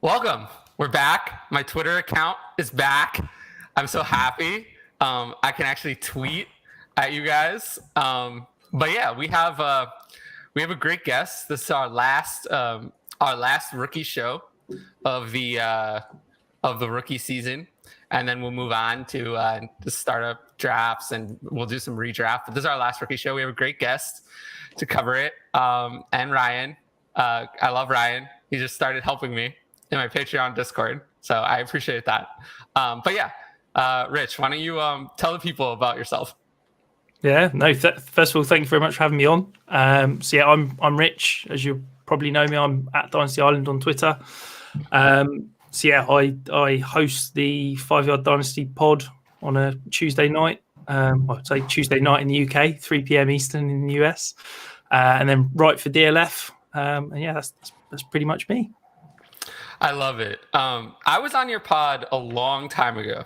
Welcome. We're back. My Twitter account is back. I'm so happy. I can actually tweet at you guys. But yeah, we have a great guest. This is our last rookie show of the rookie season, and then we'll move on to the startup drafts, and we'll do some redraft. But this is our last rookie show. We have a great guest to cover it, and Ryan. I love Ryan. He just started helping me in my Patreon Discord, so I appreciate that. But yeah, Rich, why don't you tell the people about yourself? Yeah, no. First of all, thank you very much for having me on. So yeah, I'm Rich, as you probably know me. I'm at Dynasty Island on Twitter. So yeah, I host the 5 Yard Dynasty pod on a Tuesday night. I'd say Tuesday night in the UK, 3 p.m. Eastern in the US, and then write for DLF. And yeah, that's pretty much me. I love it. I was on your pod a long time ago.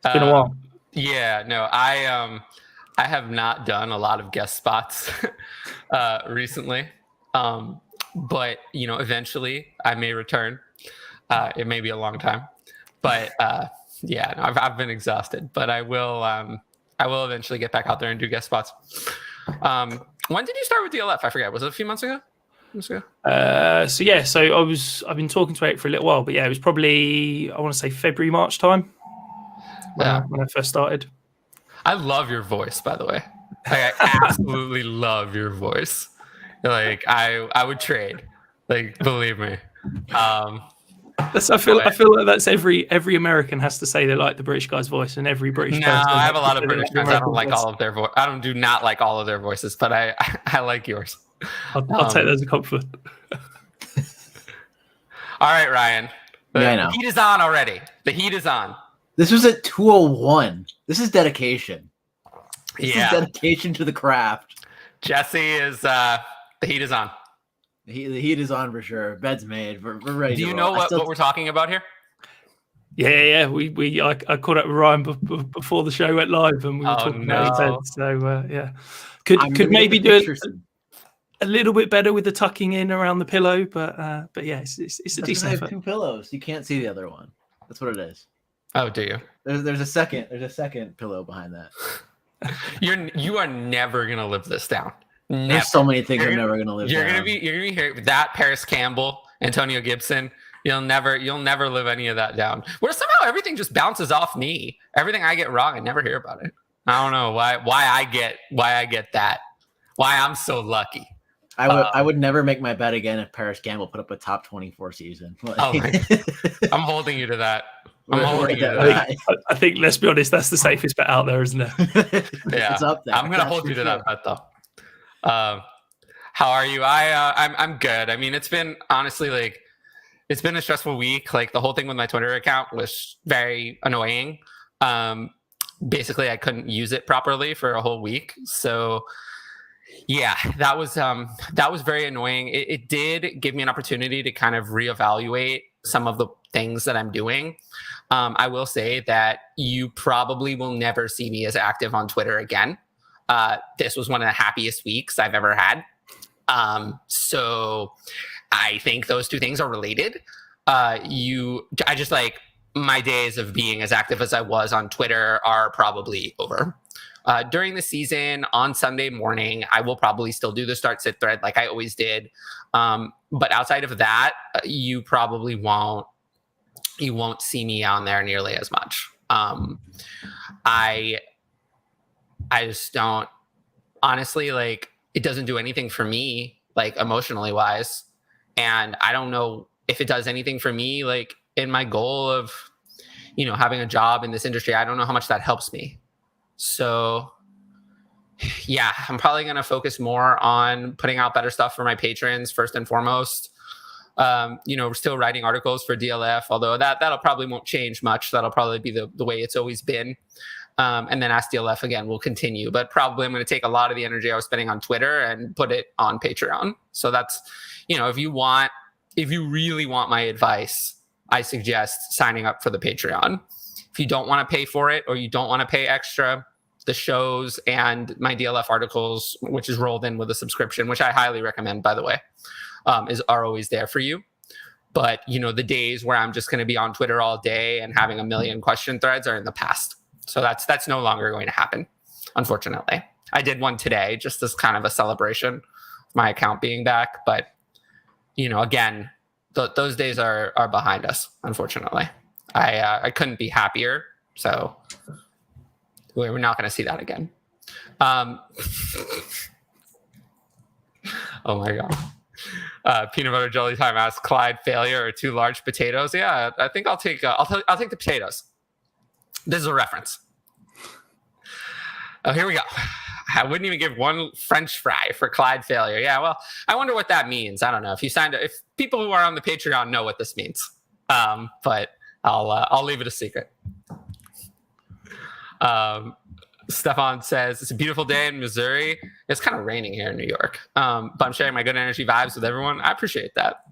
It's been a while. Yeah, no, I have not done a lot of guest spots recently, but eventually I may return. It may be a long time, but yeah, no, I've been exhausted. But I will eventually get back out there and do guest spots. When did you start with DLF? I forget. Was it a few months ago? So I've been talking to it for a little while, but yeah, it was probably, I want to say February, March time when I first started. I love your voice, by the way. I absolutely love your voice. Like I would trade. Like, believe me. I feel like that's every American has to say they like the British guy's voice, and every British person. No, I have a lot of British friends. I don't like all of their voice. I do not like all of their voices, but I like yours. I'll take that as a compliment. All right, Ryan. The heat is on already. The heat is on. This was at 2:01. This is dedication. This is dedication to the craft. Jesse is the heat is on. The heat is on for sure. Bed's made. We're ready. Do you know what we're talking about here? Yeah. I caught up with Ryan before the show went live, and we were talking about bed. So yeah, could maybe do it a little bit better with the tucking in around the pillow, but yeah, it's a decent effort. I have 2 pillows. You can't see the other one. That's what it is. Oh, do you? There's a second pillow behind that. You are never gonna live this down. Never. There's so many things I'm never gonna live. You're gonna be here with that Paris Campbell, Antonio Gibson. You'll never live any of that down. Where somehow everything just bounces off me. Everything I get wrong, I never hear about it. I don't know why I get that. Why I'm so lucky. I would never make my bet again if Paris Campbell put up a top 24 season. I'm holding you to that. I think, let's be honest, that's the safest bet out there, isn't it? Yeah, it's up there. I'm gonna hold you to that bet though. How are you? I'm good. I mean, it's been honestly it's been a stressful week. Like, the whole thing with my Twitter account was very annoying. Basically, I couldn't use it properly for a whole week. So yeah, that was very annoying. It did give me an opportunity to kind of reevaluate some of the things that I'm doing. I will say that you probably will never see me as active on Twitter again. This was one of the happiest weeks I've ever had. So I think those two things are related. I just like, my days of being as active as I was on Twitter are probably over. During the season on Sunday morning, I will probably still do the start sit thread like I always did. But outside of that, you probably won't see me on there nearly as much. I just don't, honestly, like, it doesn't do anything for me, like, emotionally wise. And I don't know if it does anything for me, like, in my goal of, having a job in this industry. I don't know how much that helps me. So yeah, I'm probably going to focus more on putting out better stuff for my patrons first and foremost. We're still writing articles for DLF, although that'll probably won't change much. That'll probably be the way it's always been. And then Ask DLF again will continue, but probably I'm going to take a lot of the energy I was spending on Twitter and put it on Patreon. So that's, if you really want my advice, I suggest signing up for the Patreon. If you don't want to pay for it, or you don't want to pay extra, the shows and my DLF articles, which is rolled in with a subscription, which I highly recommend, by the way, are always there for you. But, the days where I'm just going to be on Twitter all day and having a million question threads are in the past. So that's no longer going to happen, unfortunately. I did one today just as kind of a celebration of my account being back. But, again, those days are behind us, unfortunately. I couldn't be happier. So we're not going to see that again. Oh, my God. Peanut butter jelly time asks Clyde failure or 2 large potatoes. Yeah, I think I'll take the potatoes. This is a reference. Oh, here we go. I wouldn't even give 1 French fry for Clyde failure. Yeah, well, I wonder what that means. I don't know if people who are on the Patreon know what this means. But I'll leave it a secret. Stefan says, it's a beautiful day in Missouri. It's kind of raining here in New York. But I'm sharing my good energy vibes with everyone. I appreciate that.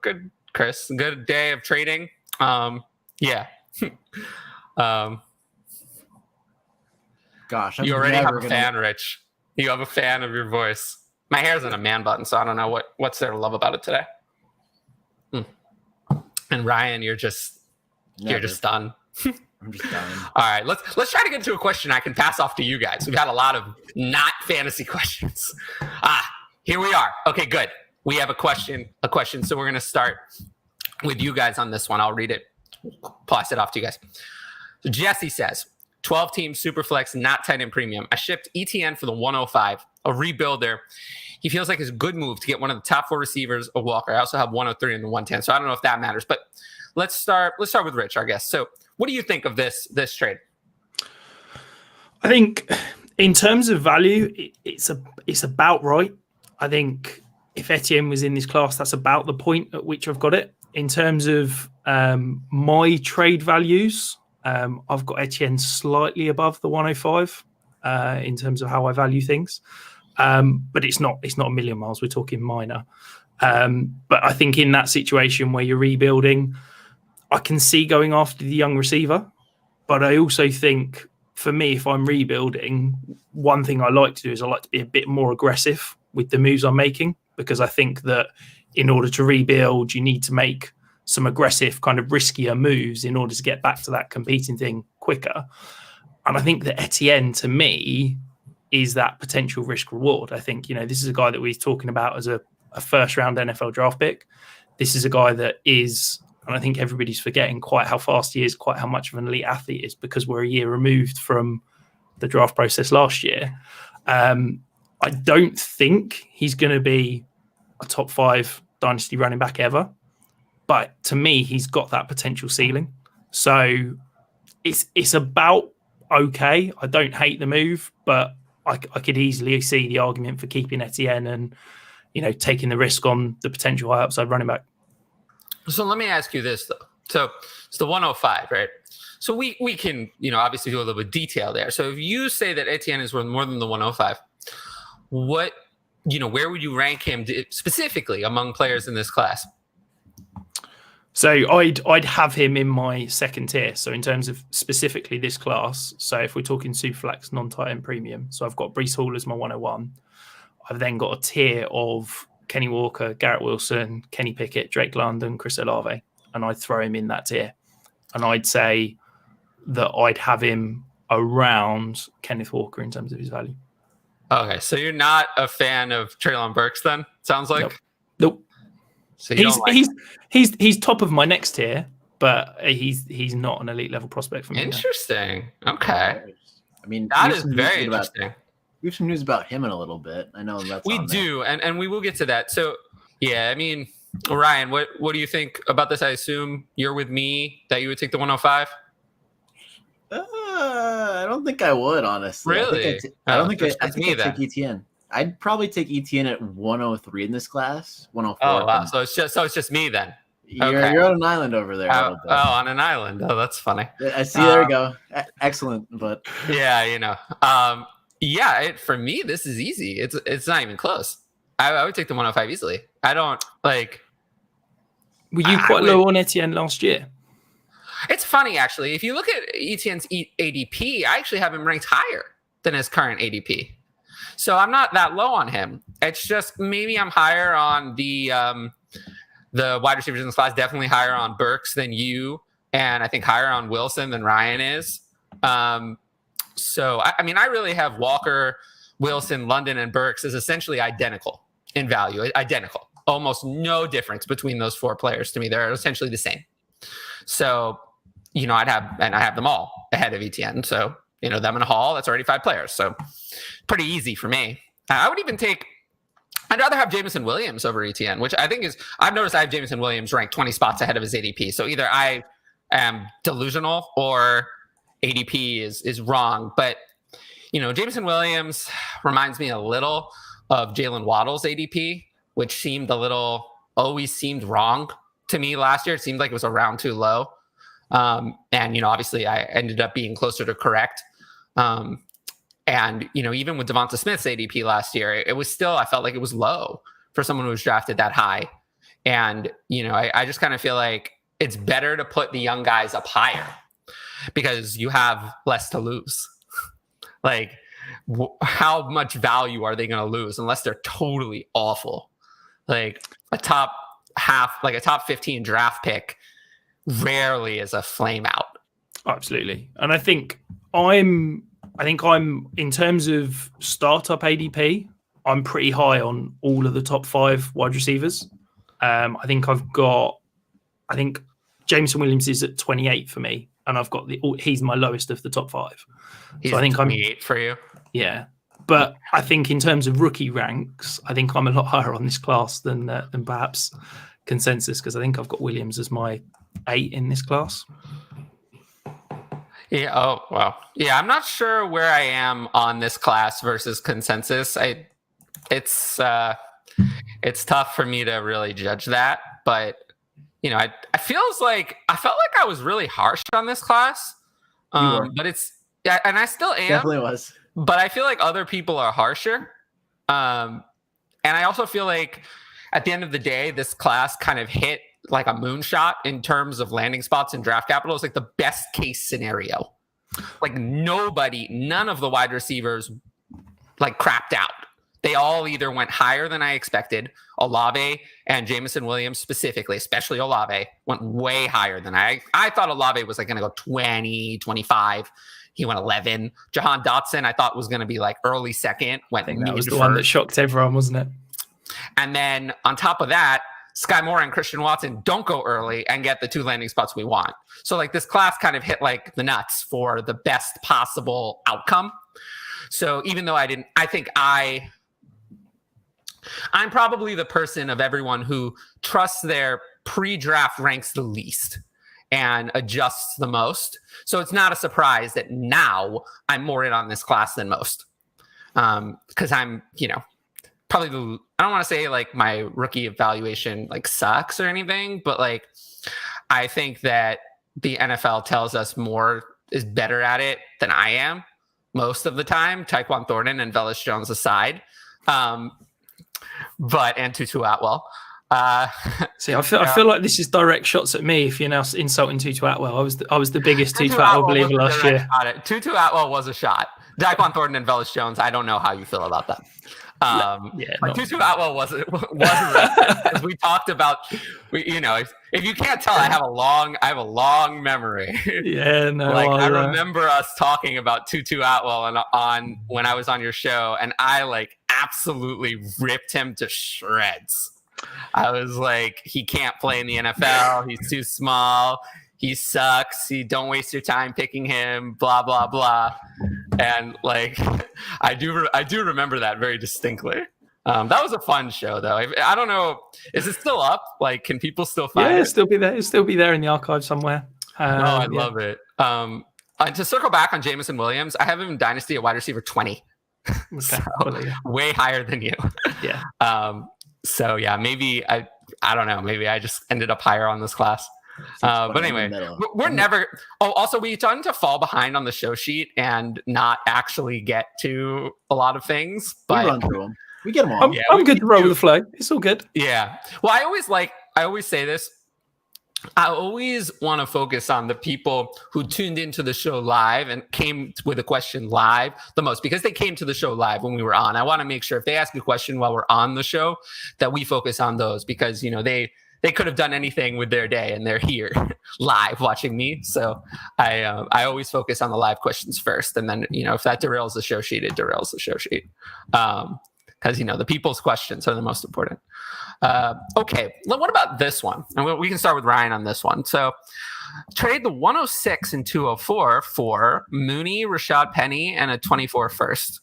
Good, Chris. Good day of trading. Yeah. Gosh, you already have a fan, Rich. You have a fan of your voice. My hair's in a man button, so I don't know what's there to love about it today. And Ryan, you're just done. I'm just done. All right, let's try to get to a question I can pass off to you guys. We've had a lot of not fantasy questions. Here we are. Okay, good. We have a question. So we're going to start with you guys on this one. I'll read it. Pass it off to you guys. So Jesse says, 12-team Superflex, not tight end premium. I shipped ETN for the 105, a rebuilder. He feels like it's a good move to get one of the top 4 receivers of Walker. I also have 103 in the 110, so I don't know if that matters. But let's start with Rich, our guest. So what do you think of this trade? I think in terms of value, it's about right. I think if Etienne was in this class, that's about the point at which I've got it. In terms of my trade values, I've got Etienne slightly above the 105 in terms of how I value things. But it's not a million miles. We're talking minor. But I think in that situation where you're rebuilding, I can see going after the young receiver. But I also think, for me, if I'm rebuilding, one thing I like to do is I like to be a bit more aggressive with the moves I'm making, because I think that in order to rebuild, you need to make some aggressive, kind of riskier moves in order to get back to that competing thing quicker. And I think that Etienne, to me, is that potential risk reward. I think, this is a guy that we're talking about as a first round NFL draft pick. This is a guy that is, and I think everybody's forgetting quite how fast he is, quite how much of an elite athlete he is, because we're a year removed from the draft process last year. I don't think he's going to be a top 5 dynasty running back ever, but to me, he's got that potential ceiling. So it's about okay. I don't hate the move, but I could easily see the argument for keeping Etienne and, taking the risk on the potential high upside running back. So let me ask you this, though. So it's the 105, right? So we can, obviously do a little bit of detail there. So if you say that Etienne is worth more than the 105, where would you rank him specifically among players in this class? So I'd have him in my second tier. So in terms of specifically this class, so if we're talking Superflex, non-tight end premium, so I've got Brees Hall as my 101. I've then got a tier of Kenny Walker, Garrett Wilson, Kenny Pickett, Drake London, Chris Olave, and I'd throw him in that tier. And I'd say that I'd have him around Kenneth Walker in terms of his value. Okay, so you're not a fan of Treylon Burks then, sounds like? Nope. So he's top of my next tier, but he's not an elite level prospect for me. Interesting. Okay. I mean, that is very interesting. We have some news about him in a little bit. I know that's we do, and we will get to that. So yeah, I mean, Ryan, what do you think about this? I assume you're with me that you would take the 105. I don't think I would, honestly. Really? I think I'd take ETN. I'd probably take ETN at 103 in this class. 104. Oh wow! So it's just me then. You're on an island over there. On an island. Oh, that's funny. I see. There we go. Excellent. But yeah, for me, this is easy. It's not even close. I would take the 105 easily. I don't like. Were you quite low on Etienne last year? It's funny, actually. If you look at Etienne's ADP, I actually have him ranked higher than his current ADP. So I'm not that low on him. It's just maybe I'm higher on the wide receivers in this class, definitely higher on Burks than you, and I think higher on Wilson than Ryan is. So, I mean, I really have Walker, Wilson, London, and Burks is essentially identical in value, identical. Almost no difference between those 4 players to me. They're essentially the same. So, I have them all ahead of ETN. So, them in a Hall, that's already 5 players. So, pretty easy for me. I'd rather have Jameson Williams over ETN, which I think I've noticed I have Jameson Williams ranked 20 spots ahead of his ADP. So either I am delusional or ADP is wrong. But, Jameson Williams reminds me a little of Jalen Waddle's ADP, which always seemed wrong to me last year. It seemed like it was around too low. And, obviously I ended up being closer to correct. And, even with Devonta Smith's ADP last year, it was still, I felt like it was low for someone who was drafted that high. And, I just kind of feel like it's better to put the young guys up higher because you have less to lose. Like, how much value are they going to lose unless they're totally awful? Like a top 15 draft pick rarely is a flame out. Absolutely. And I think I'm in terms of startup ADP, I'm pretty high on all of the top 5 wide receivers. I think Jameson Williams is at 28 for me, and I've got he's my lowest of the top 5. He's so I think 28 for you. Yeah, but I think in terms of rookie ranks, I think I'm a lot higher on this class than perhaps consensus, because I think I've got Williams as my 8 in this class. Yeah. Oh, wow. Yeah. I'm not sure where I am on this class versus consensus. It's tough for me to really judge that, but I felt like I was really harsh on this class. But and I still am. Definitely was. But I feel like other people are harsher. And I also feel like at the end of the day, this class kind of hit like a moonshot in terms of landing spots and draft capital. It's like the best case scenario. Like none of the wide receivers like crapped out. They all either went higher than I expected. Olave and Jameson Williams specifically, especially Olave, went way higher than I thought Olave was like going to go 20, 25. He went 11. Jahan Dotson, I thought was going to be like early second. I think that was the one that shocked everyone, wasn't it? And then on top of that, Sky Moore and Christian Watson don't go early and get the 2 landing spots we want. So like this class kind of hit like the nuts for the best possible outcome. So even though I'm probably the person of everyone who trusts their pre-draft ranks the least and adjusts the most. So it's not a surprise that now I'm more in on this class than most. Because I'm, probably I don't want to say like my rookie evaluation like sucks or anything, but like I think that the NFL tells us is better at it than I am most of the time, Taekwon Thornton and Velus Jones aside. And Tutu Atwell. See, I feel like this is direct shots at me if you're now insulting Tutu Atwell. I was the biggest Tutu Atwell believer last year. Tutu Atwell was a shot. Taekwon Thornton and Velus Jones, I don't know how you feel about that. Tutu Atwell wasn't as we talked about. If you can't tell, I have a long memory. Yeah, no. I remember us talking about Tutu Atwell on when I was on your show, and I like absolutely ripped him to shreds. I was like, he can't play in the NFL. He's too small. He sucks. Don't waste your time picking him. Blah blah blah. And like, I do remember that very distinctly. That was a fun show, though. I don't know, is it still up? Like, can people still find it? Yeah, it'll still be there. It'll still be there in the archive somewhere. I love it. To circle back on Jameson Williams, I have him in Dynasty at wide receiver 20. Okay, so, way higher than you. Yeah. So yeah, maybe I don't know. Maybe I just ended up higher on this class. But anyway, we're never. Oh, also, we tend to fall behind on the show sheet and not actually get to a lot of things. But we run through them. We get them all. I'm good to roll with the flow. It's all good. Yeah. Well, I always say this. I always want to focus on the people who tuned into the show live and came with a question live the most, because they came to the show live when we were on. I want to make sure if they ask a question while we're on the show that we focus on those, because, you know, they could have done anything with their day and they're here live watching me. So I always focus on the live questions first. And then, you know, if that derails the show sheet, it derails the show sheet. Because, you know, the people's questions are the most important. Okay, what about this one? And we can start with Ryan on this one. So trade the 106 and 204 for Mooney, Rashad Penny, and a 24 first.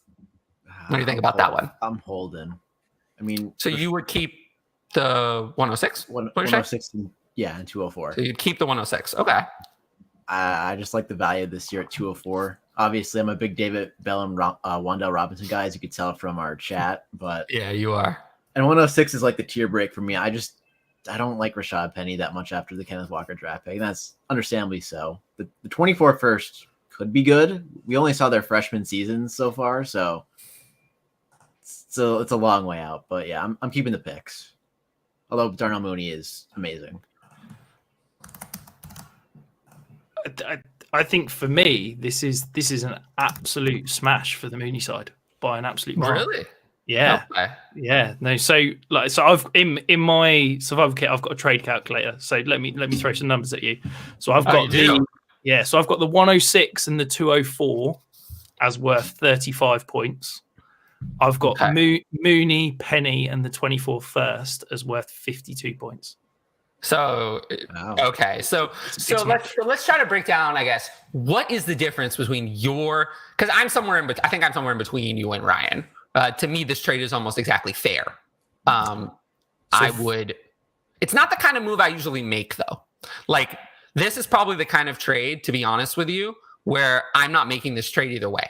What do you think about that one? I'm holding. I mean, so you would keep the 106? 106, and 204. So you'd keep the 106. Okay. I just like the value this year at 204. Obviously, I'm a big David Bell and Wan'Dale Robinson guy, as you could tell from our chat. But yeah, you are. And 106 is like the tier break for me. I don't like Rashad Penny that much after the Kenneth Walker draft pick. And that's understandably so. The 24 first could be good. We only saw their freshman season so far, so it's a long way out. But yeah, I'm keeping the picks. Although Darnell Mooney is amazing. I think for me, this is an absolute smash for the Mooney side by an absolute mile. Really? Yeah. Okay. Yeah. No. So I've in my survival kit, I've got a trade calculator. So let me throw some numbers at you. So I've got So I've got the 106 and the 204 as worth 35 points. I've got Mooney, Penny, and the 24 first as worth 52 points. So okay, so let's try to break down, I guess, what is the difference between because I think I'm somewhere in between you and Ryan. To me, this trade is almost exactly fair. It's not the kind of move I usually make, though. Like, this is probably the kind of trade, to be honest with you, where I'm not making this trade either way.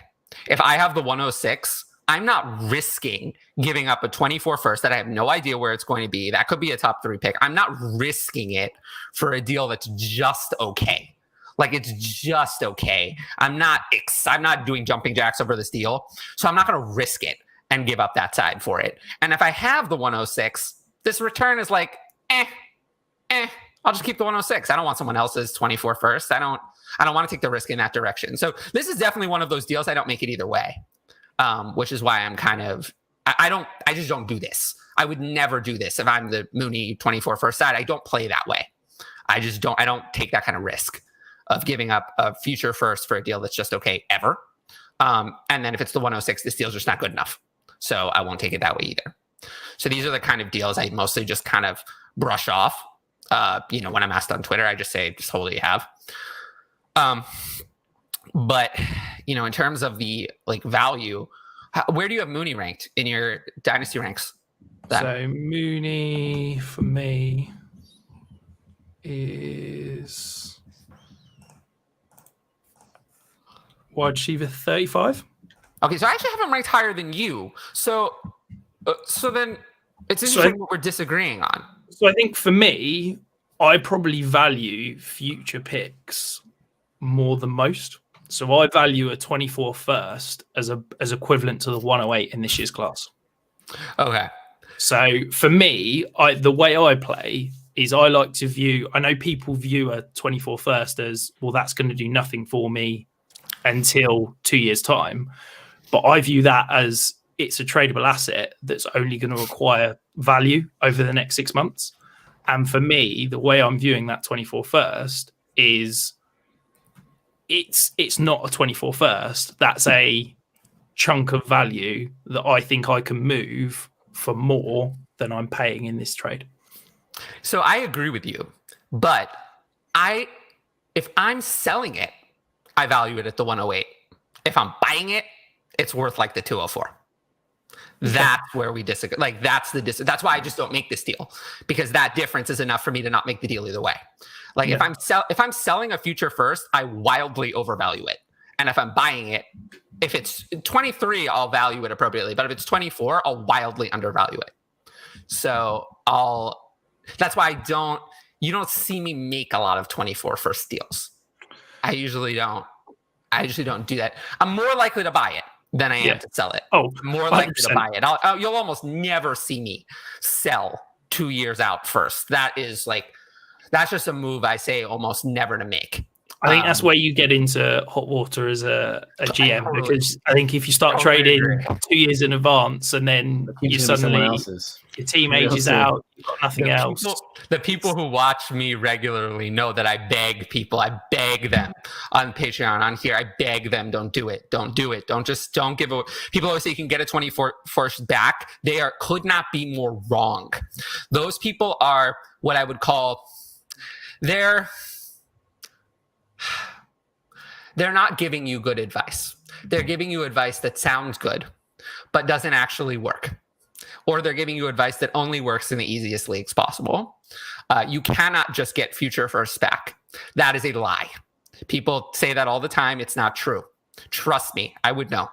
If I have the 106, I'm not risking giving up a 24 first that I have no idea where it's going to be. That could be a top 3 pick. I'm not risking it for a deal that's just okay. Like, it's just okay. I'm not doing jumping jacks over this deal, so I'm not going to risk it and give up that side for it. And if I have the 106, this return is like, I'll just keep the 106. I don't want someone else's 24 first. I don't want to take the risk in that direction. So this is definitely one of those deals. I don't make it either way, which is why I'm kind of, I just don't do this. I would never do this. If I'm the Mooney 24 first side, I don't play that way. I don't take that kind of risk of giving up a future first for a deal that's just okay ever. And then if it's the 106, this deal's just not good enough. So I won't take it that way either. So these are the kind of deals I mostly just kind of brush off. When I'm asked on Twitter, I just say, just hold what you have. But, in terms of the value, where do you have Mooney ranked in your Dynasty ranks? So Mooney for me is wide receiver 35. Okay, so I actually have him ranked higher than you. So then it's interesting what we're disagreeing on. So I think for me, I probably value future picks more than most. So I value a 24 first as equivalent to the 108 in this year's class. Okay. So for me, the way I play is I like to view, I know people view a 24 first as, well, that's going to do nothing for me until 2 years' time. But I view that as it's a tradable asset that's only going to require value over the next 6 months. And for me, the way I'm viewing that 24 first is it's not a 24 first. That's a chunk of value that I think I can move for more than I'm paying in this trade. So I agree with you, but if I'm selling it, I value it at the 108. If I'm buying it, it's worth like the 204. That's where we disagree. That's why I just don't make this deal, because that difference is enough for me to not make the deal either way. If I'm selling a future first, I wildly overvalue it. And if I'm buying it, if it's 23, I'll value it appropriately. But if it's 24, I'll wildly undervalue it. So that's why you don't see me make a lot of 24 first deals. I usually don't do that. I'm more likely to buy it than I am to sell it. Oh, more 100%. Likely to buy it. You'll almost never see me sell 2 years out first. That is That's just a move I say almost never to make. I think that's where you get into hot water as a GM, because I think if you start trading 2 years in advance and then you suddenly your team ages out, you've got nothing else. The people who watch me regularly know that I beg people. I beg them on Patreon, on here. I beg them, don't do it. Don't do it. Don't give away. People always say you can get a 24th back. They could not be more wrong. Those people are what I would call, they're not giving you good advice. They're giving you advice that sounds good, but doesn't actually work. Or they're giving you advice that only works in the easiest leagues possible. You cannot just get future firsts back. That is a lie. People say that all the time. It's not true. Trust me, I would know.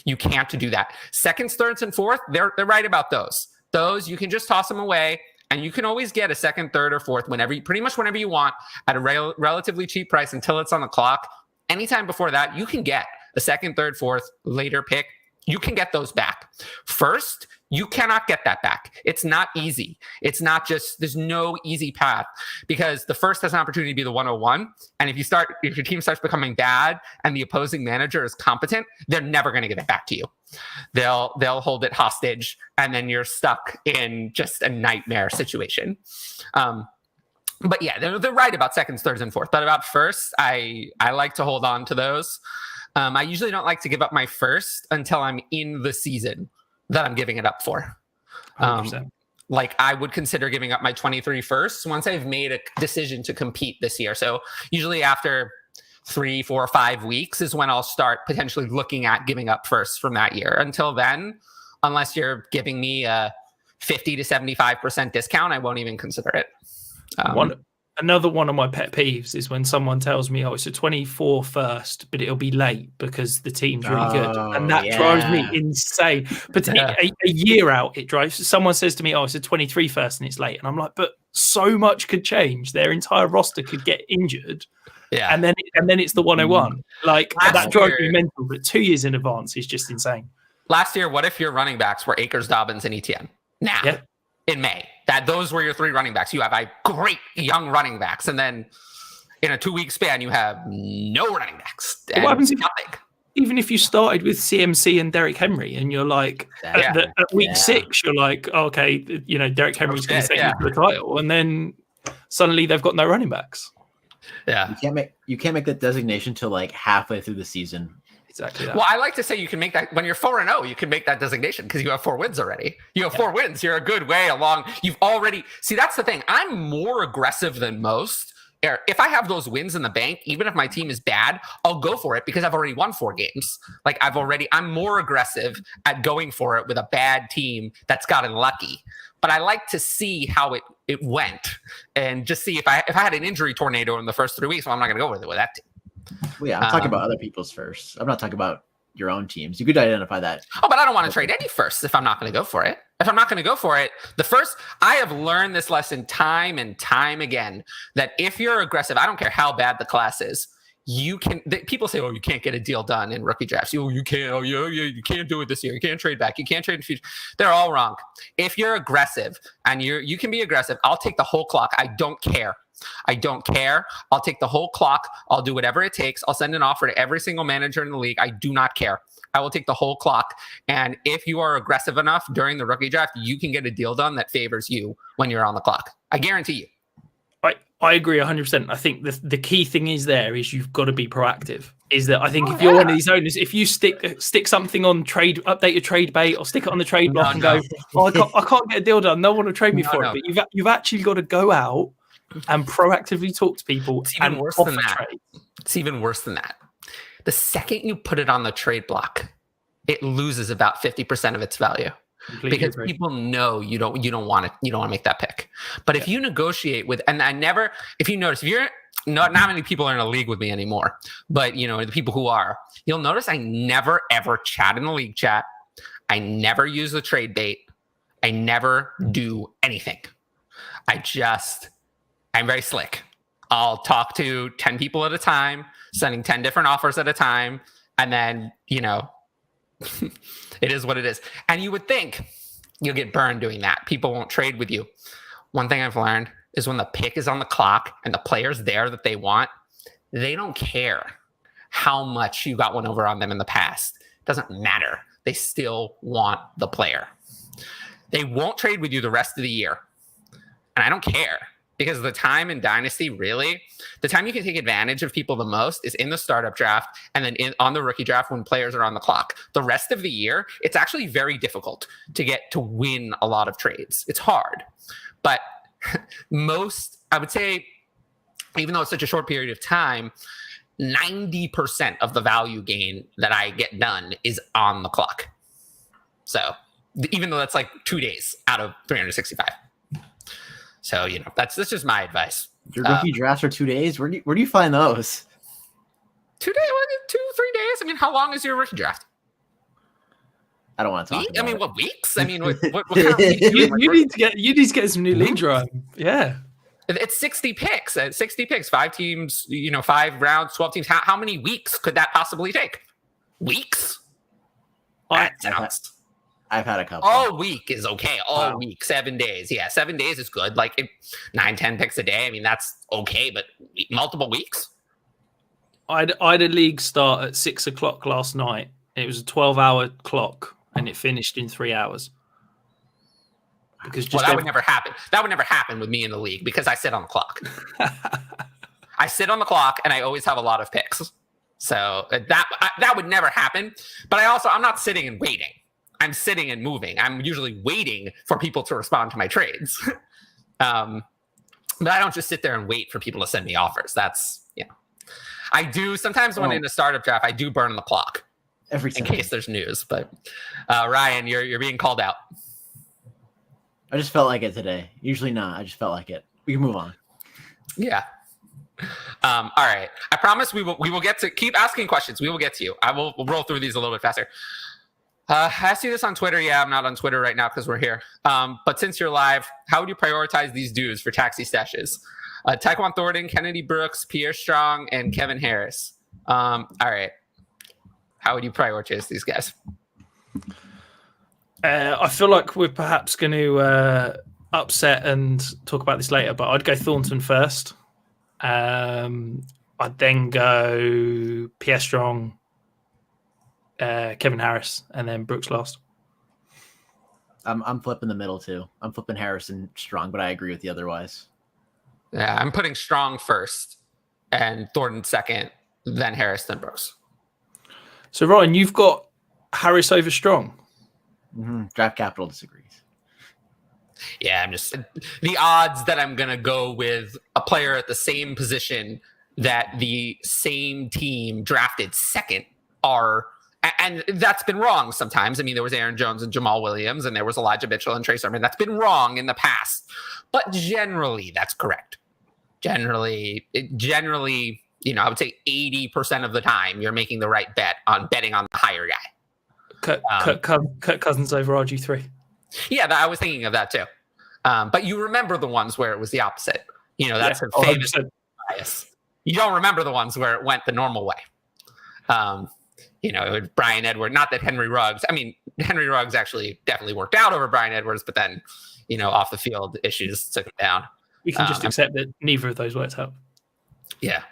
You can't do that. Seconds, thirds, and fourth, they're right about those. Those, you can just toss them away. And you can always get a second, third, or fourth pretty much whenever you want at a relatively cheap price until it's on the clock. Anytime before that, you can get a second, third, fourth, later pick. You can get those back. First, you cannot get that back. It's not easy. It's not just, there's no easy path, because the first has an opportunity to be the 101. And if your team starts becoming bad and the opposing manager is competent, they're never going to give it back to you. They'll hold it hostage, and then you're stuck in just a nightmare situation. But yeah, they're right about seconds, thirds, and fourth. But about first, I like to hold on to those. I usually don't like to give up my first until I'm in the season that I'm giving it up for. Like I would consider giving up my 23 firsts once I've made a decision to compete this year. So usually after 3, 4, 5 weeks is when I'll start potentially looking at giving up firsts from that year. Until then, unless you're giving me a 50 to 75% discount, I won't even consider it. Another one of my pet peeves is when someone tells me, it's a 24 first, but it'll be late because the team's really good. And that drives me insane. But a year out, it drives. Someone says to me, it's a 23 first and it's late. And I'm like, but so much could change. Their entire roster could get injured. Yeah. And then it's the 101. Like that drives me mental. But 2 years in advance is just insane. Last year, what if your running backs were Akers, Dobbins, and Etienne? In May, those were your 3 running backs. You have a great young running backs, and then in a 2-week span, you have no running backs. What happens even if you started with CMC and Derrick Henry, and you're like at week 6, you're like, okay, Derrick Henry's going to take you to the title, and then suddenly they've got no running backs. Yeah, you can't make that designation till like halfway through the season. Exactly that. Well, I like to say you can make that when you're 4-0, you can make that designation because you have 4 wins already. You have 4 wins. You're a good way along. You've already that's the thing. I'm more aggressive than most. If I have those wins in the bank, even if my team is bad, I'll go for it because I've already won 4 games. Like I'm more aggressive at going for it with a bad team that's gotten lucky. But I like to see how it went and just see if I had an injury tornado in the first 3 weeks, well, I'm not going to go with that team. Well, yeah, I'm talking about other people's firsts. I'm not talking about your own teams. You could identify that. Oh, but I don't want to trade any firsts if I'm not going to go for it. If I'm not going to go for it, the first, I have learned this lesson time and time again, that if you're aggressive, I don't care how bad the class is, people say, you can't get a deal done in rookie drafts. You can't, you can't do it this year. You can't trade back. You can't trade in the future. They're all wrong. If you're aggressive and you can be aggressive, I'll take the whole clock. I don't care. I'll take the whole clock. I'll do whatever it takes. I'll send an offer to every single manager in the league. I do not care. I will take the whole clock. And if you are aggressive enough during the rookie draft, you can get a deal done that favors you when you're on the clock. I guarantee you. I agree 100%. I think the key thing is you've got to be proactive. Is that I think if you're one of these owners, if you stick something on update your trade bait or stick it on the trade block and go, I can't get a deal done. No one will trade me for it. But you've actually got to go out and proactively talk to people. It's even worse than that. It's even worse than that. The second you put it on the trade block, it loses about 50% of its value. Completely because agree. People know you don't want to make that pick. But if you negotiate with, and if you notice, if you're not many people are in a league with me anymore, but the people who are, you'll notice I never ever chat in the league chat. I never use the trade bait. I never do anything. I'm very slick. I'll talk to 10 people at a time, sending 10 different offers at a time. And then, it is what it is. And you would think you'll get burned doing that. People won't trade with you. One thing I've learned is when the pick is on the clock and the player's there that they want. They don't care how much you got one over on them in the past. It doesn't matter. They still want the player. They won't trade with you the rest of the year. And I don't care, because the time in Dynasty, really, the time you can take advantage of people the most is in the startup draft and then on the rookie draft when players are on the clock. The rest of the year, it's actually very difficult to get to win a lot of trades. It's hard. But most, I would say, even though it's such a short period of time, 90% of the value gain that I get done is on the clock. So even though that's like 2 days out of 365. So, you know, that's just my advice. Your rookie drafts are 2 days? Where do you find those? 2 days, 2-3 days. I mean, how long is your rookie draft? I don't want to talk about I mean, it. what weeks? I mean, what kind of weeks you need to get some new league run. Yeah. It's 60 picks. 60 picks, 5 teams, 5 rounds, 12 teams. How many weeks could that possibly take? Weeks? That sounds... I've had a couple. All week is okay. All week, 7 days. Yeah, 7 days is good. Like 9-10 picks a day. I mean, that's okay, but multiple weeks? I had a league start at 6 o'clock last night. It was a 12-hour clock, and it finished in 3 hours. Because that would never happen. That would never happen with me in the league because I sit on the clock. I sit on the clock, and I always have a lot of picks. So that would never happen. But I'm not sitting and waiting. I'm sitting and moving. I'm usually waiting for people to respond to my trades. But I don't just sit there and wait for people to send me offers. That's, I do sometimes when in a startup draft, I do burn the clock every time in case there's news. But Ryan, you're being called out. I just felt like it today. Usually not. I just felt like it. We can move on. Yeah. All right. I promise we will get to keep asking questions. We will get to you. We'll roll through these a little bit faster. I asked you this on Twitter. Yeah, I'm not on Twitter right now because we're here. But since you're live, how would you prioritize these dudes for taxi stashes? Taekwon Thornton, Kennedy Brooks, Pierre Strong, and Kevin Harris. All right. How would you prioritize these guys? I feel like we're perhaps going to upset and talk about this later, but I'd go Thornton first. I'd then go Pierre Strong, Kevin Harris, and then Brooks last. I'm flipping the middle too. I'm flipping Harris and Strong, but I agree with you otherwise. Yeah, I'm putting Strong first and Thornton second, then Harris, then Brooks. So Ryan, you've got Harris over Strong. Mm-hmm. Draft Capital disagrees. Yeah, I'm just the odds that I'm gonna go with a player at the same position that the same team drafted second are. And that's been wrong sometimes. I mean, there was Aaron Jones and Jamal Williams, and there was Elijah Mitchell and Trey Sermon. That's been wrong in the past. But generally, that's correct. Generally, I would say 80% of the time, you're making the right bet on betting on the higher guy. Kirk Cousins over RG3. Yeah, I was thinking of that too. But you remember the ones where it was the opposite. That's a famous bias. You don't remember the ones where it went the normal way. Brian Edwards, not that Henry Ruggs actually definitely worked out over Brian Edwards, but then, off the field issues took him down. We can just accept that neither of those worked out. Yeah.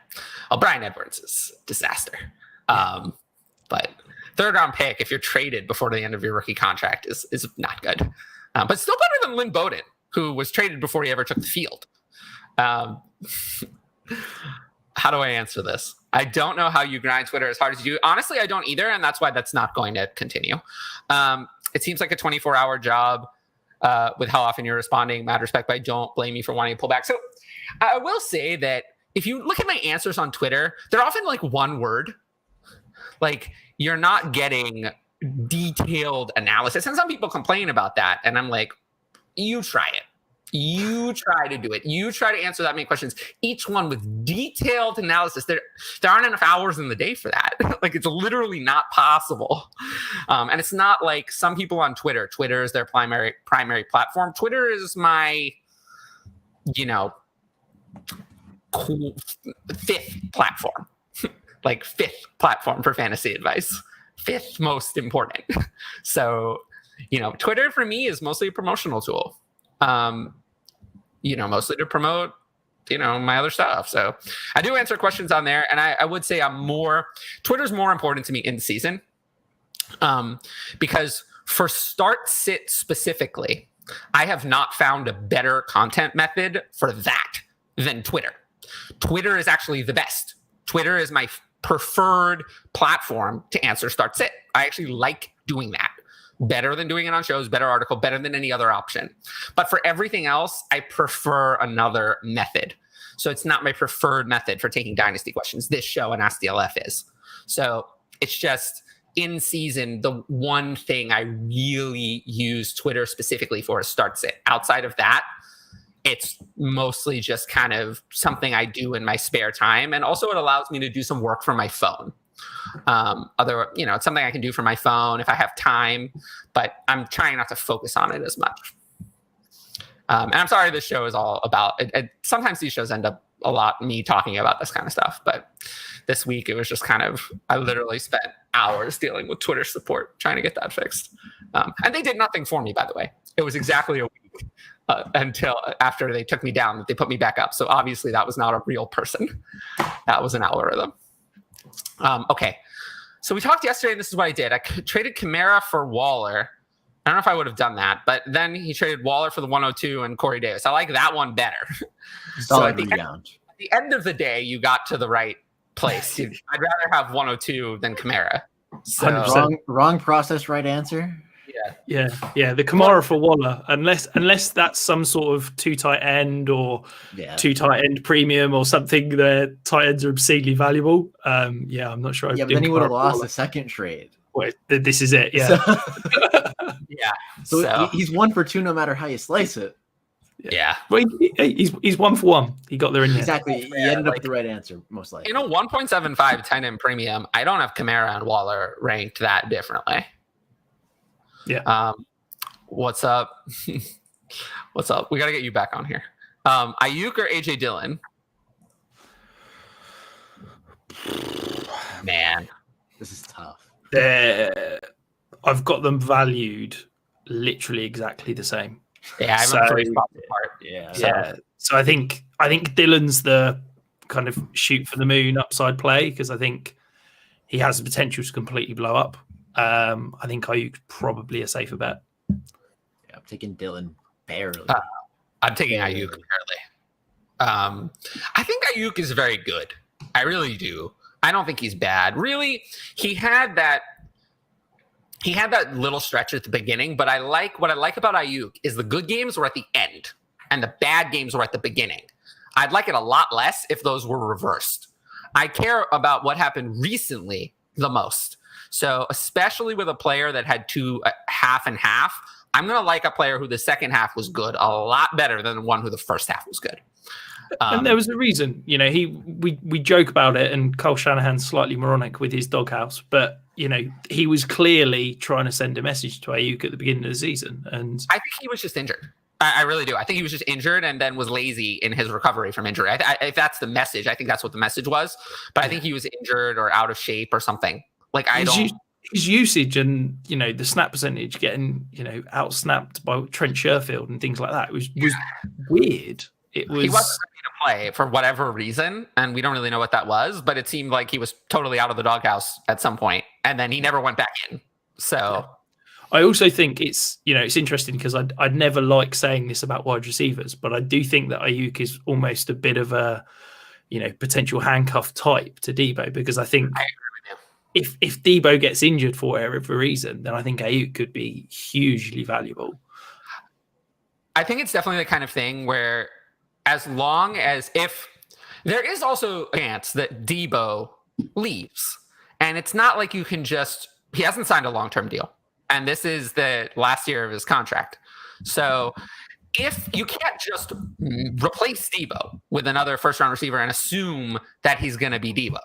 Well, Brian Edwards is a disaster. But third round pick, if you're traded before the end of your rookie contract is not good. But still better than Lynn Bowden, who was traded before he ever took the field. How do I answer this? I don't know how you grind Twitter as hard as you do. Honestly, I don't either, and that's why that's not going to continue. It seems like a 24-hour job with how often you're responding. Mad respect, but I don't blame you for wanting to pull back. So I will say that if you look at my answers on Twitter, they're often like one word. Like, you're not getting detailed analysis. And some people complain about that. And I'm like, you try it. You try to do it. You try to answer that many questions, each one with detailed analysis. There aren't enough hours in the day for that. Like, it's literally not possible. And it's not like some people on Twitter. Twitter is their primary platform. Twitter is my, cool fifth platform. Like fifth platform for fantasy advice. Fifth most important. So, Twitter for me is mostly a promotional tool. mostly to promote, my other stuff. So I do answer questions on there. And I would say Twitter's more important to me in season. Because for start sit specifically, I have not found a better content method for that than Twitter. Twitter is actually the best. Twitter is my preferred platform to answer start sit. I actually like doing that. Better than doing it on shows, better article, better than any other option. But for everything else, I prefer another method. So it's not my preferred method for taking Dynasty questions. This show and Ask DLF is. So it's just in season, the one thing I really use Twitter specifically for is start sit. Outside of that, it's mostly just kind of something I do in my spare time. And also it allows me to do some work from my phone. It's something I can do from my phone if I have time, but I'm trying not to focus on it as much. And I'm sorry this show is all about it. Sometimes these shows end up a lot me talking about this kind of stuff, but this week it was just I literally spent hours dealing with Twitter support trying to get that fixed. And they did nothing for me, by the way. It was exactly a week until after they took me down that they put me back up. So obviously that was not a real person. That was an algorithm. Okay. So we talked yesterday, and this is what I did. I traded Kamara for Waller. I don't know if I would have done that, but then he traded Waller for the 102 and Corey Davis. I like that one better. So at the end of the day, you got to the right place. I'd rather have 102 than Kamara. So wrong process, right answer. Yeah. The Kamara for Waller, unless that's some sort of 2 tight end or 2 tight end premium or something. The tight ends are obscenely valuable. I'm not sure. Yeah, but then he would have lost the second trade. Wait, this is it. Yeah. So he's 1 for 2 no matter how you slice it. Yeah. Well, he's 1 for 1. He got there in the end. Exactly. He ended up with the right answer, most likely. 1.75 10 in premium, I don't have Kamara and Waller ranked that differently. Yeah. What's up? What's up? We got to get you back on here. Ayuk or AJ Dillon? Man, this is tough. I've got them valued literally exactly the same. Yeah, I'm 3 spots apart. Yeah. So I think Dillon's the kind of shoot for the moon upside play because I think he has the potential to completely blow up. I think Ayuk's probably a safer bet. Yeah, I'm taking Dillon barely. I'm taking Ayuk barely. I think Ayuk is very good. I really do. I don't think he's bad. Really, he had that little stretch at the beginning, but what I like about Ayuk is the good games were at the end and the bad games were at the beginning. I'd like it a lot less if those were reversed. I care about what happened recently the most. So especially with a player that had 2 half and half, I'm going to like a player who the second half was good a lot better than the one who the first half was good. And there was a reason, we joke about it, and Kyle Shanahan's slightly moronic with his doghouse, but he was clearly trying to send a message to Ayuk at the beginning of the season. And I think he was just injured. I really do. I think he was just injured and then was lazy in his recovery from injury. If that's the message, I think that's what the message was. But I think he was injured or out of shape or something. His usage and the snap percentage getting out snapped by Trent Sherfield and things like that was weird. He wasn't ready to play for whatever reason, and we don't really know what that was. But it seemed like he was totally out of the doghouse at some point, and then he never went back in. So I also think it's interesting because I'd never like saying this about wide receivers, but I do think that Ayuk is almost a bit of a potential handcuff type to Debo because I think. If Debo gets injured for whatever reason, then I think Ayuk could be hugely valuable. I think it's definitely the kind of thing where as long as if there is also a chance that Debo leaves, and it's not like you can he hasn't signed a long-term deal, and this is the last year of his contract. So if you can't just replace Debo with another first-round receiver and assume that he's going to be Debo.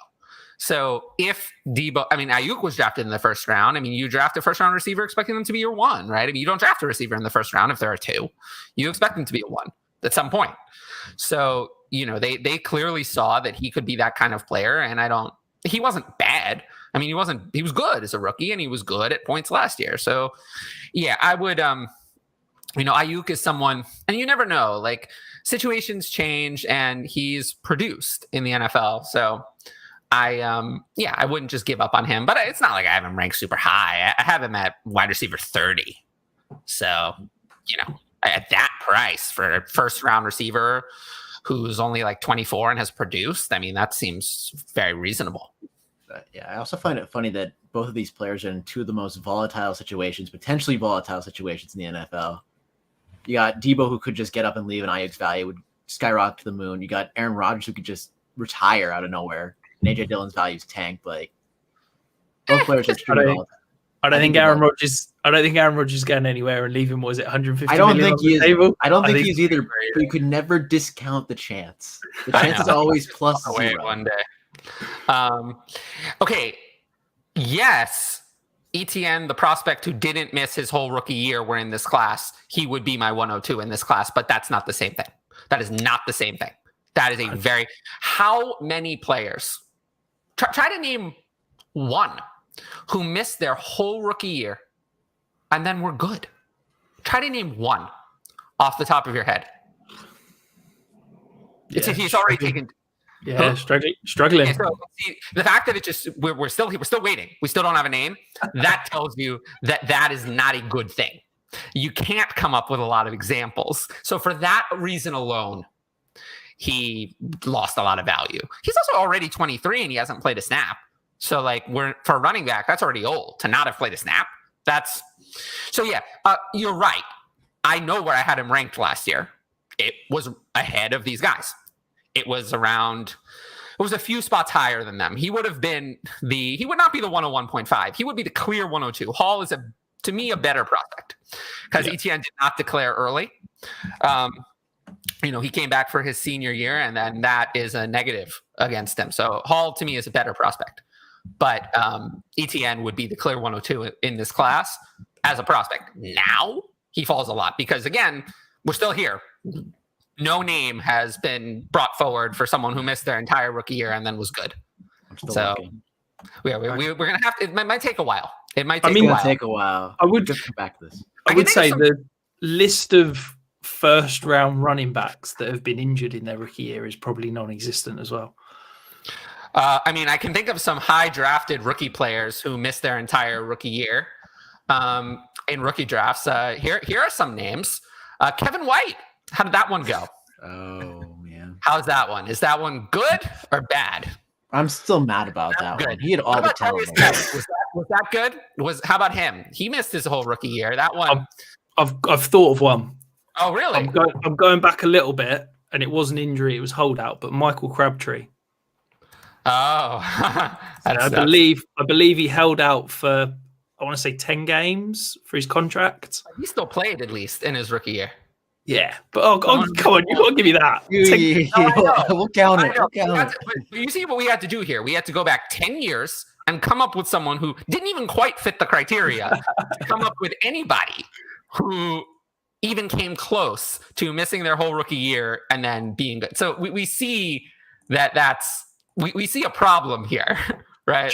So if Ayuk was drafted in the first round. You draft a first round receiver expecting them to be your 1, right? You don't draft a receiver in the first round if there are 2. You expect them to be a 1 at some point. So, they clearly saw that he could be that kind of player. And he wasn't bad. He was good as a rookie and he was good at points last year. So yeah, I would, Ayuk is someone, and you never know, situations change and he's produced in the NFL. So I wouldn't just give up on him, but it's not like I have him ranked super high. I have him at wide receiver 30. So, at that price for a first round receiver who's only like 24 and has produced, I mean, that seems very reasonable. I also find it funny that both of these players are in two of the most potentially volatile situations in the NFL. You got Debo, who could just get up and leave, and Ayuk's value would skyrocket to the moon. You got Aaron Rodgers, who could just retire out of nowhere, and AJ Dillon's value's tanked. Like, both players are extremely volatile. I don't think Aaron Rodgers is going anywhere and leaving. Was it 150? I don't think he is. Table? I don't think he's either. But you could never discount the chance. The chance is always plus zero. One day. Okay. Yes, ETN, the prospect who didn't miss his whole rookie year, were in this class. He would be my 102 in this class, but that's not the same thing. That is not the same thing. That is a very. How many players? Try to name one who missed their whole rookie year and then were good. Try to name one off the top of your head. Yeah, he's already taken. Yeah, struggling. Okay, so see, the fact that we're still waiting. We still don't have a name. That tells you that is not a good thing. You can't come up with a lot of examples. So for that reason alone, he lost a lot of value. He's also already 23 and he hasn't played a snap. So like for a running back, that's already old to not have played a snap. You're right. I know where I had him ranked last year. It was ahead of these guys. It was a few spots higher than them. He would not be the 101.5. He would be the clear 102. Hall is to me a better prospect because ETN did not declare early. He came back for his senior year and then that is a negative against him. So Hall to me is a better prospect. But ETN would be the clear 102 in this class as a prospect. Now he falls a lot because, again, we're still here. No name has been brought forward for someone who missed their entire rookie year and then was good. So we're going to have to – it might take a while. It might take a while. I would just come back to this. I would say the list of first-round running backs that have been injured in their rookie year is probably non-existent as well. I can think of some high drafted rookie players who missed their entire rookie year in rookie drafts. Here are some names. Kevin White. How did that one go? Oh, man. How's that one? Is that one good or bad? I'm still mad about that one. He had all the talent. Was that good? How about him? He missed his whole rookie year. That one. I've thought of one. Oh, really? I'm going back a little bit, and it wasn't injury, it was holdout, but Michael Crabtree. Oh, I believe he held out for, I want to say 10 games for his contract. He still played at least in his rookie year. Yeah, but come on, you got to give me that. We'll count it. But you see what we had to do here? We had to go back 10 years and come up with someone who didn't even quite fit the criteria to come up with anybody who even came close to missing their whole rookie year and then being good. So we see we see a problem here, right?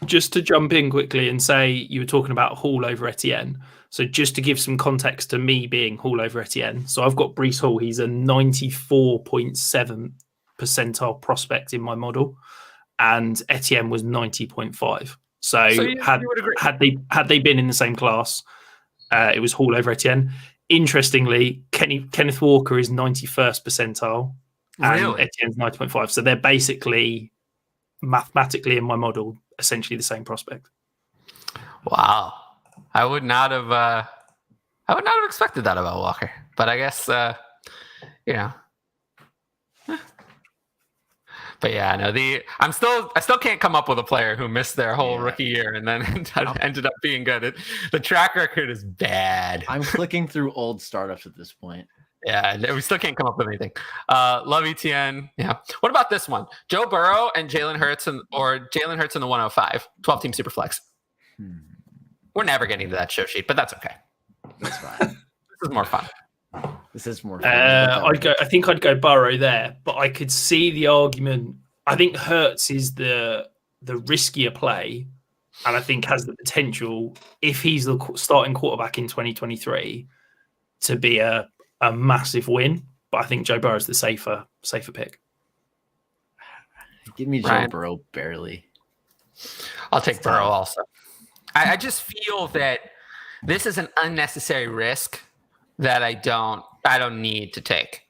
Just to jump in quickly and say you were talking about Hall over Etienne. So just to give some context to me being Hall over Etienne. So I've got Brees Hall. He's a 94.7 percentile prospect in my model, and Etienne was 90.5. So had they been in the same class, it was Hall over Etienne. Interestingly, Kenneth Walker is 91st percentile. And Etienne's 90.5. So they're basically mathematically in my model essentially the same prospect. Wow. I would not have expected that about Walker. But I guess But yeah, no, I still can't come up with a player who missed their whole rookie year and then ended up being good. The track record is bad. I'm clicking through old startups at this point. Yeah, we still can't come up with anything. Love ETN. Yeah. What about this one? Joe Burrow and Jalen Hurts in the 105, 12-team Superflex. We're never getting to that show sheet, but that's okay. That's fine. This is more fun. I think I'd go Burrow there, but I could see the argument. I think Hurts is the riskier play, and I think has the potential, if he's the starting quarterback in 2023, to be a a massive win, but I think Joe Burrow's the safer pick. Give me Joe Burrow barely. I'll take Burrow also. I just feel that this is an unnecessary risk that I don't need to take.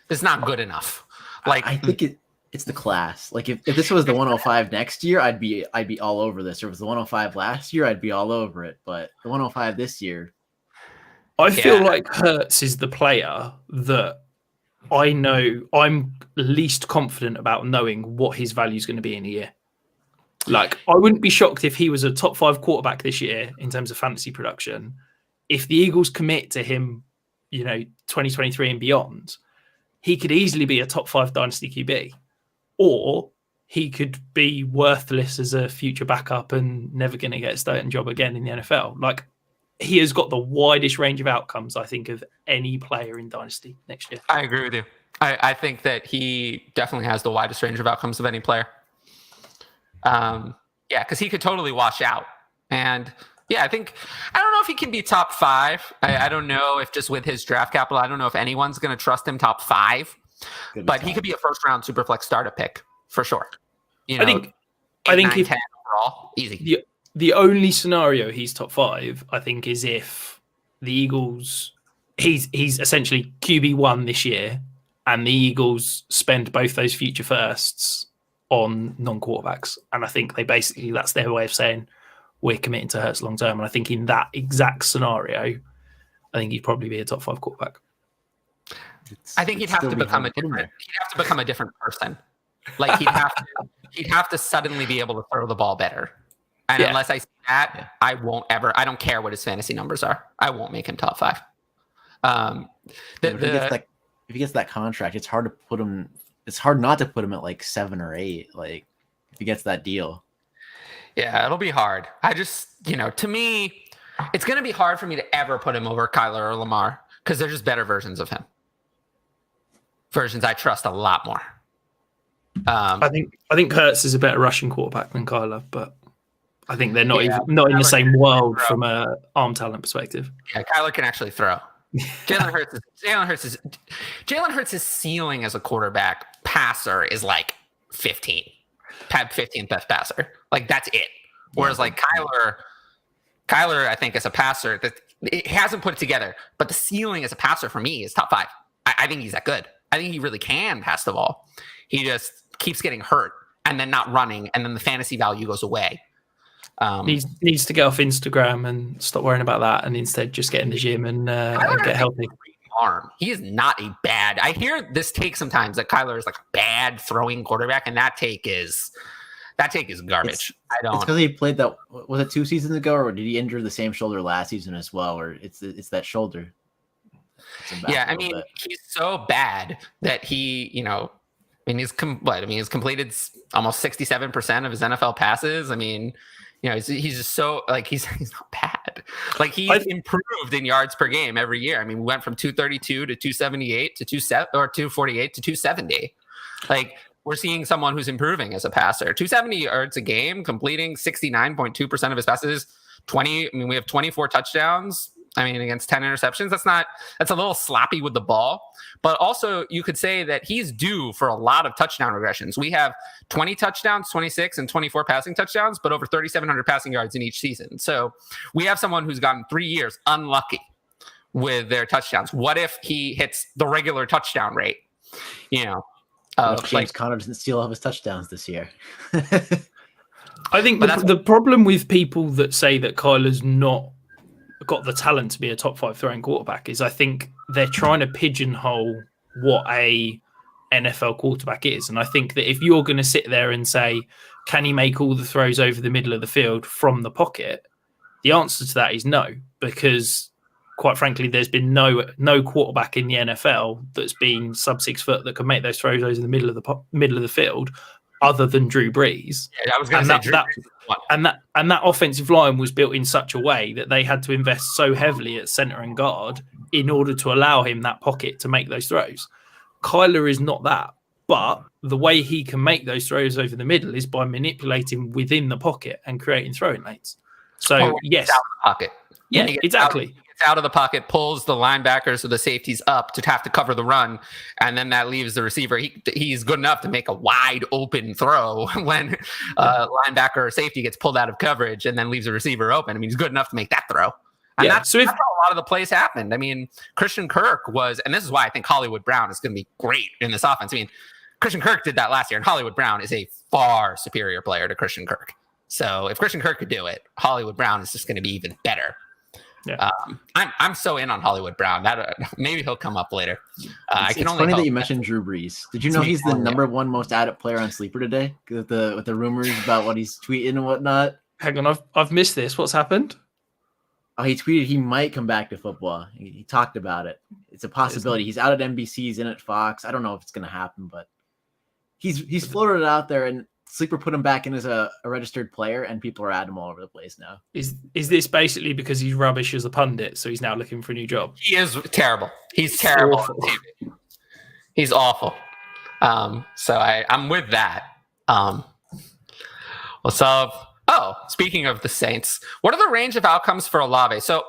It's not good enough. Like I think it's the class. Like if this was the 105 next year, I'd be all over this. Or if it was the 105 last year, I'd be all over it. But the 105 this year, I feel like Hurts is the player that I know I'm least confident about knowing what his value is going to be in a year. Like, I wouldn't be shocked if he was a top 5 quarterback this year in terms of fantasy production. If the Eagles commit to him, 2023 and beyond, he could easily be a top 5 dynasty QB, or he could be worthless as a future backup and never going to get a starting job again in the NFL. Like, he has got the widest range of outcomes, I think, of any player in dynasty next year. I agree with you. I think that he definitely has the widest range of outcomes of any player. Because he could totally wash out. And I don't know if he can be top 5. I don't know if just with his draft capital, I don't know if anyone's going to trust him top 5. But he could be a first-round Superflex starter pick for sure. I think 10 overall, easy. The only scenario he's top 5, I think, is if the Eagles, he's essentially QB1 this year, and the Eagles spend both those future firsts on non-quarterbacks. And I think that's their way of saying we're committing to Hurts long term. And I think in that exact scenario, I think he'd probably be a top 5 quarterback. I think he'd have to become a different person. Like he'd have to suddenly be able to throw the ball better. And unless I see that, I don't care what his fantasy numbers are. I won't make him top 5. If he gets that contract, it's hard to put him. It's hard not to put him at like 7 or 8. Like if he gets that deal. Yeah, it'll be hard. I just, to me, it's going to be hard for me to ever put him over Kyler or Lamar because they're just better versions of him. Versions I trust a lot more. I think Hurts is a better rushing quarterback than Kyler, but I think they're not in the same world from a arm talent perspective. Yeah, Kyler can actually throw. Jalen Hurts' ceiling as a quarterback passer is like 15th best passer. Like that's it. Whereas like Kyler, I think as a passer, that he hasn't put it together, but the ceiling as a passer for me is top 5. I think he's that good. I think he really can pass the ball. He just keeps getting hurt and then not running, and then the fantasy value goes away. Needs to get off Instagram and stop worrying about that, and instead just get in the gym and get healthy. Arm. He is not a bad. I hear this take sometimes that Kyler is like a bad throwing quarterback, and that take is garbage. It's because he played that. Was it 2 seasons ago, or did he injure the same shoulder last season as well? Or it's that shoulder. Yeah, I mean he's so bad that he, he's completed almost 67% of his NFL passes. I mean. He's just so like he's not bad. Like he's improved in yards per game every year. I mean, we went from 232 to 278 to 248 to 270. Like we're seeing someone who's improving as a passer. 270 yards a game, completing 69.2% of his passes. We have 24 touchdowns. I mean, against 10 interceptions. That's a little sloppy with the ball. But also, you could say that he's due for a lot of touchdown regressions. We have 20 touchdowns, 26, and 24 passing touchdowns, but over 3,700 passing yards in each season. So we have someone who's gotten 3 years unlucky with their touchdowns. What if he hits the regular touchdown rate? James Conner doesn't steal all of his touchdowns this year. I think the problem with people that say that Kyler's not got the talent to be a top 5 throwing quarterback is I think they're trying to pigeonhole what a NFL quarterback is. And I think that if you're going to sit there and say, can he make all the throws over the middle of the field from the pocket? The answer to that is no, because quite frankly, there's been no quarterback in the NFL that's been sub 6 foot that can make those throws over the middle of the field other than Drew Brees. Yeah, I was going to say Drew Brees. And that offensive line was built in such a way that they had to invest so heavily at center and guard in order to allow him that pocket to make those throws. Kyler is not that, but the way he can make those throws over the middle is by manipulating within the pocket and creating throwing lanes. So yes, out of the pocket. Yeah, exactly. Out of the pocket, pulls the linebackers or the safeties up to have to cover the run, and then that leaves the receiver. He's good enough to make a wide open throw when linebacker or safety gets pulled out of coverage and then leaves the receiver open. I mean, he's good enough to make that throw. And that's how a lot of the plays happened. I mean, Christian Kirk was, and this is why I think Hollywood Brown is going to be great in this offense. I mean, Christian Kirk did that last year, and Hollywood Brown is a far superior player to Christian Kirk. So if Christian Kirk could do it, Hollywood Brown is just going to be even better. Yeah. I'm so in on Hollywood Brown. That maybe he'll come up later. It's funny that you mentioned Drew Brees. Did you know he's the number one most added player on Sleeper today? With the rumors about what he's tweeting and whatnot. Hang on, I've missed this. What's happened? Oh, he tweeted he might come back to football. He talked about it. It's a possibility. He's out at NBC, he's in at Fox. I don't know if it's going to happen, but he's floated it out there, and Sleeper put him back in as a registered player, and people are adding him all over the place now. Is this basically because he's rubbish as a pundit, so he's now looking for a new job? He is terrible. He's terrible. Awful. He's awful. So I'm with that. Speaking of the Saints, what are the range of outcomes for Olave? So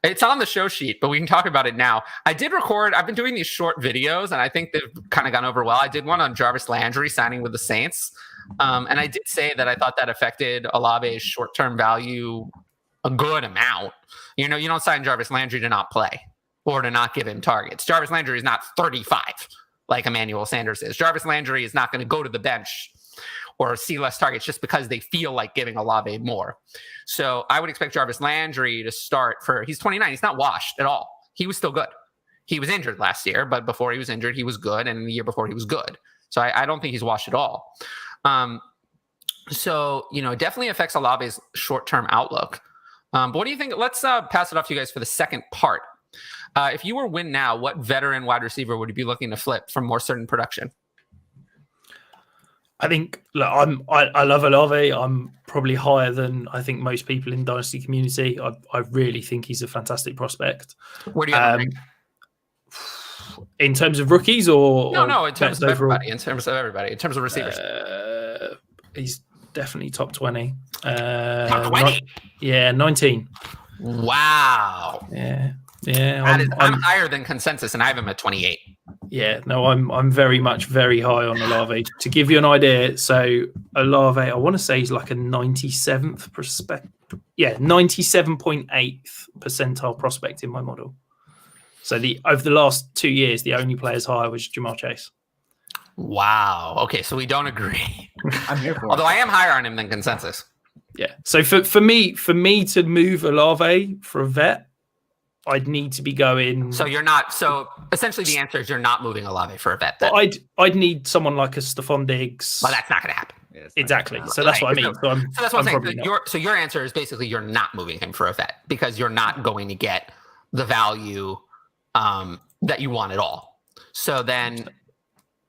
it's on the show sheet, but we can talk about it now. I've been doing these short videos, and I think they've kind of gone over well. I did one on Jarvis Landry signing with the Saints. And I did say that I thought that affected Olave's short-term value a good amount. You know, you don't sign Jarvis Landry to not play or to not give him targets. Jarvis Landry is not 35 like Emmanuel Sanders is. Jarvis Landry is not going to go to the bench or see less targets just because they feel like giving Olave more. So I would expect Jarvis Landry to start he's 29. He's not washed at all. He was still good. He was injured last year, but before he was injured, he was good. And the year before he was good. So I don't think he's washed at all. So, it definitely affects Olave's short-term outlook. But what do you think? Let's pass it off to you guys for the second part. If you were win now, what veteran wide receiver would you be looking to flip for more certain production? I think I love Olave. I'm probably higher than I think most people in the Dynasty community. I really think he's a fantastic prospect. Where do you have him? In terms of rookies or no, in terms of everybody. In terms of everybody. In terms of receivers. He's definitely top 20. Top 20? 19. Wow. Yeah. I'm higher than consensus, and I have him at 28. Yeah, no, I'm very much very high on Olave. To give you an idea, so Olave, I want to say he's like a 97th prospect. Yeah, 97.8th percentile prospect in my model. So over the last 2 years, the only players higher was Jamar Chase. Wow. Okay, so we don't agree. I'm here for it. Although I am higher on him than consensus. Yeah. So for me to move Olave for a vet, I'd need to be going. So you're not. So essentially, the answer is you're not moving Olave for a vet. Then. I'd need someone like a Stephon Diggs. Well, that's not going to happen. Yeah, exactly. So that's what I mean. So that's what I'm saying. So your answer is basically you're not moving him for a vet because you're not going to get the value that you want at all. So then,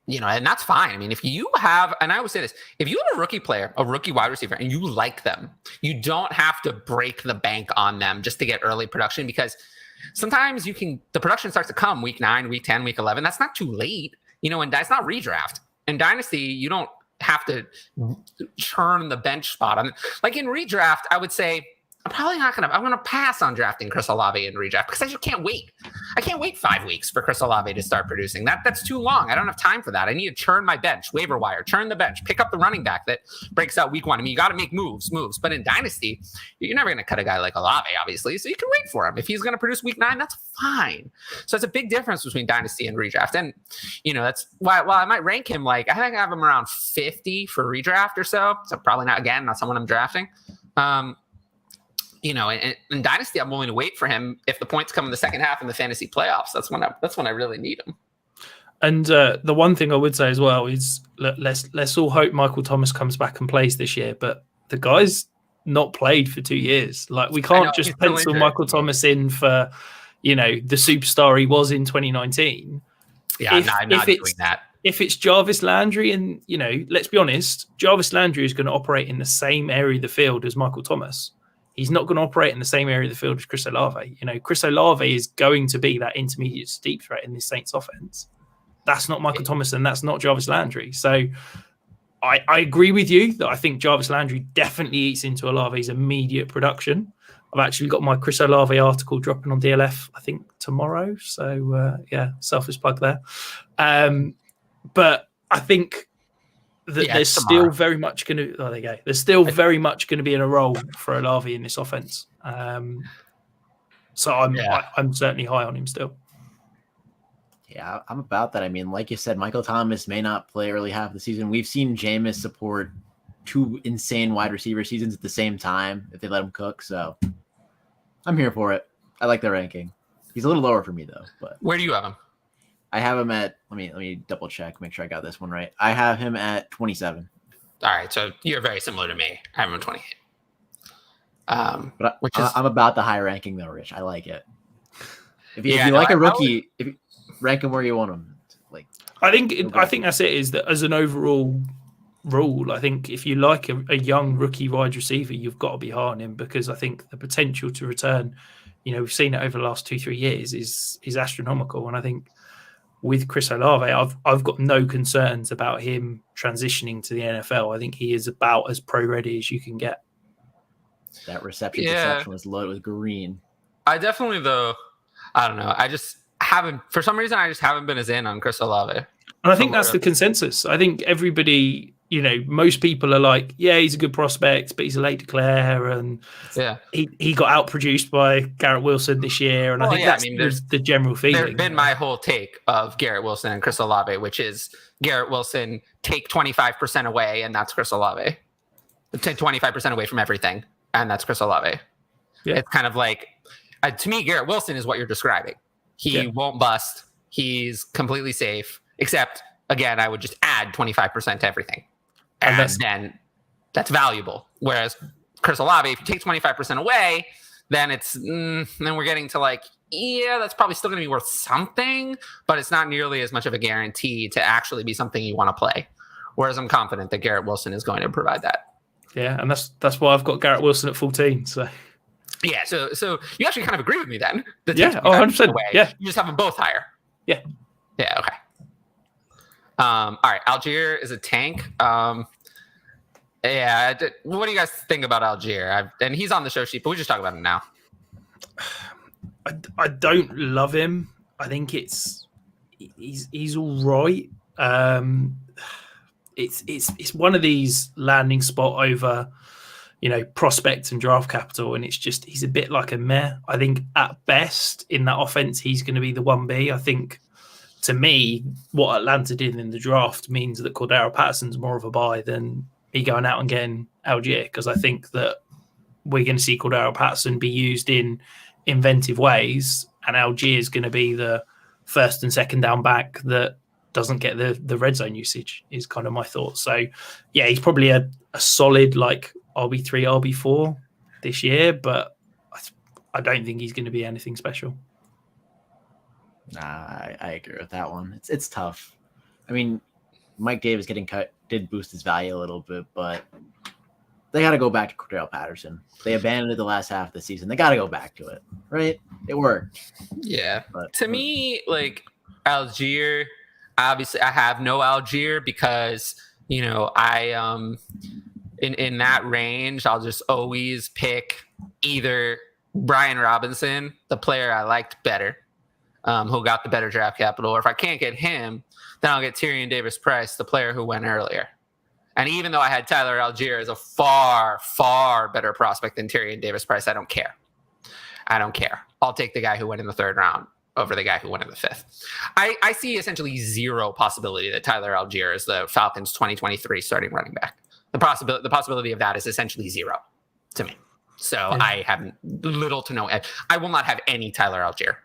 and that's fine. I mean, if you have, and I always say this, if you have a rookie player, a rookie wide receiver, and you like them, you don't have to break the bank on them just to get early production because sometimes the production starts to come week 9, week 10, week 11. That's not too late. And that's not redraft. In Dynasty, you don't have to churn the bench spot. Like in redraft, I would say, I'm going to pass on drafting Chris Olave in redraft because I just can't wait. I can't wait 5 weeks for Chris Olave to start producing. That's too long. I don't have time for that. I need to churn my bench, waiver wire, churn the bench, pick up the running back that breaks out week 1. I mean, you got to make moves. But in Dynasty, you're never going to cut a guy like Olave, obviously. So you can wait for him. If he's going to produce week 9, that's fine. So it's a big difference between Dynasty and redraft. And, that's why, I might rank him I think I have him around 50 for redraft or so. So probably not someone I'm drafting. In Dynasty, I'm willing to wait for him if the points come in the second half in the fantasy playoffs. That's when I really need him. And the one thing I would say as well is let's all hope Michael Thomas comes back and plays this year. But the guy's not played for 2 years. Like we can't just pencil Michael Thomas in for the superstar he was in 2019. Yeah, I'm not doing that. If it's Jarvis Landry, and let's be honest, Jarvis Landry is going to operate in the same area of the field as Michael Thomas. He's not going to operate in the same area of the field as Chris Olave. Chris Olave is going to be that intermediate to deep threat in the Saints offense. That's not Michael Thomas and that's not Jarvis Landry. So I agree with you that I think Jarvis Landry definitely eats into Olave's immediate production. I've actually got my Chris Olave article dropping on DLF, I think, tomorrow. So, selfish plug there. But I think that there's still very much going to... Oh, there you go. There's still very much going to be in a role for Olave in this offense. So I'm certainly high on him still. Yeah, I'm about that. I mean, like you said, Michael Thomas may not play early half of the season. We've seen Jameis support 2 insane wide receiver seasons at the same time if they let him cook. So I'm here for it. I like the ranking. He's a little lower for me though. But where do you have him? I have him at. Let me double check, make sure I got this one right. I have him at 27. All right, so you're very similar to me. I have him at 28. But which is, I'm about the high ranking though, Rich. I like it. If you like a rookie, if you rank him where you want him. Like, I think that's it. Is that as an overall rule, I think if you like a young rookie wide receiver, you've got to be high on him, because I think the potential to return, we've seen it over the last 2-3 years is astronomical. And I think with Chris Olave, I've got no concerns about him transitioning to the NFL. I think he is about as pro ready as you can get. That reception was loaded with green. I definitely, though, I don't know. I just haven't, for some reason, I just haven't been as in on Chris Olave. And I think that's the consensus. I think everybody, most people are like, yeah, he's a good prospect, but he's a late declare. And he got outproduced by Garrett Wilson this year. And I think that's the general feeling. There's been my whole take of Garrett Wilson and Chris Olave, which is Garrett Wilson, take 25% away, and that's Chris Olave. Take 25% away from everything, and that's Chris Olave. Yeah. It's kind of like, to me, Garrett Wilson is what you're describing. He won't bust. He's completely safe, except, again, I would just add 25% to everything. And then that's valuable. Whereas Chris Olave, if you take 25% away, then then we're getting to that's probably still going to be worth something, but it's not nearly as much of a guarantee to actually be something you want to play. Whereas I'm confident that Garrett Wilson is going to provide that. Yeah, and that's why I've got Garrett Wilson at 14. So yeah, so you actually kind of agree with me then. 100%. Yeah, you just have them both higher. Yeah. Yeah. Okay. All right. Algier is a tank. What do you guys think about Algier? And he's on the show sheet, but we just talk about him now. I don't love him. I think he's all right. It's one of these landing spot over, prospect and draft capital, and it's just he's a bit like a meh. I think at best in that offense he's going to be the 1B. I think, to me, what Atlanta did in the draft means that Cordero Patterson's more of a buy than me going out and getting Algier, because I think that we're going to see Cordero Patterson be used in inventive ways, and Algier is going to be the first and second down back that doesn't get the red zone usage, is kind of my thought. So, yeah, he's probably a solid RB3, RB4 this year, but I don't think he's going to be anything special. Nah, I agree with that one. It's tough. I mean, Mike Davis getting cut did boost his value a little bit, but they got to go back to Cordero Patterson. They abandoned it the last half of the season. They got to go back to it, right? It worked. Yeah. To me, Algier, obviously I have no Algier because, I in that range, I'll just always pick either Brian Robinson, the player I liked better, who got the better draft capital, or if I can't get him, then I'll get Tyrion Davis-Price, the player who went earlier. And even though I had Tyler Algier as a far, far better prospect than Tyrion Davis-Price, I don't care. I'll take the guy who went in the 3rd round over the guy who went in the 5th. I see essentially zero possibility that Tyler Algier is the Falcons' 2023 starting running back. The possibility of that is essentially zero to me. So I have little to no. I will not have any Tyler Algier.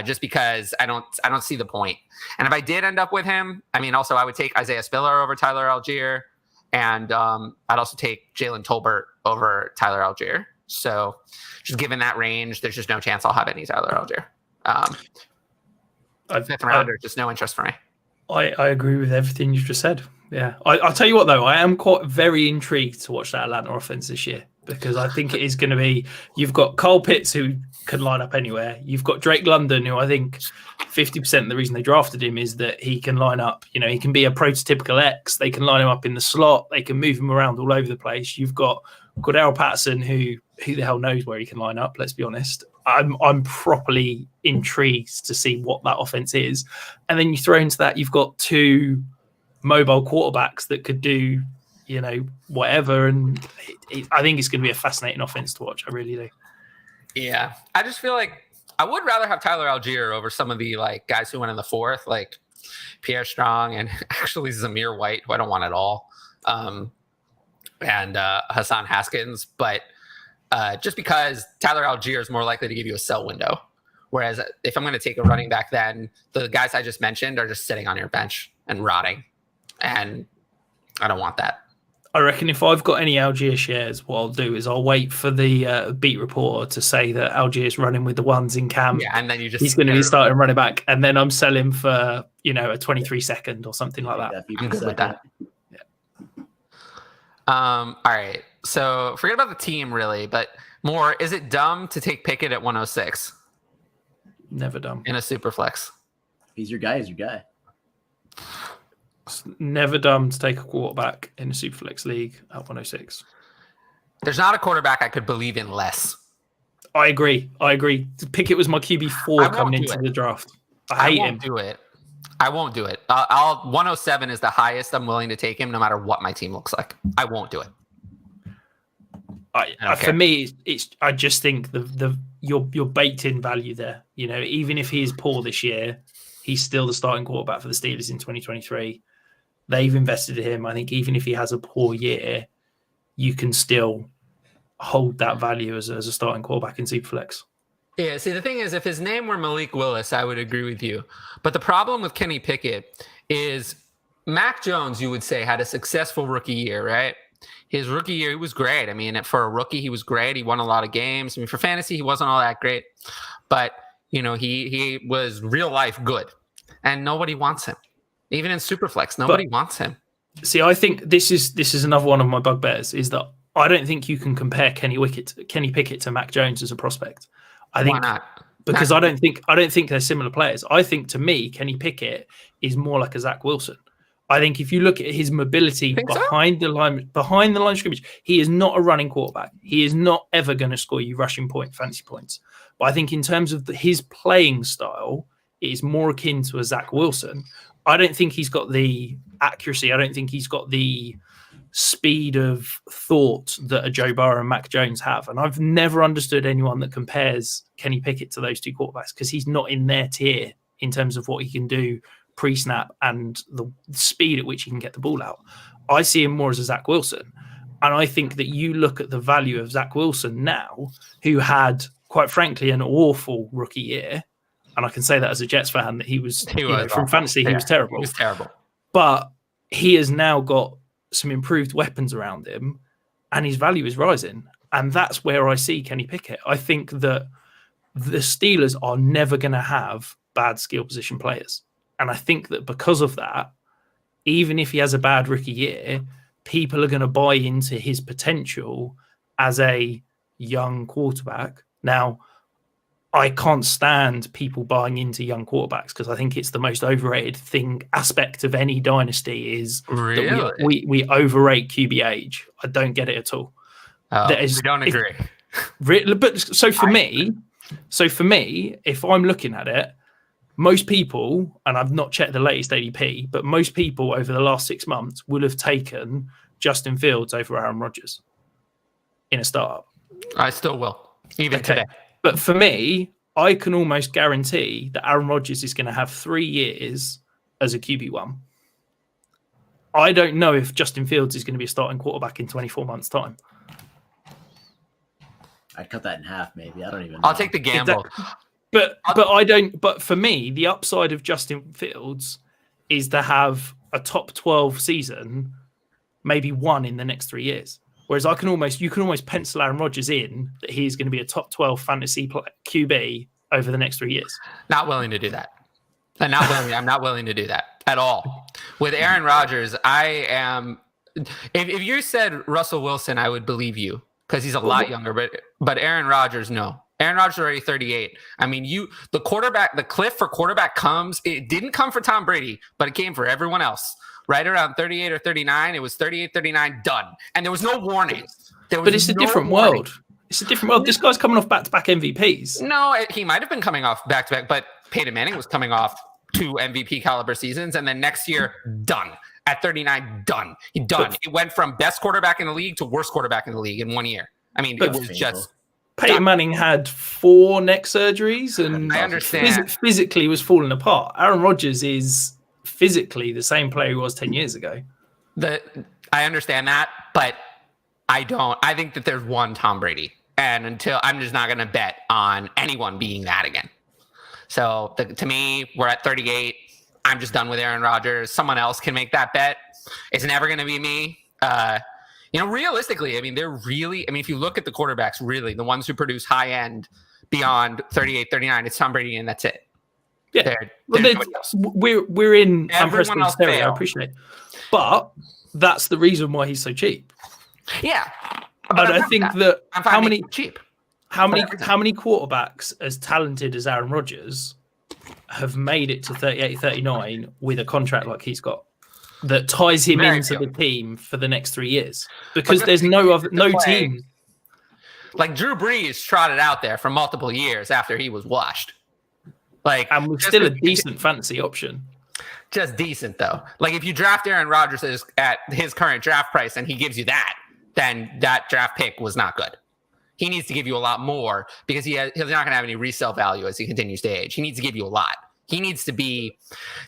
Just because I don't see the point. And if I did end up with him, also I would take Isaiah Spiller over Tyler Algier, and I'd also take Jalen Tolbert over Tyler Algier. So just given that range, there's just no chance I'll have any Tyler Algier. 5th rounder, just no interest for me. I agree with everything you've just said. Yeah, I'll tell you what though, I am quite very intrigued to watch that Atlanta offense this year, because I think it is going to be. You've got Kyle Pitts, who can line up anywhere. You've got Drake London, who I think 50% of the reason they drafted him is that he can line up. He can be a prototypical X. They can line him up in the slot. They can move him around all over the place. You've got Cordell Patterson, who the hell knows where he can line up, let's be honest. I'm properly intrigued to see what that offense is. And then you throw into that, you've got two mobile quarterbacks that could do, whatever. And I think it's going to be a fascinating offense to watch. I really do. Yeah. I just feel like I would rather have Tyler Algier over some of the guys who went in the fourth, like Pierre Strong and actually Zamir White, who I don't want at all. And Hassan Haskins. But just because Tyler Algier is more likely to give you a sell window. Whereas if I'm going to take a running back, then the guys I just mentioned are just sitting on your bench and rotting. And I don't want that. I reckon if I've got any Algier shares, what I'll do is I'll wait for the beat reporter to say that Algier's running with the ones in camp. Yeah, and then he's going to be starting running back. And then I'm selling for, a 23-second or something like that. I'm good with that. Yeah. All right. So forget about the team, really, but more, is it dumb to take Pickett at 106? Never dumb. In a super flex. He's your guy. He's your guy. It's never dumb to take a quarterback in a super flex league at 106. There's not a quarterback I could believe in less. I agree. Pickett was my QB4 coming into the draft. I hate him. I won't do it. 107 is the highest I'm willing to take him, no matter what my team looks like. I won't do it. For me, I just think you're baked in value there. Even if he is poor this year, he's still the starting quarterback for the Steelers in 2023. They've invested in him. I think even if he has a poor year, you can still hold that value as a starting quarterback in Superflex. Yeah, see, the thing is, if his name were Malik Willis, I would agree with you. But the problem with Kenny Pickett is Mac Jones, you would say, had a successful rookie year, right? His rookie year, he was great. I mean, for a rookie, he was great. He won a lot of games. I mean, for fantasy, he wasn't all that great. But, he was real life good. And nobody wants him. Even in Superflex, nobody wants him. See, I think this is another one of my bugbears, is that I don't think you can compare Kenny Pickett to Mac Jones as a prospect. Why not? Because I don't think they're similar players. I think, to me, Kenny Pickett is more like a Zach Wilson. I think if you look at his mobility behind the line of scrimmage, he is not a running quarterback. He is not ever going to score you fantasy points. But I think in terms of his playing style, it is more akin to a Zach Wilson. I don't think he's got the accuracy. I don't think he's got the speed of thought that a Joe Burrow and Mac Jones have. And I've never understood anyone that compares Kenny Pickett to those two quarterbacks, because he's not in their tier in terms of what he can do pre-snap and the speed at which he can get the ball out. I see him more as a Zach Wilson. And I think that you look at the value of Zach Wilson now, who had, quite frankly, an awful rookie year. And I can say that as a Jets fan, that he was from fantasy, he was terrible. He was terrible. But he has now got some improved weapons around him, and his value is rising. And that's where I see Kenny Pickett. I think that the Steelers are never going to have bad skill position players. And I think that because of that, even if he has a bad rookie year, people are going to buy into his potential as a young quarterback. Now, I can't stand people buying into young quarterbacks, because I think it's the most overrated aspect of any dynasty is that we overrate QB age. I don't get it at all. We don't agree. But so for me, if I'm looking at it, most people, and I've not checked the latest ADP, but most people over the last 6 months will have taken Justin Fields over Aaron Rodgers in a startup. I still will, even today. But for me, I can almost guarantee that Aaron Rodgers is going to have 3 years as a QB1. I don't know if Justin Fields is going to be a starting quarterback in 24 months' time. I'd cut that in half, maybe. I don't even know. I'll take the gamble. But I don't. But for me, the upside of Justin Fields is to have a top 12 season, maybe one in the next 3 years. Whereas you can almost pencil Aaron Rodgers in that he's going to be a top 12 fantasy QB over the next 3 years. Not willing to do that. I'm not willing to do that at all. With Aaron Rodgers, I am. If you said Russell Wilson, I would believe you, because he's a lot younger. But Aaron Rodgers, no. Aaron Rodgers is already 38. I mean, the cliff for quarterback comes. It didn't come for Tom Brady, but it came for everyone else. Right around 38 or 39, it was 38, 39, done. And there was no warning. But it's a different world. It's a different world. This guy's coming off back-to-back MVPs. No, he might have been coming off back-to-back, but Peyton Manning was coming off 2 MVP caliber seasons, and then next year, done. At 39, done. It went from best quarterback in the league to worst quarterback in the league in 1 year. I mean, it was just... Peyton Manning had 4 neck surgeries and I understand. Physically was falling apart. Aaron Rodgers is physically the same player he was 10 years ago. I understand that, but I don't. I think that there's one Tom Brady, and until I'm just not going to bet on anyone being that again. So to me, we're at 38. I'm just done with Aaron Rodgers. Someone else can make that bet. It's never going to be me. Realistically, I mean, if you look at the quarterbacks, really, the ones who produce high end beyond 38, 39, it's Tom Brady, and that's it. Yeah. We're in unprecedented area, I appreciate it. But that's the reason why he's so cheap. Yeah. But I think that how many quarterbacks as talented as Aaron Rodgers have made it to 38, 39 with a contract like he's got that ties him into the team for the next 3 years? Because there's no team. Like Drew Brees trotted out there for multiple years after he was washed. And was still a decent fantasy option. Just decent, though. Like, if you draft Aaron Rodgers at his current draft price and he gives you that, then that draft pick was not good. He needs to give you a lot more because he's not going to have any resale value as he continues to age. He needs to give you a lot. He needs to be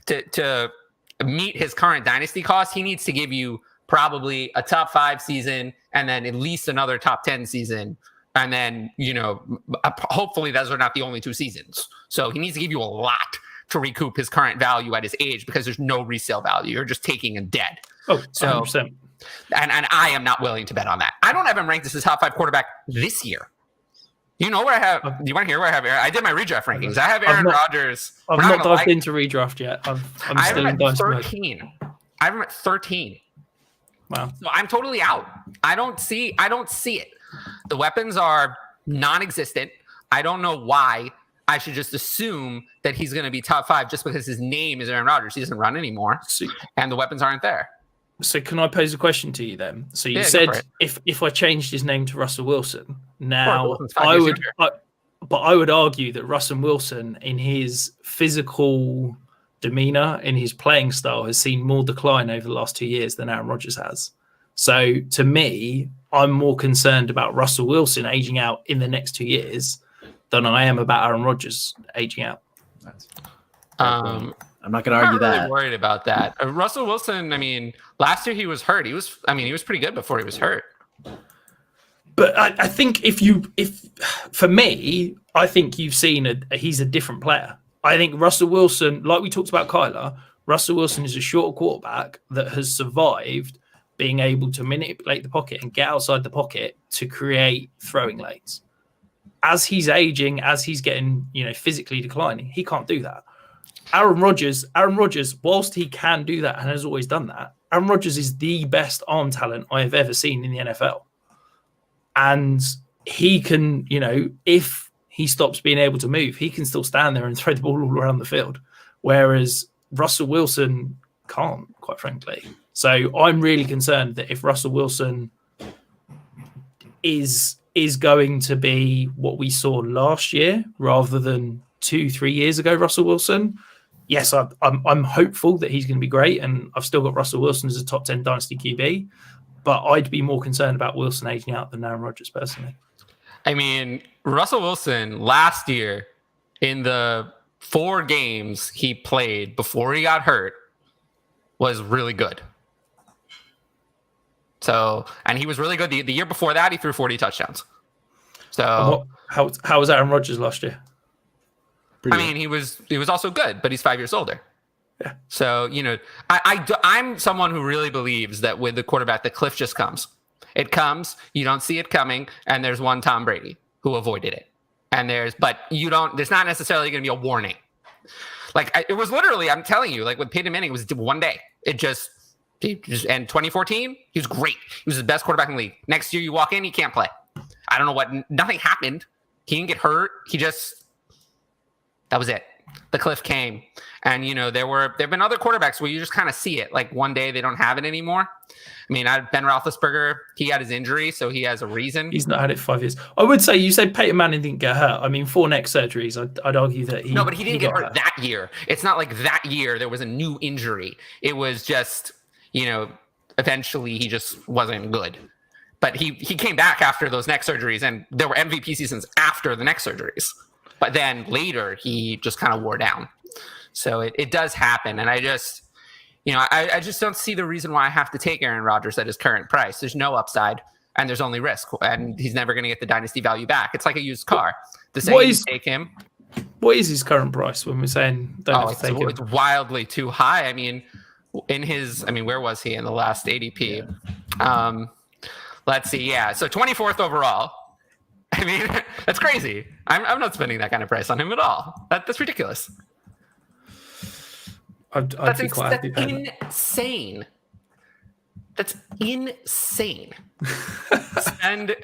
to meet his current dynasty cost. He needs to give you probably a top 5 season and then at least another top 10 season. And then, hopefully those are not the only 2 seasons. So he needs to give you a lot to recoup his current value at his age because there's no resale value. You're just taking him dead. Oh, 100%. And I am not willing to bet on that. I don't have him ranked as a top 5 quarterback this year. You know where I have? Do you want to hear where I have Aaron? I did my redraft rankings. I have Aaron Rodgers. I've not dived into redraft yet. I'm still in Dynasty 13. I have him at 13. Wow. So I'm totally out. I don't see it. The weapons are non-existent. I don't know why I should just assume that he's going to be top 5 just because his name is Aaron Rodgers. He doesn't run anymore, and the weapons aren't there. So can I pose a question to you then? So you said if I changed his name to Russell Wilson, now I would argue that Russell Wilson, in his physical demeanor, in his playing style, has seen more decline over the last 2 years than Aaron Rodgers has. So to me, I'm more concerned about Russell Wilson aging out in the next 2 years than I am about Aaron Rodgers aging out. I'm not going to argue that. I'm really worried about that. Russell Wilson, I mean, last year he was hurt. He was pretty good before he was hurt. But I think for me, I think you've seen he's a different player. I think Russell Wilson, like we talked about Kyler, Russell Wilson is a shorter quarterback that has survived being able to manipulate the pocket and get outside the pocket to create throwing lanes. As he's aging, as he's getting, physically declining, he can't do that. Aaron Rodgers, whilst he can do that and has always done that, Aaron Rodgers is the best arm talent I have ever seen in the NFL. And he can, if he stops being able to move, he can still stand there and throw the ball all around the field. Whereas Russell Wilson can't, quite frankly. So I'm really concerned that if Russell Wilson is going to be what we saw last year rather than 2-3 years ago, Russell Wilson, yes, I'm hopeful that he's going to be great, and I've still got Russell Wilson as a top 10 dynasty QB, but I'd be more concerned about Wilson aging out than Aaron Rodgers personally. I mean, Russell Wilson last year in the 4 games he played before he got hurt was really good. So, and he was really good. The year before that, he threw 40 touchdowns. So, how was Aaron Rodgers last year? He was also good, but he's 5 years older. Yeah. So, I'm someone who really believes that with the quarterback, the cliff just comes. It comes, you don't see it coming, and there's one Tom Brady who avoided it. There's not necessarily going to be a warning. It was literally, I'm telling you, with Peyton Manning, it was one day. And 2014, he was great. He was the best quarterback in the league. Next year, you walk in, he can't play. I don't know nothing happened. He didn't get hurt. That was it. the cliff came. And, there've been other quarterbacks where you just kind of see it. Like one day they don't have it anymore. I mean, Ben Roethlisberger, he had his injury, so he has a reason. He's not had it 5 years. I would say you said Peyton Manning didn't get hurt. I mean, 4 neck surgeries. I'd argue that No, but he didn't get hurt that year. It's not like that year there was a new injury. It was just, eventually he just wasn't good. But he came back after those neck surgeries, and there were MVP seasons after the neck surgeries. But then later he just kind of wore down. So it does happen, and I just don't see the reason why I have to take Aaron Rodgers at his current price. There's no upside, and there's only risk, and he's never going to get the dynasty value back. It's like a used car. The same you take him. What is his current price when we're saying don't have to take him? It's wildly too high. I mean, where was he in the last ADP? Yeah. Let's see. Yeah, so 24th overall. I mean, that's crazy. I'm not spending that kind of price on him at all. That's ridiculous. I'd be quite happy. Insane. That's insane. Spend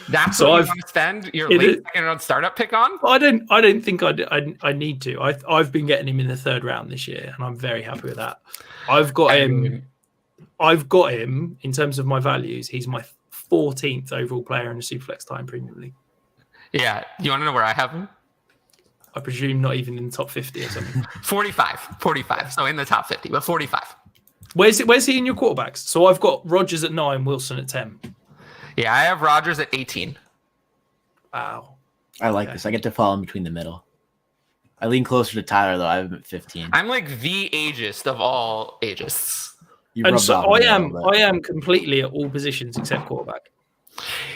that's what you want to spend your late second round startup pick on? I don't think I need to. I've been getting him in the 3rd round this year, and I'm very happy with that. I've got him in terms of my values. He's my 14th overall player in the Superflex Time Premium League. Yeah, you want to know where I have him? I presume not even in the top 50 or something. 45. So in the top 50, but 45. Where's he in your quarterbacks? So I've got Rodgers at 9, Wilson at 10. Yeah, I have Rodgers at 18. Wow. I like this. I get to fall in between the middle. I lean closer to Tyler, though. I have him at 15. I'm like the ageist of all ageists. And so I am completely at all positions except quarterback.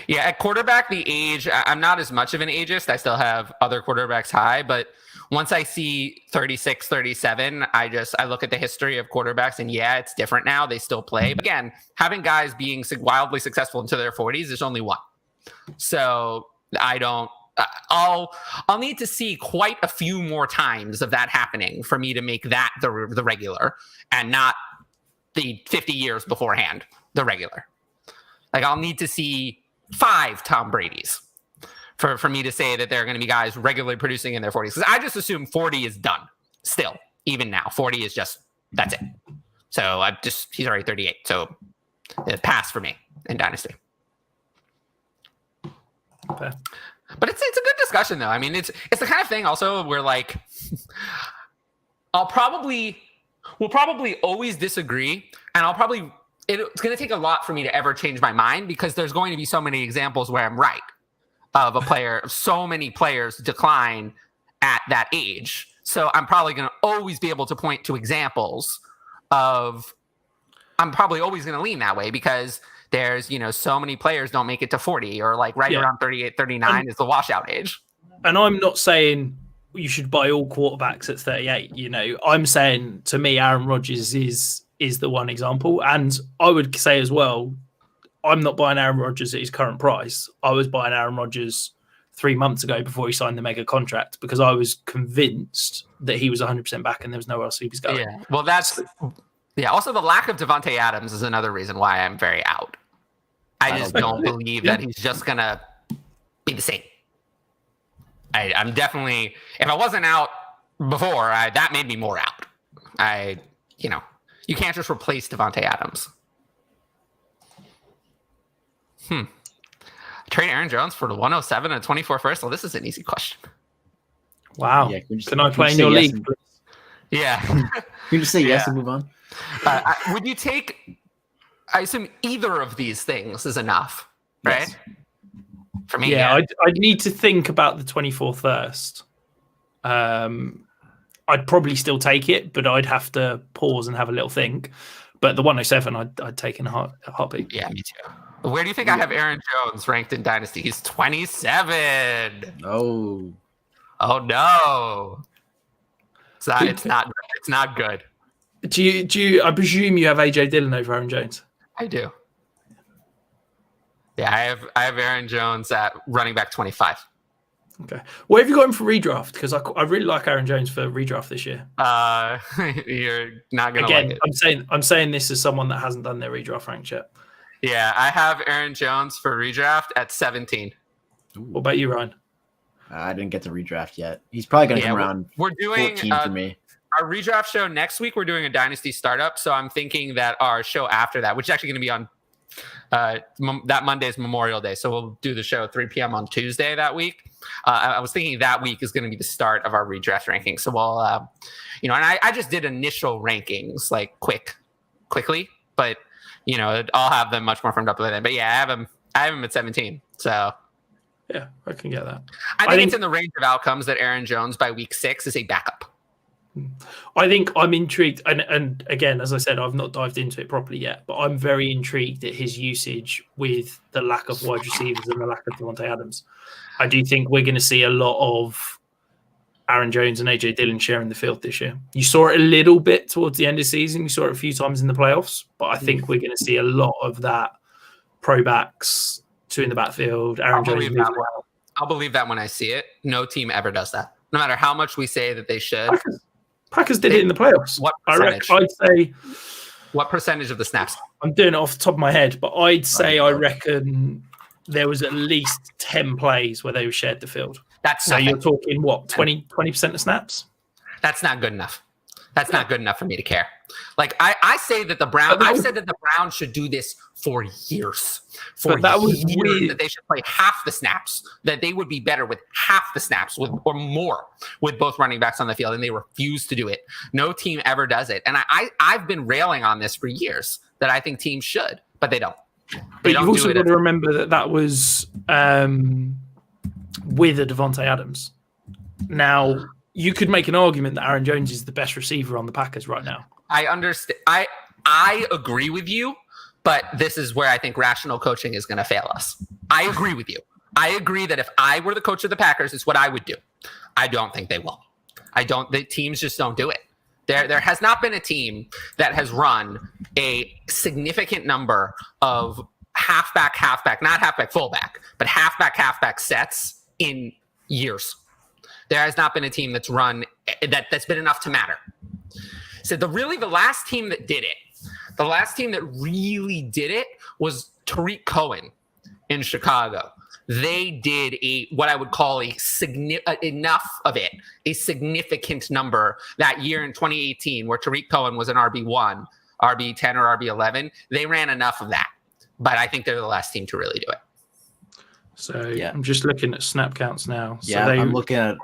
Yeah, at quarterback, the age, I'm not as much of an ageist. I still have other quarterbacks high, but once I see 36, 37, I look at the history of quarterbacks, and yeah, it's different now. They still play. But again, having guys being wildly successful into their 40s, there's only one. So I'll need to see quite a few more times of that happening for me to make that the regular, and not the 50 years beforehand, the regular. Like, I'll need to see 5 Tom Brady's for me to say that there are going to be guys regularly producing in their 40s. Because I just assume 40 is done still, even now. 40 is just, that's it. So he's already 38. So it passed for me in Dynasty. Okay. But it's a good discussion, though. I mean, it's the kind of thing also where, like, we'll probably always disagree, and it's going to take a lot for me to ever change my mind, because there's going to be so many examples where I'm right of a player. So many players decline at that age. So I'm probably going to always be able to point to examples of, I'm probably always going to lean that way, because there's, so many players don't make it to 40, or like around 38, 39 is the washout age. And I'm not saying you should buy all quarterbacks at 38. I'm saying, to me, Aaron Rodgers is the one example. And I would say as well, I'm not buying Aaron Rodgers at his current price. I was buying Aaron Rodgers 3 months ago before he signed the mega contract, because I was convinced that he was 100% back and there was nowhere else he was going. Yeah. Well, also the lack of Devontae Adams is another reason why I'm very out. I just don't believe that he's just going to be the same. I'm definitely, if I wasn't out before, that made me more out. You can't just replace Devontae Adams. Trade Aaron Jones for the 107 and 24 first? Well, this is an easy question. Wow. Yeah, can I play in your league? Yeah. Can you just say yes and move on? Would you take, I assume either of these things is enough, right? Yes. For me, yeah. I'd need to think about the 24 first. I'd probably still take it, but I'd have to pause and have a little think. But the 107, I'd take in a heartbeat. Yeah, me too. Where do you think I have Aaron Jones ranked in Dynasty? He's 27. Oh no. It's not good. Do you? I presume you have AJ Dillon over Aaron Jones. I do. Yeah, I have Aaron Jones at running back 25. Okay. Where have you got him for redraft? Because I really like Aaron Jones for redraft this year. You're not gonna like it. I'm saying this as someone that hasn't done their redraft rank yet. Yeah, I have Aaron Jones for redraft at 17. What about you, Ryan? I didn't get to redraft yet. He's probably going to come around. We're doing 14 for me. Our redraft show next week. We're doing a Dynasty startup. So I'm thinking that our show after that, which is actually going to be on that Monday is Memorial Day. So we'll do the show at 3 p.m. on Tuesday that week. I was thinking that week is going to be the start of our redraft rankings. So we'll, and I just did initial rankings like quickly, but I'll have them much more firmed up by then. But yeah, I have him at 17. So yeah, I can get that. I think it's in the range of outcomes that Aaron Jones by week 6 is a backup. I think I'm intrigued, and again, as I said, I've not dived into it properly yet, but I'm very intrigued at his usage with the lack of wide receivers and the lack of Devontae Adams. I do think we're going to see a lot of Aaron Jones and AJ Dillon sharing the field this year. You saw it a little bit towards the end of the season. You saw it a few times in the playoffs, but I think we're going to see a lot of that pro backs, two in the backfield, Aaron Jones. I'll believe that when I see it. No team ever does that. No matter how much we say that they should. Packers did it in the playoffs. What percentage? I'd say. What percentage of the snaps? I'm doing it off the top of my head, but I'd say I reckon there was at least 10 plays where they shared the field. That's so you're talking what, 20% of snaps? That's not good enough. That's not good enough for me to care. Like I say that I've said that the Browns should do this for years. That they should play half the snaps, that they would be better with half the snaps or more with both running backs on the field, and they refuse to do it. No team ever does it. And I've been railing on this for years that I think teams should, but they don't. But you've also got to remember that was with a Devontae Adams. Now, you could make an argument that Aaron Jones is the best receiver on the Packers right now. I understand. I agree with you, but this is where I think rational coaching is going to fail us. I agree with you. I agree that if I were the coach of the Packers, it's what I would do. I don't think they will. The teams just don't do it. There has not been a team that has run a significant number of halfback, not halfback, fullback, but halfback sets in years. There has not been a team that's run that's been enough to matter. So the last team that did it, the last team that really did it was Tariq Cohen in Chicago. They did what I would call a significant number that year in 2018 where Tariq Cohen was an RB1, RB10 or RB11. They ran enough of that, but I think they're the last team to really do it. So yeah. I'm just looking at snap counts now. So yeah, I'm looking at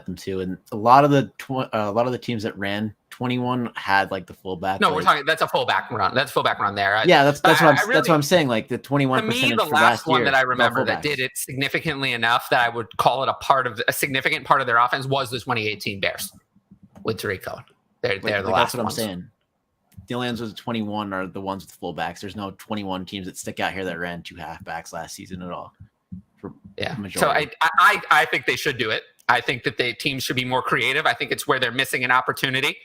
them too, and a lot of the teams that ran 21 had like the fullback. No, we're talking. That's a fullback run. That's a fullback run there. Yeah, that's what I'm saying. Like the 21%. To me, the last one that I remember that did it significantly enough that I would call it a significant part of their offense was the 2018 Bears with Tariq Cohen. They're the last. That's what ones. I'm saying. The only ones with 21 are the ones with fullbacks. There's no 21 teams that stick out here that ran two halfbacks last season at all. So I think they should do it. I think that teams should be more creative. I think it's where they're missing an opportunity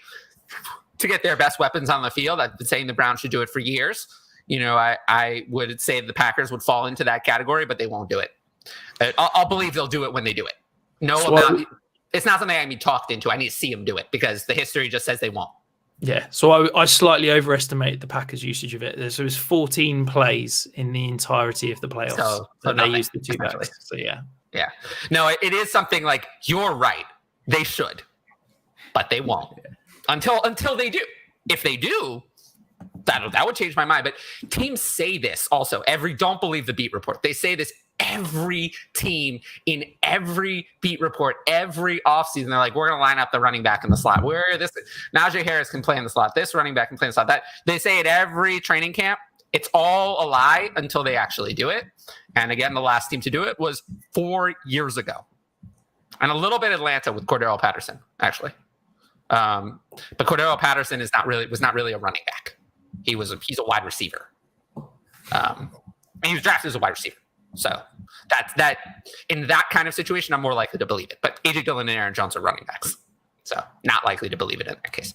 to get their best weapons on the field. I've been saying the Browns should do it for years. I would say the Packers would fall into that category, but they won't do it. I'll believe they'll do it when they do it. It's not something I need talked into. I need to see them do it because the history just says they won't. Yeah, so I slightly overestimated the Packers' usage of it. So it was 14 plays in the entirety of the playoffs. So they used the two backs. So yeah. No, it is something like you're right. They should, but they won't until they do. If they do, that would change my mind. But teams say this also. Don't believe the beat report. They say this every team in every beat report every offseason. They're like, we're going to line up the running back in the slot. Najee Harris can play in the slot. This running back can play in the slot. That they say at every training camp. It's all a lie until they actually do it. And again, the last team to do it was 4 years ago, and a little bit Atlanta with Cordero Patterson actually. But Cordero Patterson was not really a running back. He's a wide receiver. And he was drafted as a wide receiver. So that in that kind of situation, I'm more likely to believe it. But AJ Dillon and Aaron Jones are running backs, so not likely to believe it in that case.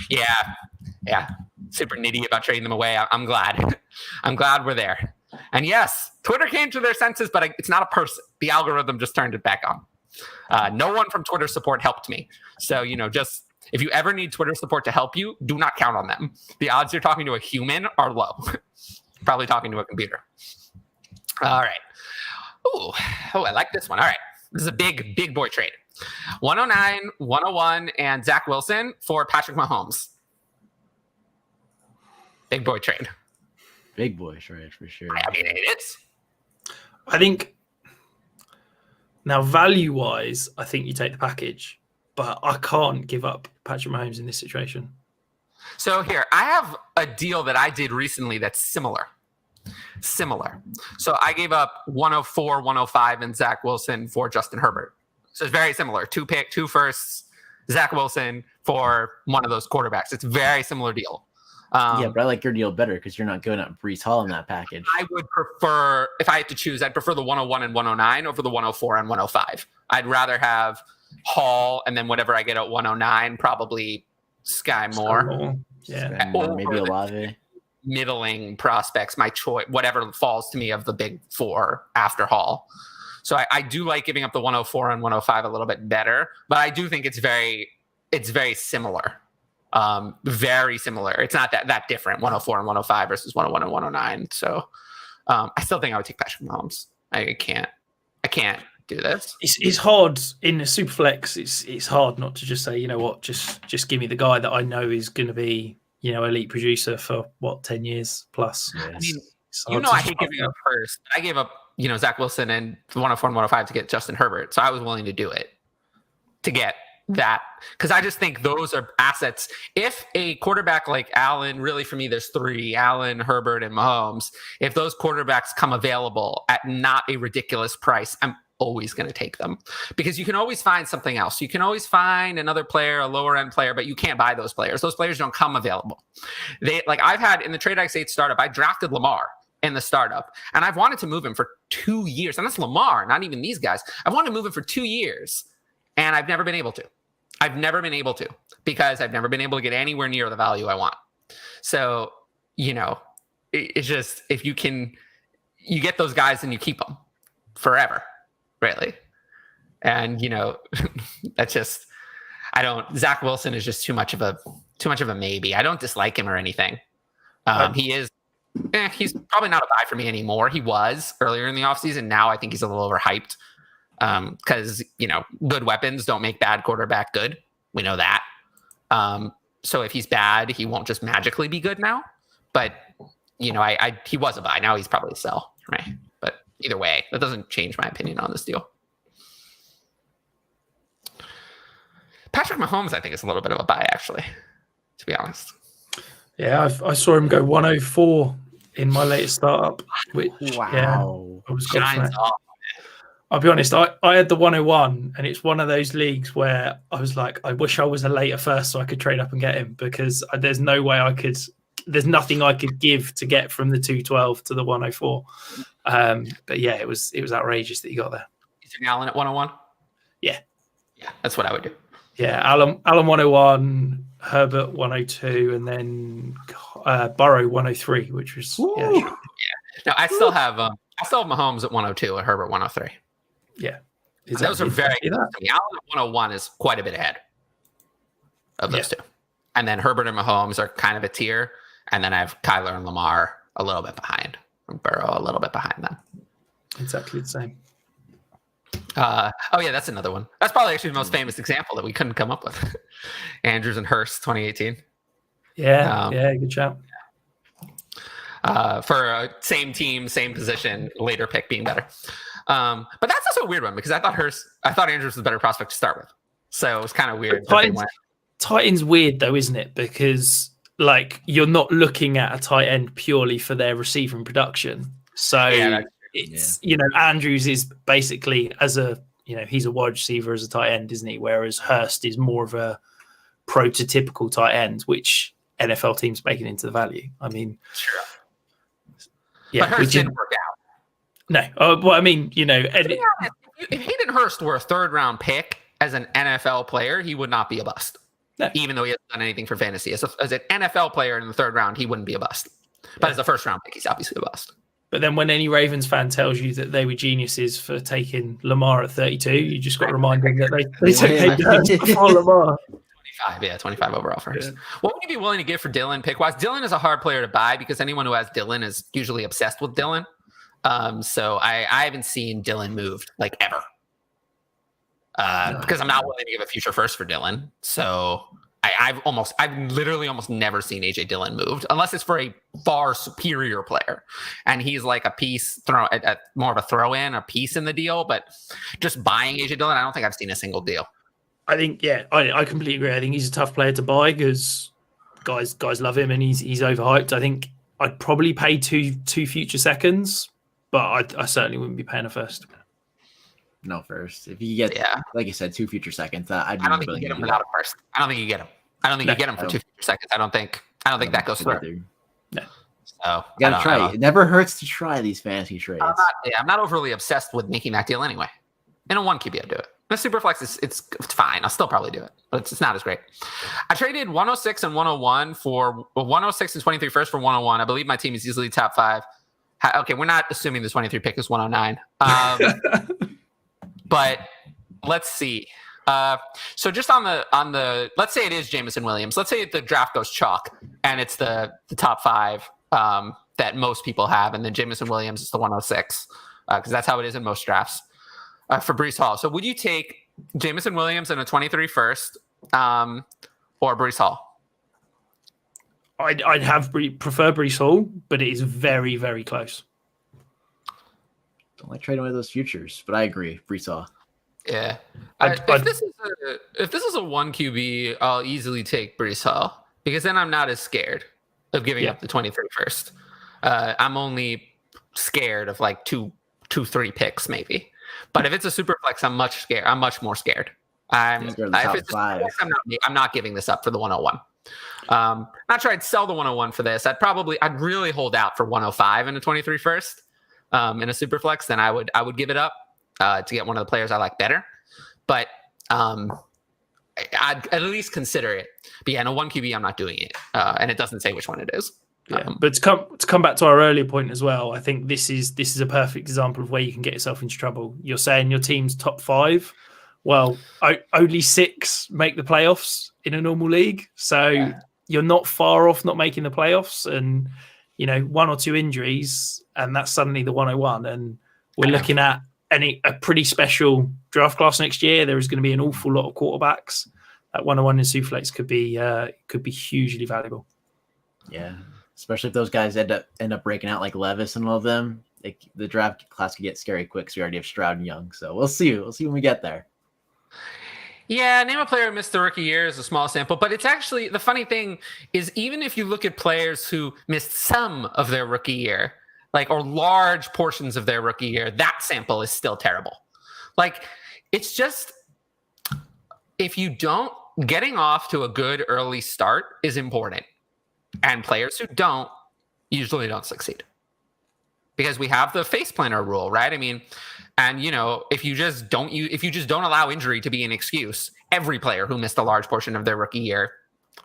Yeah, super nitty about trading them away. I'm glad. I'm glad we're there. And yes, Twitter came to their senses, but it's not a person. The algorithm just turned it back on. No one from Twitter support helped me. So just if you ever need Twitter support to help you, do not count on them. The odds you're talking to a human are low. Probably talking to a computer. All right. Oh, I like this one. All right. This is a big boy trade. 109, 101, and Zach Wilson for Patrick Mahomes. Big boy trade. Big boy trade for sure. I mean, it is. I think now value-wise, I think you take the package, but I can't give up Patrick Mahomes in this situation. So here, I have a deal that I did recently that's similar. So I gave up 104, 105, and Zach Wilson for Justin Herbert. So it's very similar. 2 firsts, Zach Wilson for one of those quarterbacks. It's a very similar deal. Yeah, but I like your deal better because you're not going up Brees Hall in that package. I would prefer, if I had to choose, I'd prefer the 101 and 109 over the 104 and 105. I'd rather have Hall and then whatever I get at 109, probably Sky Moore. Yeah. Or maybe Olave. Middling prospects, my choice, whatever falls to me of the big four after Hall. So I do like giving up the 104 and 105 a little bit better, but I do think it's very similar. Very similar. It's not that different, 104 and 105 versus 101 and 109. So I still think I would take Patrick Mahomes. I can't do this. It's hard in the super flex. It's hard not to just say, you know what, just give me the guy that I know is going to be, you know, elite producer for 10 years plus. Yes. I mean, I hate giving up first. I gave up, Zach Wilson and 104 and 105 to get Justin Herbert. So I was willing to do it to get that, because I just think those are assets. If a quarterback like Allen, really for me, there's 3, Allen, Herbert, and Mahomes. If those quarterbacks come available at not a ridiculous price, I'm always going to take them, because you can always find something else. You can always find another player, a lower end player, but you can't buy those players. Those players don't come available. I've had in the Trade X8 startup, I drafted Lamar in the startup, and I've wanted to move him for 2 years. And that's Lamar, not even these guys. I've wanted to move him for 2 years, and I've never been able to. Because I've never been able to get anywhere near the value I want. So, it's just, if you get those guys and you keep them forever, really. And, that's just, Zach Wilson is just too much of a maybe. I don't dislike him or anything. He's probably not a buy for me anymore. He was earlier in the offseason. Now I think he's a little overhyped. Because, good weapons don't make bad quarterback good. We know that. So if he's bad, he won't just magically be good now. But, he was a buy. Now he's probably a sell, right? But either way, that doesn't change my opinion on this deal. Patrick Mahomes, I think, is a little bit of a buy, actually, to be honest. Yeah, I saw him go 104 in my latest startup. Which, wow. Yeah, I was Shines off. I'll be honest, I had the 101, and it's one of those leagues where I was like, I wish I was a later first so I could trade up and get him, because there's no way there's nothing I could give to get from the 212 to the 104. But yeah, it was outrageous that you got there. Is there Allen at 101? Yeah. Yeah, that's what I would do. Yeah, Allen 101, Herbert 102, and then Burrow 103, which was yeah. No, I still have Mahomes at 102 and Herbert 103. Yeah. Those are very good. Allen at 101 is quite a bit ahead of those two. And then Herbert and Mahomes are kind of a tier. And then I have Kyler and Lamar a little bit behind. And Burrow a little bit behind them. Exactly the same. That's another one. That's probably actually the most famous example that we couldn't come up with. Andrews and Hurst, 2018. Yeah, good shout. For a same team, same position, later pick being better. But that's also a weird one, because I thought Andrews was the better prospect to start with. So it was kind of weird. Titans weird though, isn't it? Because you're not looking at a tight end purely for their receiving production. So Andrews is basically he's a wide receiver as a tight end, isn't he? Whereas Hurst is more of a prototypical tight end, which NFL teams making into the value. I mean, sure. Yeah, but Hurst didn't work out. No. If Hayden Hurst were a third-round pick as an NFL player, he would not be a bust. No. Even though he hasn't done anything for fantasy. As an NFL player in the third round, he wouldn't be a bust. But as a first-round pick, he's obviously a bust. But then when any Ravens fan tells you that they were geniuses for taking Lamar at 32, you just got to remind them that they took Hayden Hurst before Lamar. 25 overall first. Yeah. What would you be willing to give for Dylan pick-wise? Dylan is a hard player to buy, because anyone who has Dylan is usually obsessed with Dylan. So I haven't seen Dylan moved ever. because I'm not willing to give a future first for Dylan. So I've literally almost never seen AJ Dillon moved unless it's for a far superior player, and he's like a piece more of a throw in, a piece in the deal. But just buying AJ Dillon, I don't think I've seen a single deal. I think, I completely agree. I think he's a tough player to buy because guys love him and he's overhyped. I think I'd probably pay two future seconds, but I certainly wouldn't be paying a first. No first. If you get, like you said, 2 future seconds, I don't think you get him without a first. I don't think you get him. I don't think you get him for 2 future seconds. I don't think that goes through. No. So you gotta try. It never hurts to try these fantasy trades. I'm not overly obsessed with making that deal anyway. In a 1 QB, I'll do it. In a Superflex, it's fine. I'll still probably do it, but it's not as great. I traded 106 and 101 for 106 and 23 first for 101. I believe my team is easily top 5. Okay, we're not assuming the 23 pick is 109. But let's see. So just on the let's say it is Jameson Williams. Let's say the draft goes chalk and it's the top 5 that most people have, and then Jameson Williams is the 106 because that's how it is in most drafts for Brees Hall. So would you take Jameson Williams in a 23 first or Brees Hall? I'd prefer Brees Hall, but it is very, very close. Don't like trading away those futures, but I agree. Brees Hall. Yeah. If this is a 1 QB, I'll easily take Brees Hall because then I'm not as scared of giving up the 23 first. I'm only scared of like 2-3 picks maybe. But if it's a super flex, I'm much more scared. I'm not giving this up for the 101. Not sure I'd sell the 101 for this. I'd really hold out for 105 in a 23 first in a super flex. Then I would give it up to get one of the players I like better. But I'd at least consider it. But yeah, in a 1 QB, I'm not doing it. And it doesn't say which one it is. But to come back to our earlier point as well, I think this is a perfect example of where you can get yourself into trouble. You're saying your team's top 5. Well, only 6 make the playoffs in a normal league. So you're not far off not making the playoffs, and 1 or 2 injuries, and that's suddenly the 101. And we're looking at a pretty special draft class next year. There is going to be an awful lot of quarterbacks. That 101 in Superflex could be hugely valuable. Yeah, especially if those guys end up breaking out like Levis and all of them. The draft class could get scary quick because we already have Stroud and Young. So we'll see. We'll see when we get there. Yeah, name a player who missed the rookie year is a small sample, but it's actually the funny thing is even if you look at players who missed some of their rookie year, or large portions of their rookie year, that sample is still terrible. It's just if you don't, getting off to a good early start is important, and players who don't usually don't succeed because we have the face planner rule, right? I mean. And if you just don't allow injury to be an excuse, every player who missed a large portion of their rookie year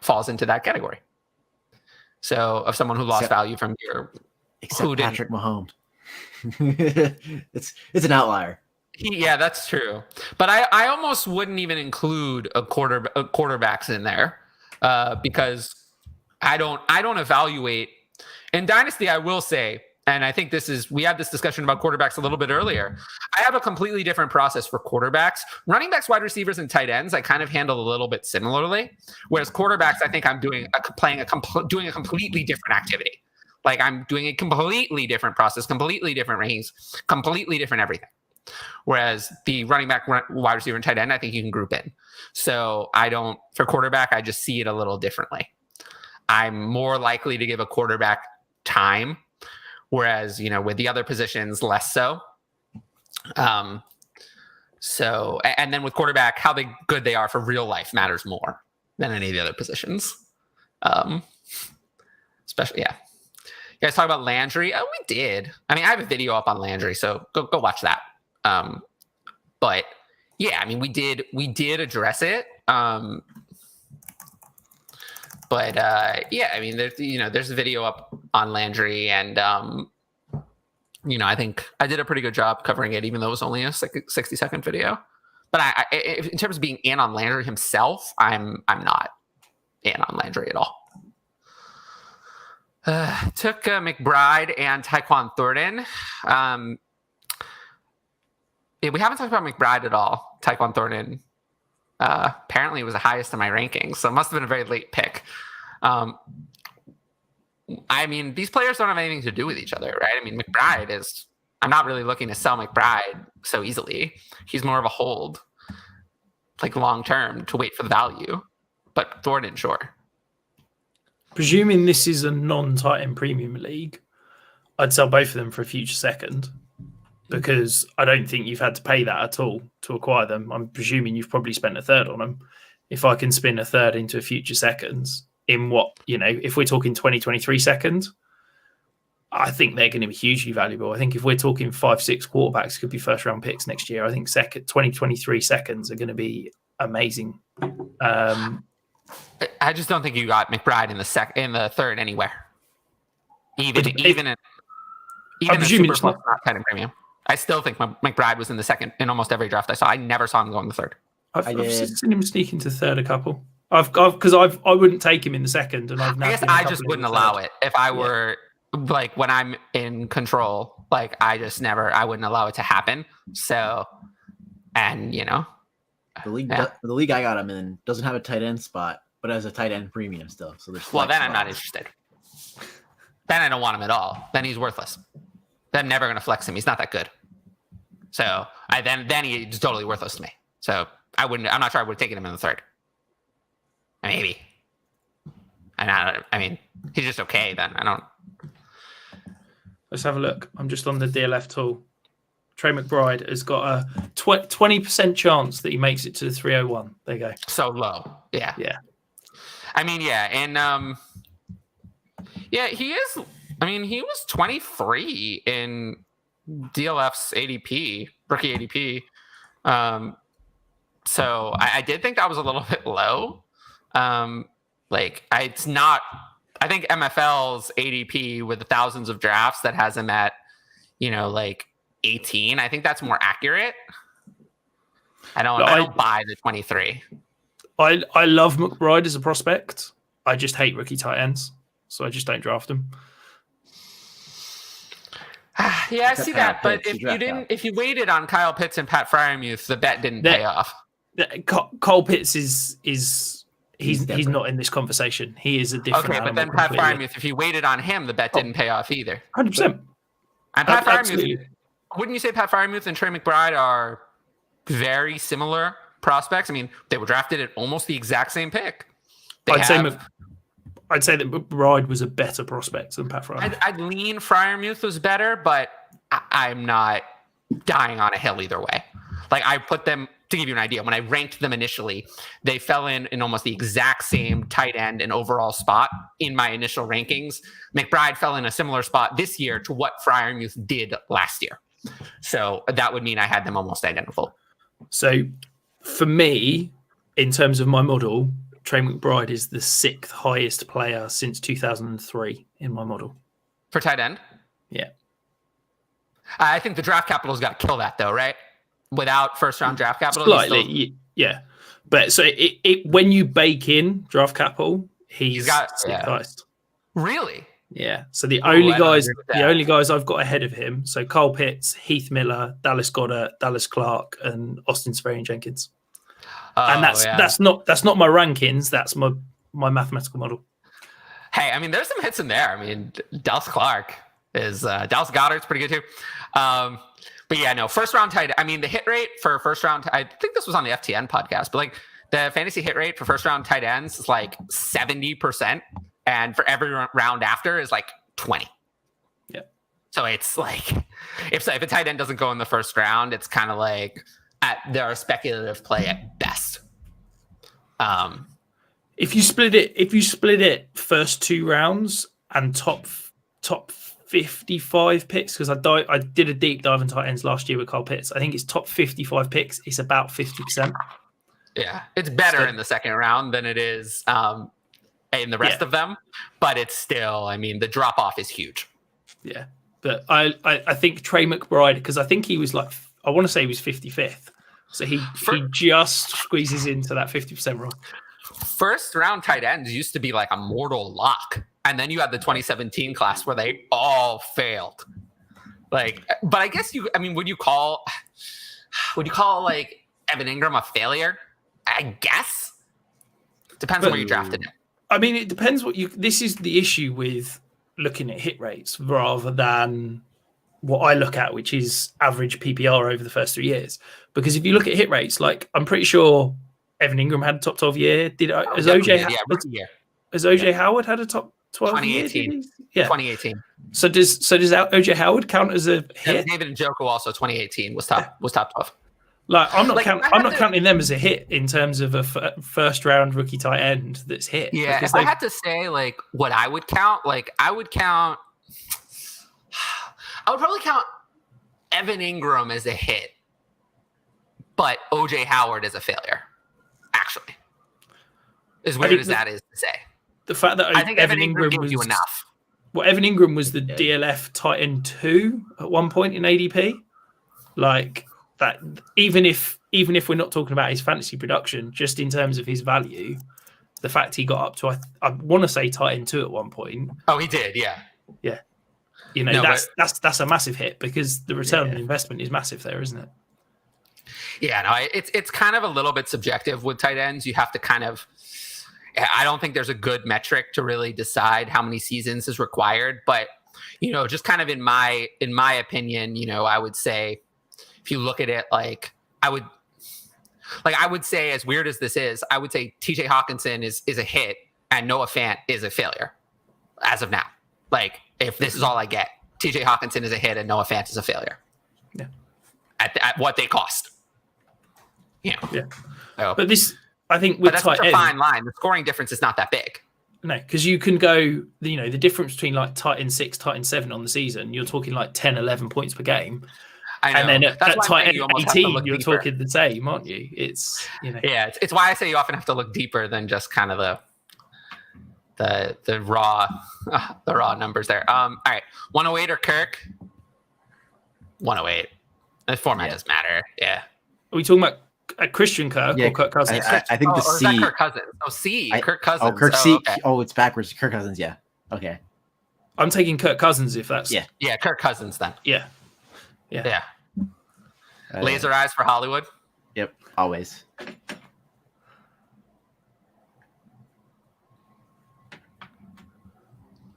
falls into that category. So of someone who lost value from your except Patrick Mahomes, it's an outlier. Yeah, that's true. But I almost wouldn't even include quarterbacks in there because I don't evaluate in Dynasty. I will say. And I think we had this discussion about quarterbacks a little bit earlier. I have a completely different process for quarterbacks. Running backs, wide receivers, and tight ends, I kind of handle a little bit similarly. Whereas quarterbacks, I think I'm doing a completely different activity. I'm doing a completely different process, completely different rankings, completely different everything. Whereas the running back, wide receiver, and tight end, I think you can group in. So for quarterback, I just see it a little differently. I'm more likely to give a quarterback time. Whereas, with the other positions, less so. And then with quarterback, how good they are for real life matters more than any of the other positions. Especially, yeah. You guys talk about Landry? Oh, we did. I mean, I have a video up on Landry, so go watch that. But yeah, I mean, we did address it. But yeah, I mean, there's a video up on Landry, and I think I did a pretty good job covering it, even though it was only a 60-second video. But in terms of being in on Landry himself, I'm not in on Landry at all. Took McBride and Taekwon Thornton. we haven't talked about McBride at all. Taekwon Thornton apparently was the highest in my rankings, so it must have been a very late pick. I mean, these players don't have anything to do with each other, right? I mean, McBride is. I'm not really looking to sell McBride so easily. He's more of a hold, like long term, to wait for the value. But Thornton, sure. Presuming this is a non-tight end premium league, I'd sell both of them for a future second, because I don't think you've had to pay that at all to acquire them. I'm presuming you've probably spent a third on them. If I can spin a third into a future seconds in what, if we're talking 2023 second, I think they're going to be hugely valuable. I think if we're talking 5-6 quarterbacks could be first round picks next year, I think 2023 seconds are going to be amazing. I just don't think you got McBride in the third anywhere. Even in a super close kind of premium. I still think McBride was in the second in almost every draft I saw. I never saw him go in the third. I've seen him sneak into third a couple. Because I wouldn't take him in the second, and I guess I just wouldn't allow it if I were like when I'm in control. Like I wouldn't allow it to happen. So, and the league I got him in doesn't have a tight end spot, but has a tight end premium still. So there's then I'm not interested. Then I don't want him at all. Then he's worthless. Then I'm never going to flex him. He's not that good. So then he's totally worthless to me. So I'm not sure I would have taken him in the third. Maybe. I mean, he's just okay then. I don't. Let's have a look. I'm just on the DLF tool. Trey McBride has got a 20% chance that he makes it to the 301. There you go. So low. Yeah. Yeah. I mean, yeah. And he is. I mean, he was 23 in DLF's ADP, rookie ADP. So I did think that was a little bit low. It's not. I think MFL's ADP with the thousands of drafts that has him at, 18. I think that's more accurate. I don't buy the 23. I love McBride as a prospect. I just hate rookie tight ends, so I just don't draft them. Yeah, I see that. But if you waited on Kyle Pitts and Pat Freiermuth, the bet didn't pay off. Cole Pitts is he's not in this conversation. He is a different. Okay, but then Pat Freiermuth, if you waited on him, the bet didn't pay off either. 100%. And Pat Freiermuth, wouldn't you say Pat Freiermuth and Trey McBride are very similar prospects? I mean, they were drafted at almost the exact same pick. I'd say that McBride was a better prospect than Pat Freiermuth. I'd lean Freiermuth was better, but I'm not dying on a hill either way. Like I put them, to give you an idea, when I ranked them initially, they fell in almost the exact same tight end and overall spot in my initial rankings. McBride fell in a similar spot this year to what Freiermuth did last year. So that would mean I had them almost identical. So for me, in terms of my model, Trey McBride is the 6th highest player since 2003 in my model. For tight end? Yeah. I think the draft capital's got to kill that though, right? Without first round draft capital? Slightly, yeah. But so when you bake in draft capital, he's got 6th highest. Really? Yeah. So the only guys I've got ahead of him, so Cole Pitts, Heath Miller, Dallas Goedert, Dallas Clark, and Austin Seferian-Jenkins. And that's not my rankings. That's my mathematical model. Hey, I mean, there's some hits in there. I mean, Dallas Clark is Dallas Goedert's pretty good too. But yeah, no, first round tight. I mean, the hit rate for first round. I think this was on the FTN podcast, but like the fantasy hit rate for first round tight ends is like 70%, and for every round after is like 20. Yeah. So it's like if a tight end doesn't go in the first round, it's kind of like they're a speculative play at best. If you split it first 2 rounds and top 55 picks, because I did a deep dive in tight ends last year with Cole Pitts. I think it's top 55 picks. It's about 50%. Yeah, it's better in the second round than it is in the rest of them, but it's still. I mean, the drop off is huge. Yeah, but I think Trey McBride, because I think he was I want to say he was 55th, so he just squeezes into that 50% rule. First round tight ends used to be like a mortal lock. And then you had the 2017 class where they all failed. But I guess would you call, would you call like Evan Ingram a failure? I guess. Depends on where you drafted him. I mean, it depends what you. This is the issue with looking at hit rates rather than what I look at, which is average PPR over the first 3 years. Because if you look at hit rates, like I'm pretty sure Evan Ingram had a top 12 year. Has OJ Howard had a top 12 2018. year? Yeah, 2018. So does OJ Howard count as a hit? David Njoku also 2018 was top 12. Like I'm not counting them as a hit in terms of a first round rookie tight end that's hit. Yeah, if I had to say like what I would count, I would probably count Evan Ingram as a hit, but OJ Howard as a failure. Actually, as weird as that is to say, the fact that I think Evan Ingram gives you enough. Well, Evan Ingram was the DLF tight end 2 at one point in ADP. Like that, even if we're not talking about his fantasy production, just in terms of his value, the fact he got up to I want to say tight end 2 at one point. Oh, he did, yeah. You know, that's a massive hit because the return on investment is massive there, isn't it? Yeah, no, it's kind of a little bit subjective with tight ends. You have to kind of. I don't think there's a good metric to really decide how many seasons is required, but just kind of in my opinion, I would say if you look at it I would say, as weird as this is, I would say TJ Hawkinson is a hit and Noah Fant is a failure as of now. Like if this is all I get, TJ Hawkinson is a hit and Noah Fant is a failure. Yeah. At what they cost. Yeah. So, but this. I think with that's tight such a end, fine line. The scoring difference is not that big. No, because you can go, the difference between like tight end 6, tight end 7 on the season, you're talking like 10, 11 points per game. I know. And then at tight end 18, you're deeper. talking the same, aren't you? It's, Yeah, it's why I say you often have to look deeper than just kind of the raw numbers there. All right, 108 or Kirk? 108. The format doesn't matter. Yeah. Are we talking about Christian Kirk or Kirk Cousins? I think the C. Is that Kirk Cousins? Oh, C. Kirk Cousins. Oh, Kirk C. Okay. Oh, it's backwards. Kirk Cousins. Yeah. Okay. I'm taking Kirk Cousins if that's. Yeah, Kirk Cousins then. Yeah. Laser eyes for Hollywood. Yep. Always.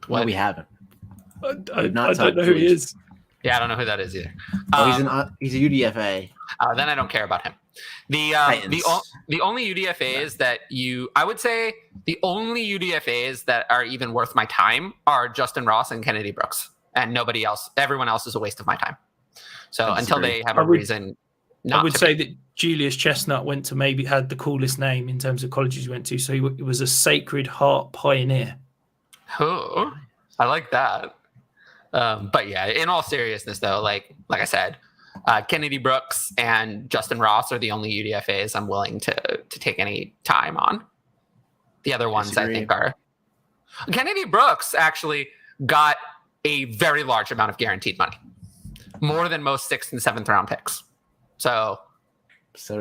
What? No, we haven't. I don't know who he is. Yeah, I don't know who that is either. He's a UDFA. Then I don't care about him. The only UDFAs that I would say the only UDFAs that are even worth my time are Justin Ross and Kennedy Brooks, and nobody else. Everyone else is a waste of my time. So until they have a reason, not I would to say be. that Julius Chestnut had the coolest name in terms of colleges he went to. So he was a Sacred Heart pioneer. Oh, I like that. But yeah, in all seriousness, though, like I said, Kennedy Brooks and Justin Ross are the only UDFAs I'm willing to take any time on. The other ones I think are Kennedy Brooks actually got a very large amount of guaranteed money, more than most 6th and 7th round picks. So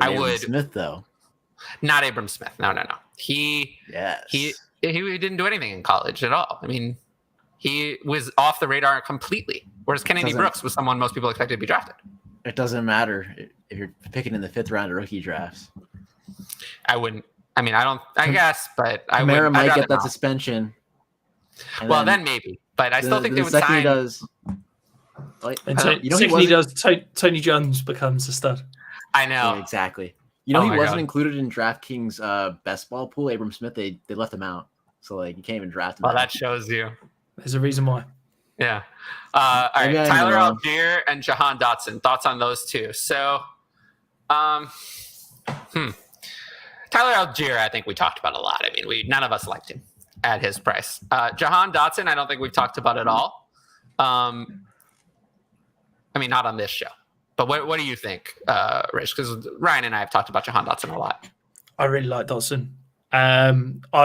I would Smith though, not Abram Smith. No. He didn't do anything in college at all. I mean, he was off the radar completely. Whereas Kennedy Brooks was someone most people expected to be drafted. It doesn't matter if you're picking in the 5th round of rookie drafts. I wouldn't. I mean, I don't. I guess, but Kamara might get that suspension. Well, then maybe. But I still think they would second sign. He does. Tony Jones becomes a stud. I know. Yeah, exactly. He wasn't included in DraftKings best ball pool. Abram Smith, they left him out. So you can't even draft him. Well, that shows you. There's a reason why. Yeah. All right. Tyler Algier and Jahan Dotson. Thoughts on those two? So, Tyler Algier, I think we talked about a lot. I mean, none of us liked him at his price. Jahan Dotson, I don't think we've talked about at all. I mean, not on this show. But what do you think, Rich? Because Ryan and I have talked about Jahan Dotson a lot. I really like Dotson. I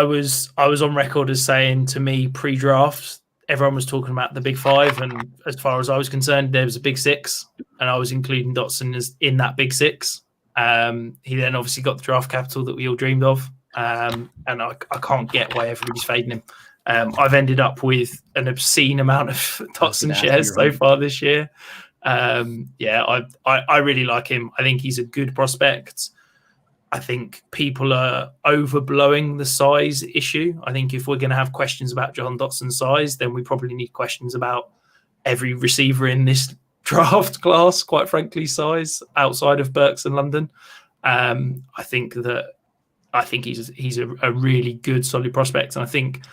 was on record as saying, to me, pre-draft, everyone was talking about the big 5, and as far as I was concerned, there was a big 6, and I was including Dotson as in that big 6. He then obviously got the draft capital that we all dreamed of, and I can't get why everybody's fading him. I've ended up with an obscene amount of Dotson shares so far this year. I really like him. I think he's a good prospect. I think people are overblowing the size issue. I think if we're going to have questions about Jahan Dotson's size, then we probably need questions about every receiver in this draft class, quite frankly, size outside of Burks and London. I think he's a really good, solid prospect. And I think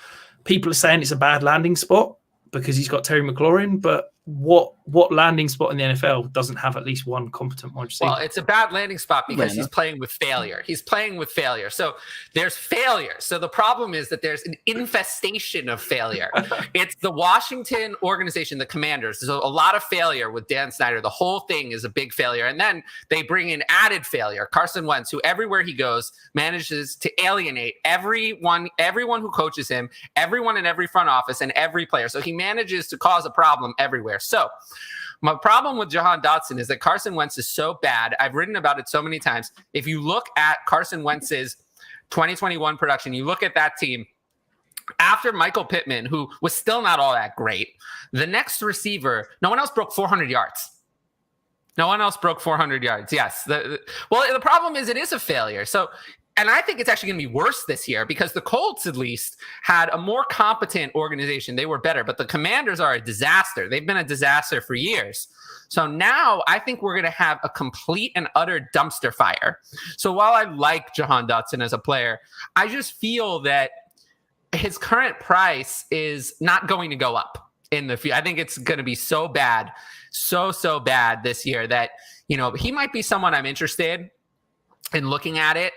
people are saying it's a bad landing spot because he's got Terry McLaurin, but what landing spot in the NFL doesn't have at least one competent wide receiver? Well, it's a bad landing spot because he's playing with failure. He's playing with failure. So there's failure. So the problem is that there's an infestation of failure. It's the Washington organization, the Commanders. There's a lot of failure with Dan Snyder. The whole thing is a big failure. And then they bring in added failure. Carson Wentz, who everywhere he goes manages to alienate everyone who coaches him, everyone in every front office, and every player. So he manages to cause a problem everywhere. So my problem with Jahan Dotson is that Carson Wentz is so bad. I've written about it so many times. If you look at Carson Wentz's 2021 production, you look at that team, after Michael Pittman, who was still not all that great, the next receiver, no one else broke 400 yards. No one else broke 400 yards. Yes. The problem is it is a failure. So, and I think it's actually going to be worse this year because the Colts, at least, had a more competent organization. They were better, but the Commanders are a disaster. They've been a disaster for years. So now I think we're going to have a complete and utter dumpster fire. So while I like Jahan Dotson as a player, I just feel that his current price is not going to go up in the future. I think it's going to be so bad, so bad this year that, he might be someone I'm interested in looking at it,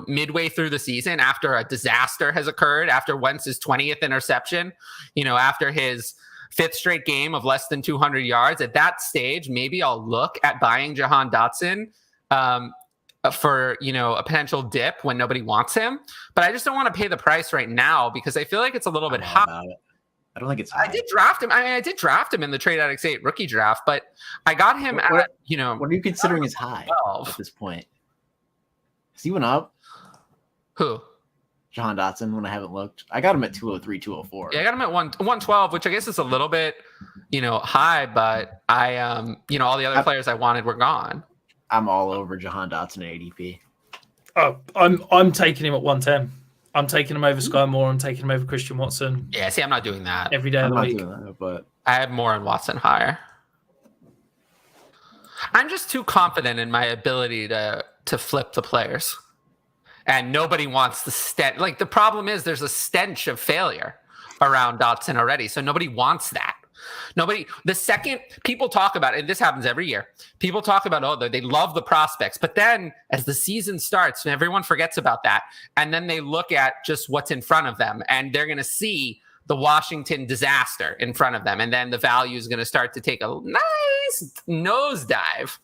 midway through the season after a disaster has occurred, after Wentz's 20th interception, after his 5th straight game of less than 200 yards. At that stage, maybe I'll look at buying Jahan Dotson for, a potential dip when nobody wants him. But I just don't want to pay the price right now because I feel like it's a little bit high. I don't think it's high. I did draft him. I did draft him in the Trade Addicts 8 rookie draft, but I got him at, What are you considering as high 12. at this point? Has he went up? Who? Jahan Dotson, when I haven't looked. I got him at 203, 204. Yeah, I got him at 112, which I guess is a little bit, high, but I, all the other players I wanted were gone. I'm all over Jahan Dotson at ADP. Oh, I'm taking him at 110. I'm taking him over Sky Moore. I'm taking him over Christian Watson. Yeah, see, I'm not doing that. Every day of the week. But I have Moore and Watson higher. I'm just too confident in my ability to flip the players. And nobody wants the stench. Like, the problem is there's a stench of failure around Dotson already. So nobody wants that. The second people talk about it, and this happens every year, people talk about, they love the prospects. But then as the season starts, everyone forgets about that. And then they look at just what's in front of them, and they're going to see the Washington disaster in front of them. And then the value is going to start to take a nice nosedive.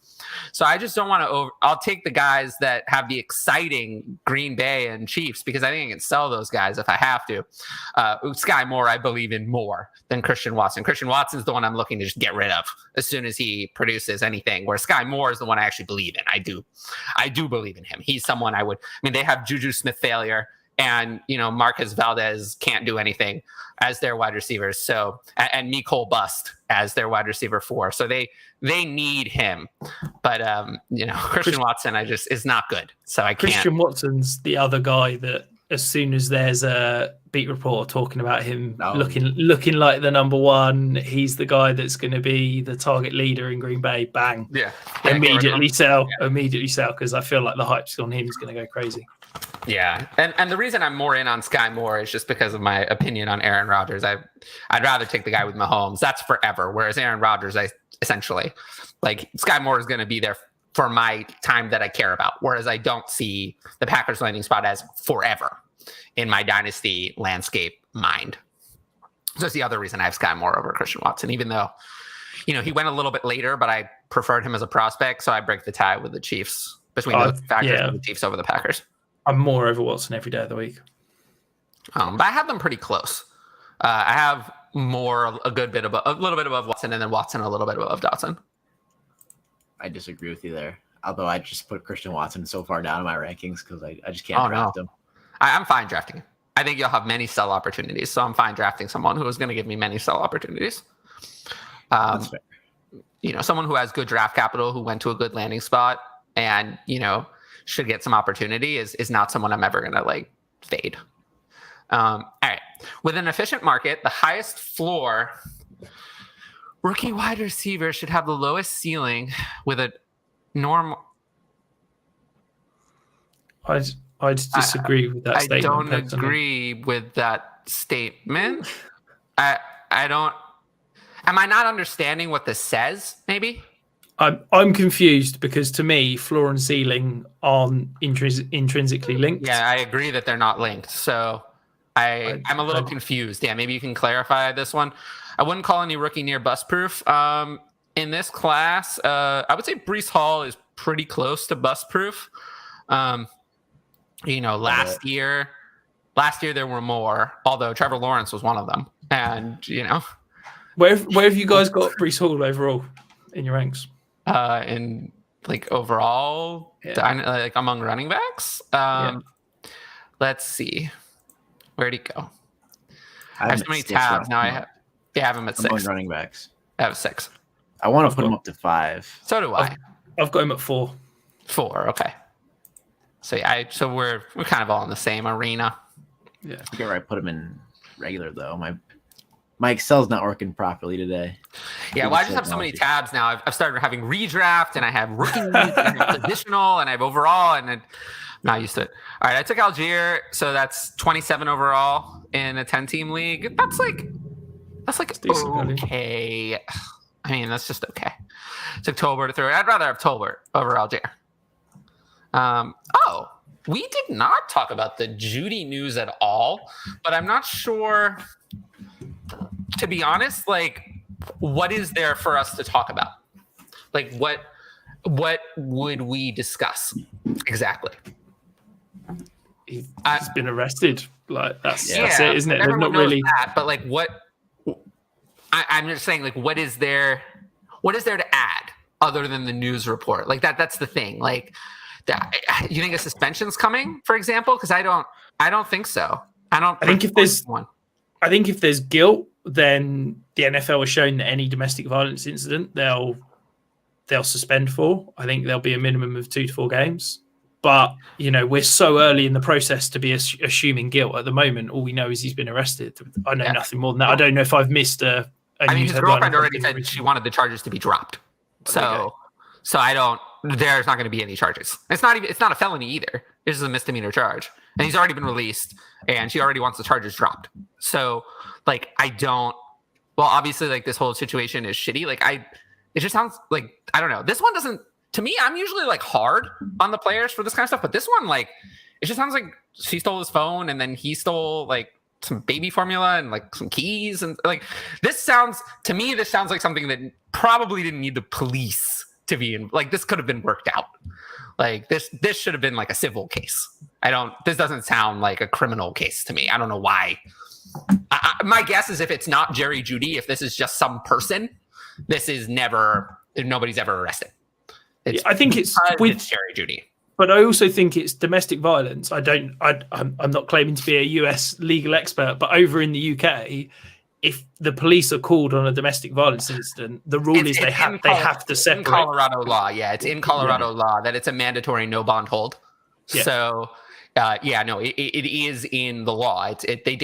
So I just don't want to I'll take the guys that have the exciting Green Bay and Chiefs because I think I can sell those guys if I have to. Sky Moore, I believe in more than Christian Watson. Christian Watson's the one I'm looking to just get rid of as soon as he produces anything, where Sky Moore is the one I actually believe in. I do believe in him. He's someone they have Juju Smith failure. And, Marquez Valdez can't do anything as their wide receivers. So, and Mecole bust as their wide receiver 4. So they need him. But, Christian Watson, is not good. So I can't. Christian Watson's the other guy that as soon as there's a beat reporter talking about him looking like the number one, he's the guy that's going to be the target leader in Green Bay. Bang. Yeah. Immediately sell because I feel like the hype on him is going to go crazy. Yeah, and the reason I'm more in on Sky Moore is just because of my opinion on Aaron Rodgers. I'd rather take the guy with Mahomes. That's forever. Whereas Aaron Rodgers, I essentially Sky Moore is going to be there for my time that I care about. Whereas I don't see the Packers landing spot as forever in my dynasty landscape mind. So that's the other reason I have Sky Moore over Christian Watson, even though he went a little bit later, but I preferred him as a prospect. So I break the tie with the Chiefs between the Packers and the Chiefs over the Packers. I'm more over Watson every day of the week. But I have them pretty close. I have Moore a little bit above Watson, and then Watson a little bit above Dotson. I disagree with you there. Although I just put Christian Watson so far down in my rankings because I just can't draft him. I'm fine drafting him. I think you'll have many sell opportunities, so I'm fine drafting someone who is going to give me many sell opportunities. That's fair. someone who has good draft capital, who went to a good landing spot, and should get some opportunity is not someone I'm ever gonna like fade. All right, with an efficient market, the highest floor rookie wide receiver should have the lowest ceiling with a normal. I disagree with that statement. I don't personally. agree with that statement. I don't. Am I not understanding what this says? Maybe. I'm confused because to me, floor and ceiling aren't intrinsically linked. Yeah, I agree that they're not linked. So I'm a little confused. Yeah, maybe you can clarify this one. I wouldn't call any rookie near bust proof. In this class, I would say Brees Hall is pretty close to bust proof. Last year there were more, although Trevor Lawrence was one of them. And where have you guys got Brees Hall overall in your ranks? In like overall, like among running backs. Let's see, where'd he go? I have so many tabs now. I have him at 6. Running backs. I have 6. I want to put him up to 5. So do I. I've got him at 4. 4, okay. So so we're kind of all in the same arena. Yeah, I forget where I put him in regular though. My Excel's not working properly today. Yeah, well, I just have so many tabs now. I've started having redraft, and I have rookie and I have positional, and I have overall, and I'm not used to it. All right, I took Algier, so that's 27 overall in a 10-team league. That's okay. I mean, that's just okay. Took Tolbert to 3rd. I'd rather have Tolbert over Algier. We did not talk about the Judy news at all, but I'm not sure, to be honest, like, what is there for us to talk about? Like, what would we discuss exactly? He's been arrested. Like, that's it, isn't it? They're not really that, but like, what? I'm just saying, like, what is there to add other than the news report? Like that's the thing. Like, you think a suspension's coming, for example? Because I don't think so. I think if there's guilt, then the NFL has shown that any domestic violence incident they'll suspend for. I think there'll be a minimum of 2 to 4 games. But we're so early in the process to be assuming guilt at the moment. All we know is he's been arrested. I know nothing more than that. I don't know if I've missed a his girlfriend already said she wanted the charges to be dropped. So there's not going to be any charges. It's not a felony either. This is a misdemeanor charge, and he's already been released, and she already wants the charges dropped. So, like, obviously, like, this whole situation is shitty. Like, it just sounds like, I don't know. This one doesn't, to me, I'm usually like hard on the players for this kind of stuff, but this one, like, it just sounds like she stole his phone, and then he stole like some baby formula and like some keys, and like, this sounds like something that probably didn't need the police to be in. Like, this could have been worked out. Like, this should have been like a civil case. This doesn't sound like a criminal case to me. I don't know why. My guess is if it's not Jerry Judy, if this is just some person, nobody's ever arrested. I think it's Jerry Judy. But I also think it's domestic violence. I'm not claiming to be a US legal expert, but over in the UK, if the police are called on a domestic violence incident, the rule is they have to separate. In Colorado law, it's in Colorado law that it's a mandatory no bond hold. Yeah. So, it is in the law.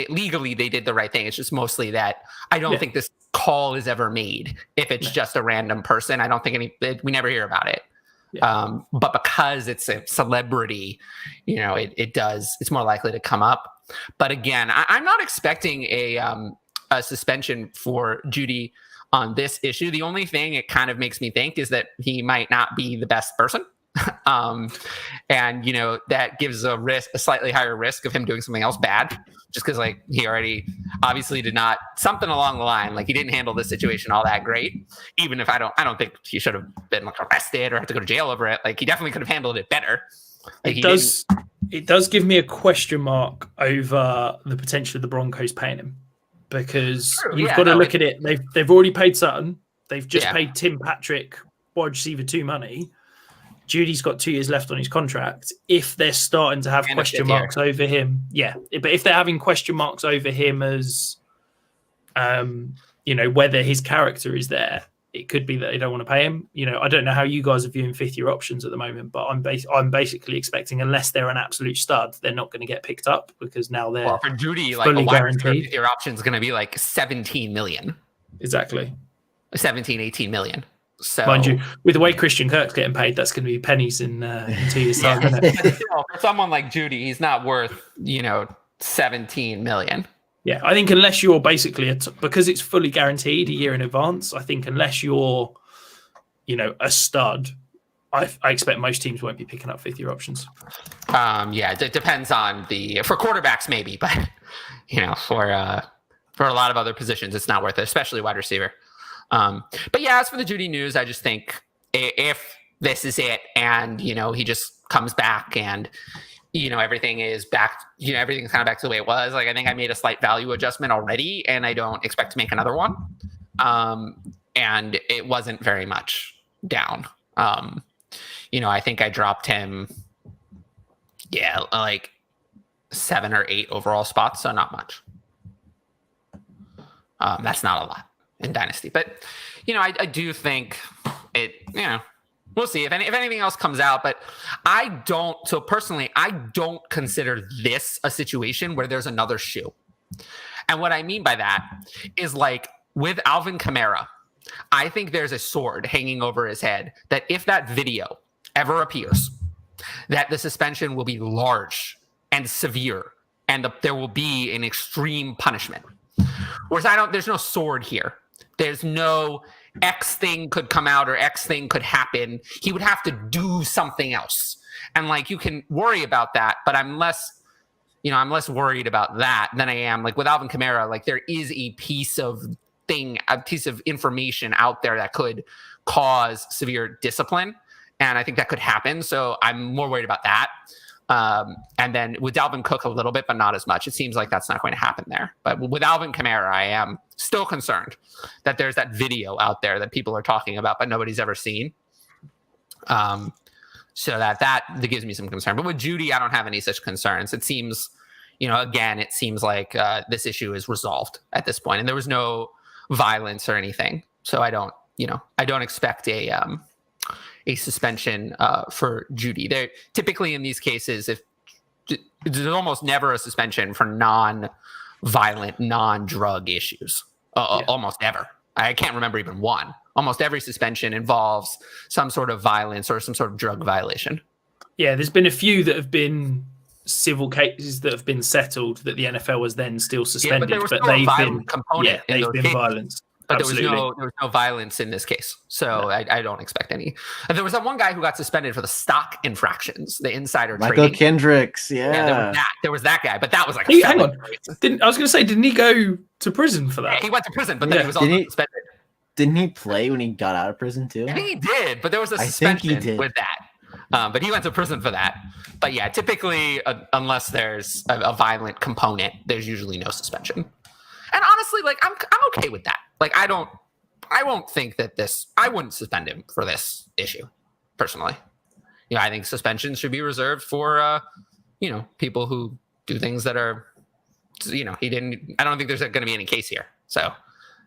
Legally they did the right thing. It's just mostly that I don't think this call is ever made. If it's just a random person, I don't think we never hear about it. Yeah. But because it's a celebrity, it's more likely to come up. But again, I'm not expecting a suspension for Judy on this issue. The only thing it kind of makes me think is that he might not be the best person. And that gives a slightly higher risk of him doing something else bad, just because like he already obviously did not, something along the line, like he didn't handle this situation all that great. Even if I don't think he should have been like arrested or had to go to jail over it. Like, he definitely could have handled it better. Like, it does give me a question mark over the potential of the Broncos paying him, because you've got to look at it. They've already paid Sutton. They've just paid Tim Patrick, wide receiver 2, money. Judy's got 2 years left on his contract. If they're starting to have question marks over him, but if they're having question marks over him as, whether his character is there, it could be that they don't want to pay him. I don't know how you guys are viewing fifth-year options at the moment, but I'm basically expecting, unless they're an absolute stud, they're not going to get picked up because now they're for Judy, like fully a guaranteed. Fifth-year option is going to be like 17 million. Exactly. 17, 18 million. So, mind you, with the way Christian Kirk's getting paid, that's going to be pennies in 2 years' time, isn't it? But still, for someone like Judy, he's not worth 17 million. Yeah, I think unless you're basically because it's fully guaranteed a year in advance. I think unless you're, a stud, I expect most teams won't be picking up fifth-year options. It depends on for quarterbacks maybe, but for a lot of other positions, it's not worth it, especially wide receiver. But yeah, as for the Judy news, I just think if this is it, and he just comes back and everything is back, everything's kind of back to the way it was. Like, I think I made a slight value adjustment already, and I don't expect to make another one. And it wasn't very much down. I think I dropped him, like 7 or 8 overall spots, so not much. That's not a lot in Dynasty, but I do think it, we'll see if anything else comes out, but personally, I don't consider this a situation where there's another shoe. And what I mean by that is, like, with Alvin Kamara, I think there's a sword hanging over his head that if that video ever appears, that the suspension will be large and severe, and there will be an extreme punishment. Whereas there's no sword here. There's no X thing could come out or X thing could happen. He would have to do something else. And like, you can worry about that, but I'm less worried about that than I am like with Alvin Kamara. Like, there is a piece of information out there that could cause severe discipline. And I think that could happen. So I'm more worried about that. And then with Dalvin Cook a little bit, but not as much. It seems like that's not going to happen there. But with Alvin Kamara, I am still concerned that there's that video out there that people are talking about, but nobody's ever seen. So that gives me some concern. But with Judy, I don't have any such concerns. It seems, it seems like this issue is resolved at this point, and there was no violence or anything. So I don't expect a suspension for Judy. There typically in these cases, if there's almost never a suspension for non-violent, non-drug issues. Almost ever. I can't remember even one. Almost every suspension involves some sort of violence or some sort of drug violation. Yeah, there's been a few that have been civil cases that have been settled that the NFL has then still suspended. Yeah, but there was no violent component. They've been violence. But there was no violence in this case. So no. I don't expect any. And there was that one guy who got suspended for the stock infractions, the insider trading. Michael Kendricks, yeah. There was that guy, but that was like hang on. I was going to say, didn't he go to prison for that? Yeah, he went to prison, but then he was also suspended. Didn't he play when he got out of prison too? I think he did, but there was a suspension with that. But he went to prison for that. But yeah, typically, unless there's a violent component, there's usually no suspension. And honestly, like, I'm okay with that. Like, I won't think that I wouldn't suspend him for this issue, personally. I think suspensions should be reserved for, people who do things that are, I don't think there's going to be any case here. So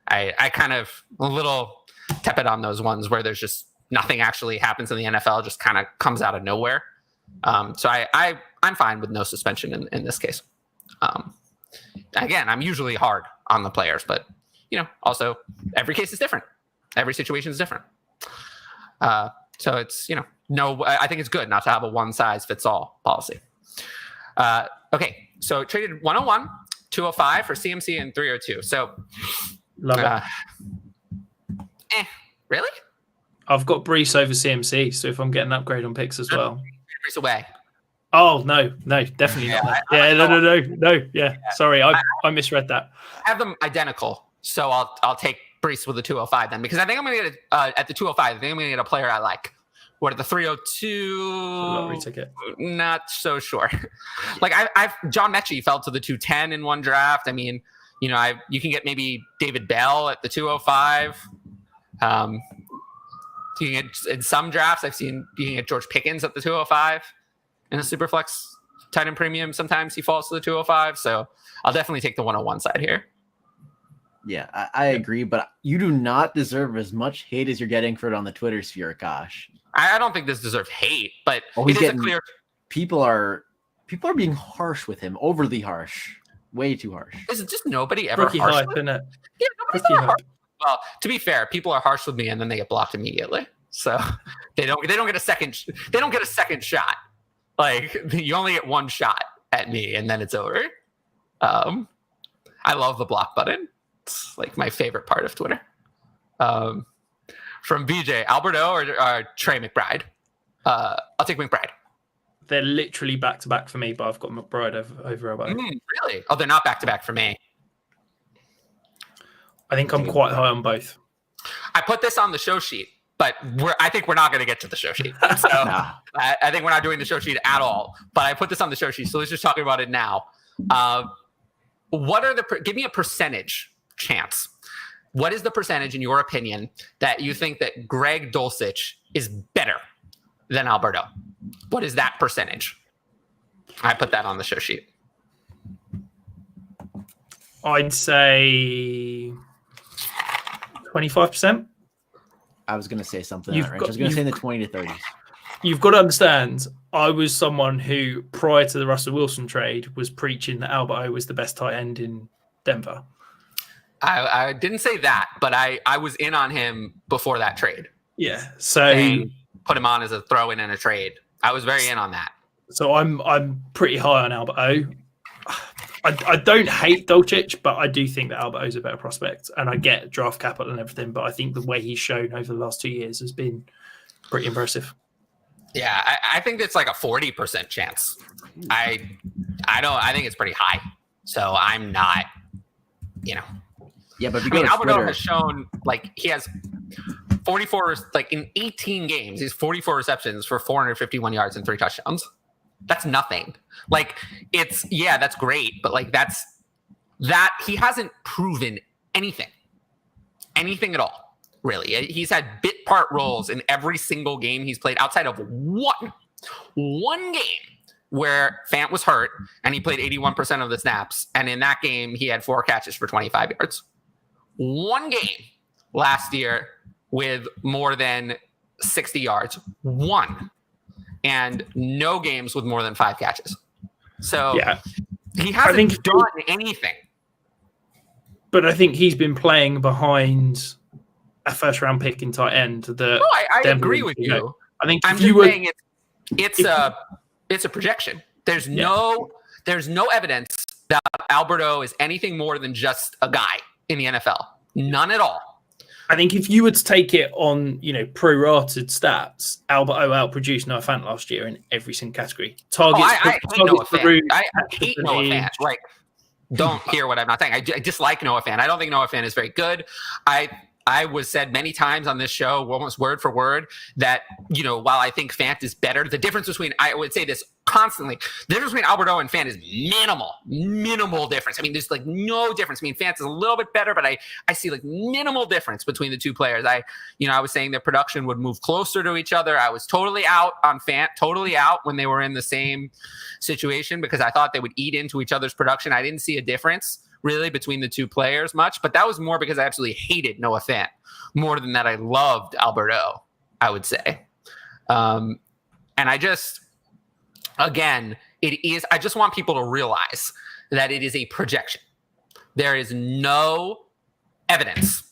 I kind of a little tepid on those ones where there's just nothing actually happens in the NFL, just kind of comes out of nowhere. So I'm fine with no suspension in this case. Again, I'm usually hard on the players, but also every case is different. Every situation is different. So it's, I think it's good not to have a one size fits all policy. Okay. So traded 101, 205 for CMC and 302. So love it. Really? I've got Brees over CMC. So if I'm getting an upgrade on picks as well. Brees away. Oh, no, definitely not. No. Yeah. Sorry. I misread that. I have them identical. So I'll take Brees with the 205 then, because I think I'm going to get at the 205. I think I'm going to get a player I like. What at the 302? Lottery ticket. Not so sure. Like I've John Mechie fell to the 210 in one draft. I mean, you can get maybe David Bell at the 205. You can get in some drafts. I've seen you can get George Pickens at the 205 in a Superflex tight end premium. Sometimes he falls to the 205. So I'll definitely take the 101 side here. Yeah, I agree, but you do not deserve as much hate as you're getting for it on the Twitter sphere, Akash. I don't think this deserves hate, but He's it is getting a clear. people are being harsh with him, overly harsh, way too harsh. Is it just nobody ever Rookie harsh? hype, isn't it? Yeah, nobody's Rookie ever hype. harsh. Well, to be fair, people are harsh with me and then they get blocked immediately. So they don't get a second shot. Like you only get one shot at me and then it's over. I love the block button. It's like my favorite part of Twitter. From BJ, Alberto or Trey McBride? I'll take McBride. They're literally back to back for me, but I've got McBride over Alberto. Really? Oh, they're not back to back for me. I think I'm quite high on both. I put this on the show sheet, but I think we're not going to get to the show sheet. So Nah. I think we're not doing the show sheet at all. But I put this on the show sheet, so let's just talk about it now. Give me a percentage chance. What is the percentage, in your opinion, that you think that Greg Dulcich is better than Alberto? What is that percentage? I put that on the show sheet. I'd say 25%. I was going to say something in that range. I was going to say in the 20 to 30s. You've got to understand, I was someone who, prior to the Russell Wilson trade, was preaching that Alberto was the best tight end in Denver. I didn't say that, but I was in on him before that trade. Yeah, so and put him on as a throw-in and a trade. I was very in on that. So I'm pretty high on Alberto. I don't hate Dulcich, but I do think that Alberto's a better prospect, and I get draft capital and everything, but I think the way he's shown over the last 2 years has been pretty impressive. Yeah, I think it's like a 40% chance. I think it's pretty high. So I'm not, Yeah, but if you go to Alberto Twitter, has shown like he has 44, like in 18 games, he's 44 receptions for 451 yards and 3 touchdowns. That's nothing. Like that's great, but like that he hasn't proven anything at all, really. He's had bit part roles in every single game he's played outside of one game where Fant was hurt and he played 81% of the snaps. And in that game, he had 4 catches for 25 yards. One game last year with more than 60 yards. One. And no games with more than 5 catches. So he hasn't done anything. But I think he's been playing behind a first-round pick in tight end. I agree with you. I think I'm just saying it's a projection. There's no evidence that Alberto is anything more than just a guy in the NFL. None at all. I think if you were to take it on, prorated stats, Alberto outproduced Noah Fant last year in every single category. Targets. I hate Noah Fant. I hate Noah Fant. Like, don't hear what I'm not saying. I dislike Noah Fant. I don't think Noah Fant is very good. I was said many times on this show, almost word for word, that, while I think Fant is better, the difference between, I would say this constantly, the difference between Alberto and Fant is minimal difference. I mean, there's like no difference. I mean, Fant is a little bit better, but I see like minimal difference between the two players. I was saying their production would move closer to each other. I was totally out on Fant, totally out when they were in the same situation because I thought they would eat into each other's production. I didn't see a difference really between the two players much, but that was more because I absolutely hated Noah Fant more than that I loved Alberto, I would say. And I just want people to realize that it is a projection. There is no evidence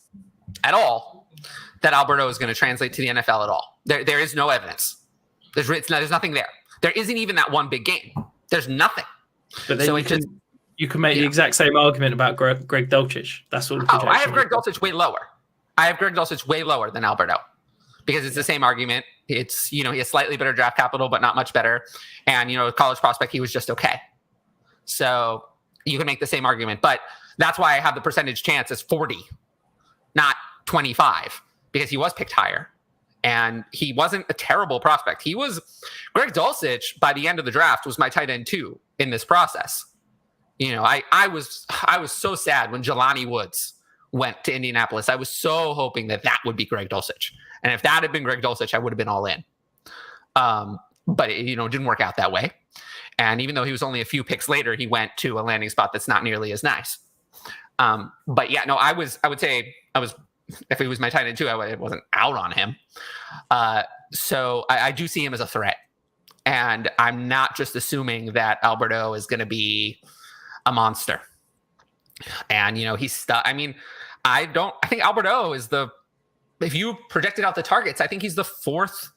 at all that Alberto is going to translate to the NFL at all. There is no evidence. There's nothing there. There isn't even that one big game. There's nothing. But then you can make the exact same argument about Greg Dulcich. That's all. I have Greg Dulcich way lower. I have Greg Dulcich way lower than Alberto because it's the same argument. It's, he has slightly better draft capital, but not much better. And, college prospect, he was just okay. So you can make the same argument, but that's why I have the percentage chance as 40, not 25, because he was picked higher and he wasn't a terrible prospect. Greg Dulcich by the end of the draft was my tight end 2 in this process. I was so sad when Jelani Woods went to Indianapolis. I was so hoping that would be Greg Dulcich. And if that had been Greg Dulcich, I would have been all in. But it, didn't work out that way. And even though he was only a few picks later, he went to a landing spot that's not nearly as nice. But yeah, no, I would say I was, if he was my tight end too, I wasn't out on him. So I do see him as a threat. And I'm not just assuming that Alberto is going to be a monster. And, he's stuck. I mean, I think Alberto is if you projected out the targets, I think he's the fourth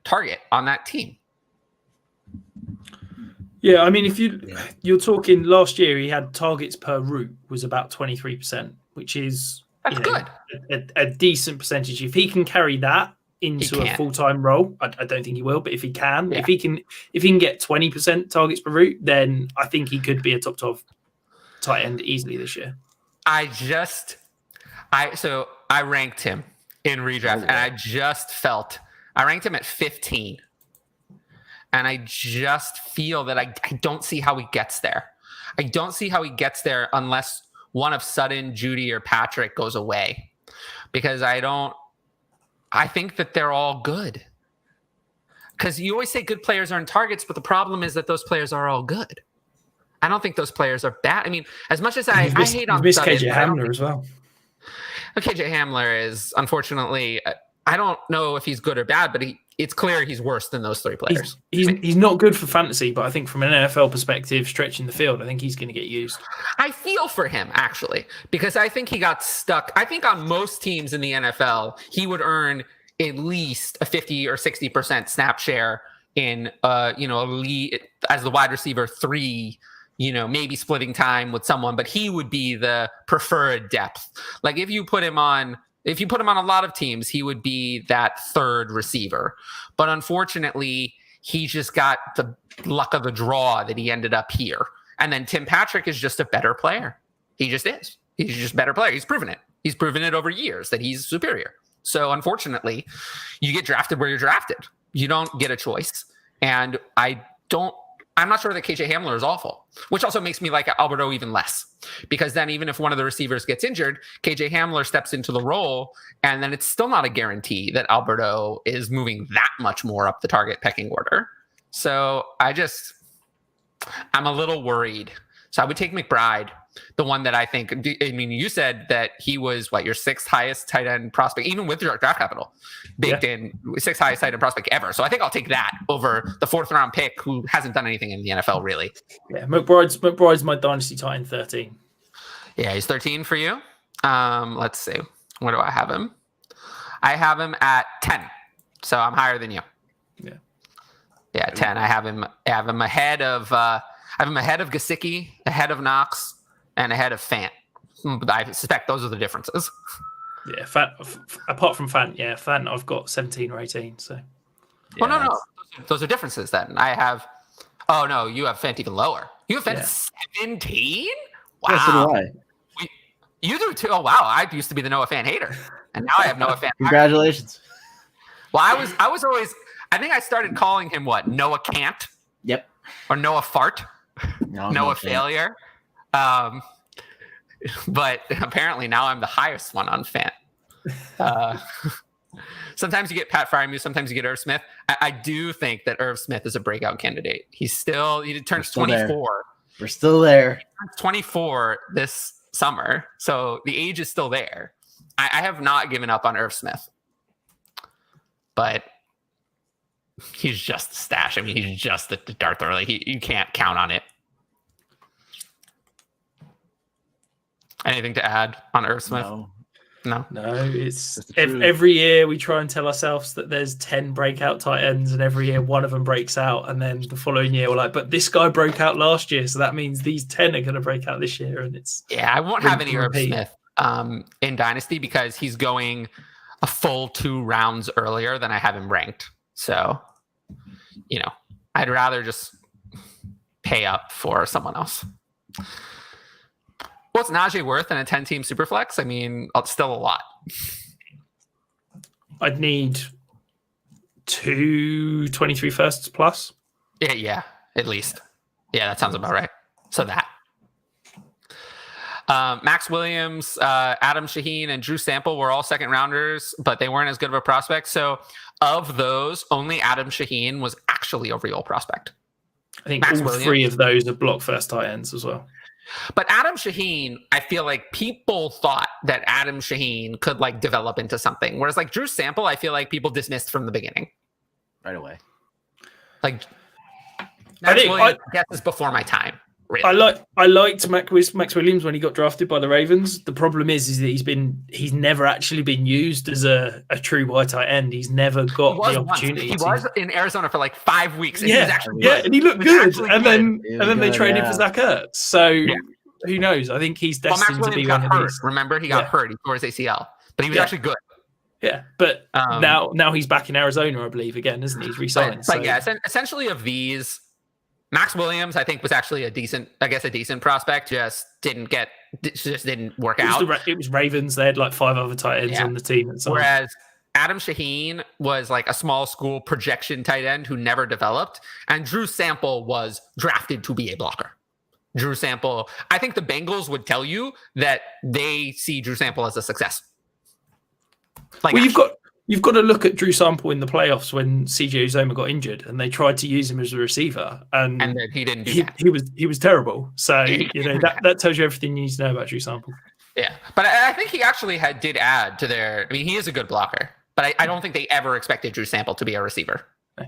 target on that team. Yeah, I mean, if you're talking last year, he had targets per route was about 23%, which is good. A decent percentage. If he can carry that into a full-time role, I don't think he will, but if he can, if he can get 20% targets per route, then I think he could be a top 12 tight end easily this year. I ranked him in redraft, and I ranked him at 15. And I just feel that I don't see how he gets there. I don't see how he gets there unless one of Sutton, Judy, or Patrick goes away. Because I think that they're all good. Because you always say good players earn targets, but the problem is that those players are all good. I don't think those players are bad. I mean, as much as I hate on Sutton, KJ Hamler as well. KJ Hamler is, unfortunately, I don't know if he's good or bad, but it's clear he's worse than those three players. He's not good for fantasy, but I think from an NFL perspective, stretching the field, I think he's going to get used. I feel for him, actually, because I think he got stuck. I think on most teams in the NFL, he would earn at least a 50 or 60% snap share in, a lead as the wide receiver 3, maybe splitting time with someone, but he would be the preferred depth. Like if you put him on a lot of teams, he would be that third receiver. But unfortunately, he just got the luck of the draw that he ended up here. And then Tim Patrick is just a better player. He just is. He's just a better player. He's proven it. He's proven it over years that he's superior. So unfortunately, you get drafted where you're drafted. You don't get a choice. And I'm not sure that KJ Hamler is awful, which also makes me like Alberto even less, because then even if one of the receivers gets injured, KJ Hamler steps into the role, and then it's still not a guarantee that Alberto is moving that much more up the target pecking order. So I'm a little worried. So I would take McBride, the one that I think, you said that he was your sixth highest tight end prospect, even with your draft capital, baked in, sixth highest tight end prospect ever. So I think I'll take that over the 4th round pick who hasn't done anything in the NFL really. Yeah, McBride's my dynasty tight end 13. Yeah, he's 13 for you. Let's see. Where do I have him? I have him at 10. So I'm higher than you. Yeah, 10. I have him ahead of Gesicki, ahead of Knox, and ahead of Fant. I suspect those are the differences. Yeah, apart from Fant, Fant I've got 17 or 18. So, well, no, those are differences. Then I have. Oh no, you have Fant even lower. You have Fant 17. Wow. Yeah, so do I. You do too. Oh wow, I used to be the Noah Fant hater, and now I have Noah Fant. Congratulations. Well, I was always. I think I started calling him Noah Can't. Yep. Or Noah Fart. No, Noah Failure. But apparently now I'm the highest one on Fant. Sometimes you get Pat Frymuth, sometimes you get Irv Smith. I do think that Irv Smith is a breakout candidate. He turns 24. We're still there. He turns 24 this summer. So the age is still there. I have not given up on Irv Smith. But he's just a stash. I mean, he's just the dart thrower. You can't count on it. Anything to add on Irv Smith? No. It's every year we try and tell ourselves that there's 10 breakout tight ends, and every year one of them breaks out, and then the following year we're like, but this guy broke out last year, so that means these 10 are going to break out this year, and it's I won't have any Irv Smith in Dynasty because he's going a full 2 rounds earlier than I have him ranked. So, I'd rather just pay up for someone else. What's Najee worth in a 10-team Superflex? I mean, it's still a lot. I'd need 2 23 firsts plus. Yeah, at least. Yeah, that sounds about right. So that. Max Williams, Adam Shaheen, and Drew Sample were all second rounders, but they weren't as good of a prospect. So of those, only Adam Shaheen was actually a real prospect. I think Max all Williams, 3 of those are block first tight ends as well. But Adam Shaheen, I feel like people thought that Adam Shaheen could like develop into something. Whereas like Drew Sample, I feel like people dismissed from the beginning. Right away. Like I guess is before my time. Really. I liked Max Williams when he got drafted by the Ravens. The problem is that he's never actually been used as a true wide tight end. He's never got the opportunity. He was in Arizona for like 5 weeks. And and he looked good. And then they traded for Zach Ertz. So who knows? I think he's destined to be one of these. Remember, he got hurt. He tore his ACL, but he was actually good. Yeah, but now he's back in Arizona, I believe, again, isn't he? He's re-signed. But essentially of these, Max Williams, I think, was actually a decent prospect. Just didn't work out. It was Ravens. They had like 5 other tight ends on the team. Whereas Adam Shaheen was like a small school projection tight end who never developed. And Drew Sample was drafted to be a blocker. Drew Sample, I think the Bengals would tell you that they see Drew Sample as a success. You've got to look at Drew Sample in the playoffs when CJ Uzomah got injured, and they tried to use him as a receiver, and then he didn't. He was terrible. So that tells you everything you need to know about Drew Sample. Yeah, but I think he actually did add to their. I mean, he is a good blocker, but I don't think they ever expected Drew Sample to be a receiver.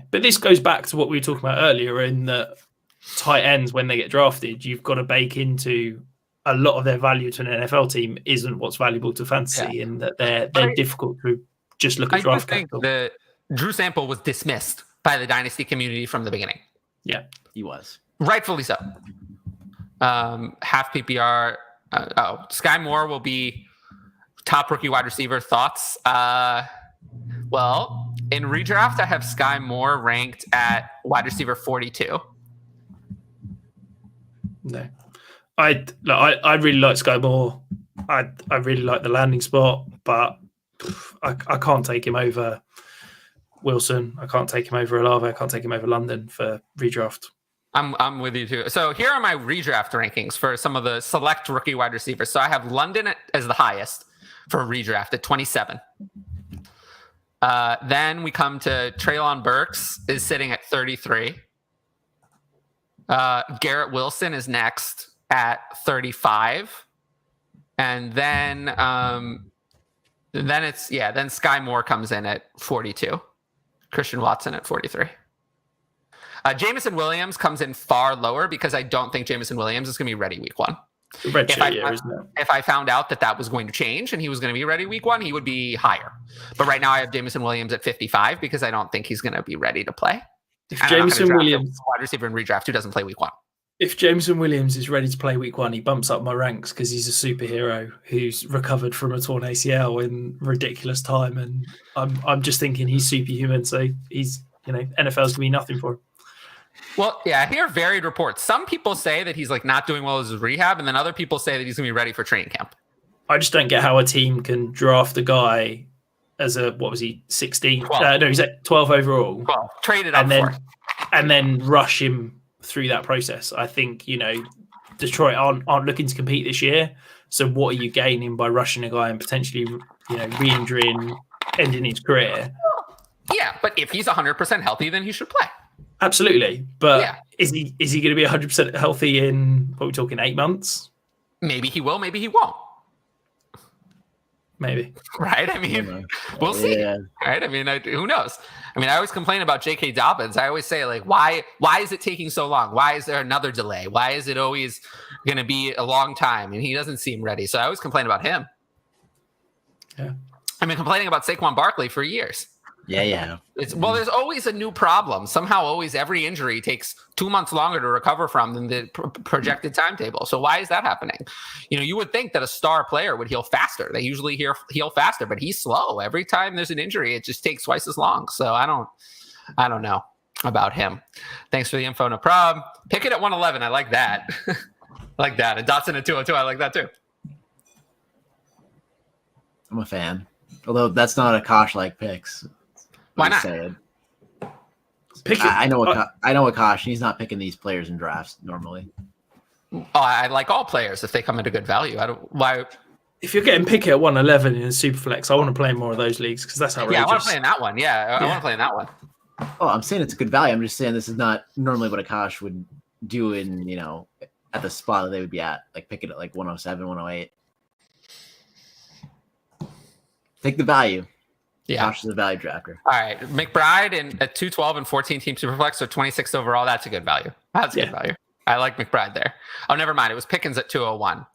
But this goes back to what we were talking about earlier in that tight ends when they get drafted, you've got to bake into a lot of their value to an NFL team isn't what's valuable to fantasy, and that they're difficult to just look at draft capital. The Drew Sample was dismissed by the Dynasty community from the beginning. Yeah, he was. Rightfully so. Half PPR. Sky Moore will be top rookie wide receiver. Thoughts? Well, in redraft, I have Sky Moore ranked at wide receiver 42. No. I really like Sky Moore. I really like the landing spot, but I can't take him over Wilson. I can't take him over Olave. I can't take him over London for redraft. I'm with you too. So here are my redraft rankings for some of the select rookie wide receivers. So I have London as the highest for redraft at 27. Then we come to Treylon Burks is sitting at 33. Garrett Wilson is next at 35. And then Sky Moore comes in at 42. Christian Watson at 43. Jameson Williams comes in far lower because I don't think Jameson Williams is going to be ready week 1. If I found out that was going to change and he was going to be ready week 1, he would be higher. But right now I have Jameson Williams at 55 because I don't think he's going to be ready to play. If Jameson Williams, wide receiver in redraft who doesn't play week 1. If Jameson Williams is ready to play week 1, he bumps up my ranks because he's a superhero who's recovered from a torn ACL in ridiculous time, and I'm just thinking he's superhuman. So he's NFL's gonna be nothing for him. Well, yeah, I hear varied reports. Some people say that he's like not doing well as his rehab, and then other people say that he's gonna be ready for training camp. I just don't get how a team can draft a guy as a 16? 12. No, he's at 12 overall. 12. Traded up and then rush him through that process. I think Detroit aren't looking to compete this year. So what are you gaining by rushing a guy and potentially re-injuring, ending his career? Yeah, but if he's 100% healthy, then he should play. Absolutely, but is he going to be 100% healthy in what we're talking 8 months? Maybe he will. Maybe he won't. Maybe. Right? I mean, we'll see. Yeah. Right? I mean, who knows? I mean, I always complain about J.K. Dobbins. I always say, like, why is it taking so long? Why is there another delay? Why is it always going to be a long time? And he doesn't seem ready. So I always complain about him. Yeah. I've been complaining about Saquon Barkley for years. Yeah. There's always a new problem. Somehow, always every injury takes 2 months longer to recover from than the projected timetable. So why is that happening? You would think that a star player would heal faster. They usually heal faster, but he's slow. Every time there's an injury, it just takes twice as long. So I don't know about him. Thanks for the info, no problem. Pick it at 111. I like that. I like that. And Dotson at 202. I like that too. I'm a fan. Although that's not a Kosh-like picks. Why not? I know Akash. He's not picking these players in drafts normally. Oh, I like all players if they come at a good value. Why? If you're getting Pickett at 111 in Superflex, I want to play in more of those leagues because that's outrageous. Yeah, I want to play in that one. I want to play in that one. Oh, I'm saying it's a good value. I'm just saying this is not normally what Akash would do in at the spot that they would be at, like pick it at like 107, 108. Take the value. Yeah. Josh is a value drafter. All right. McBride at 212 and 14 team superflex, so 26 overall. That's a good value. That's a good value. I like McBride there. Oh, never mind. It was Pickens at 201. That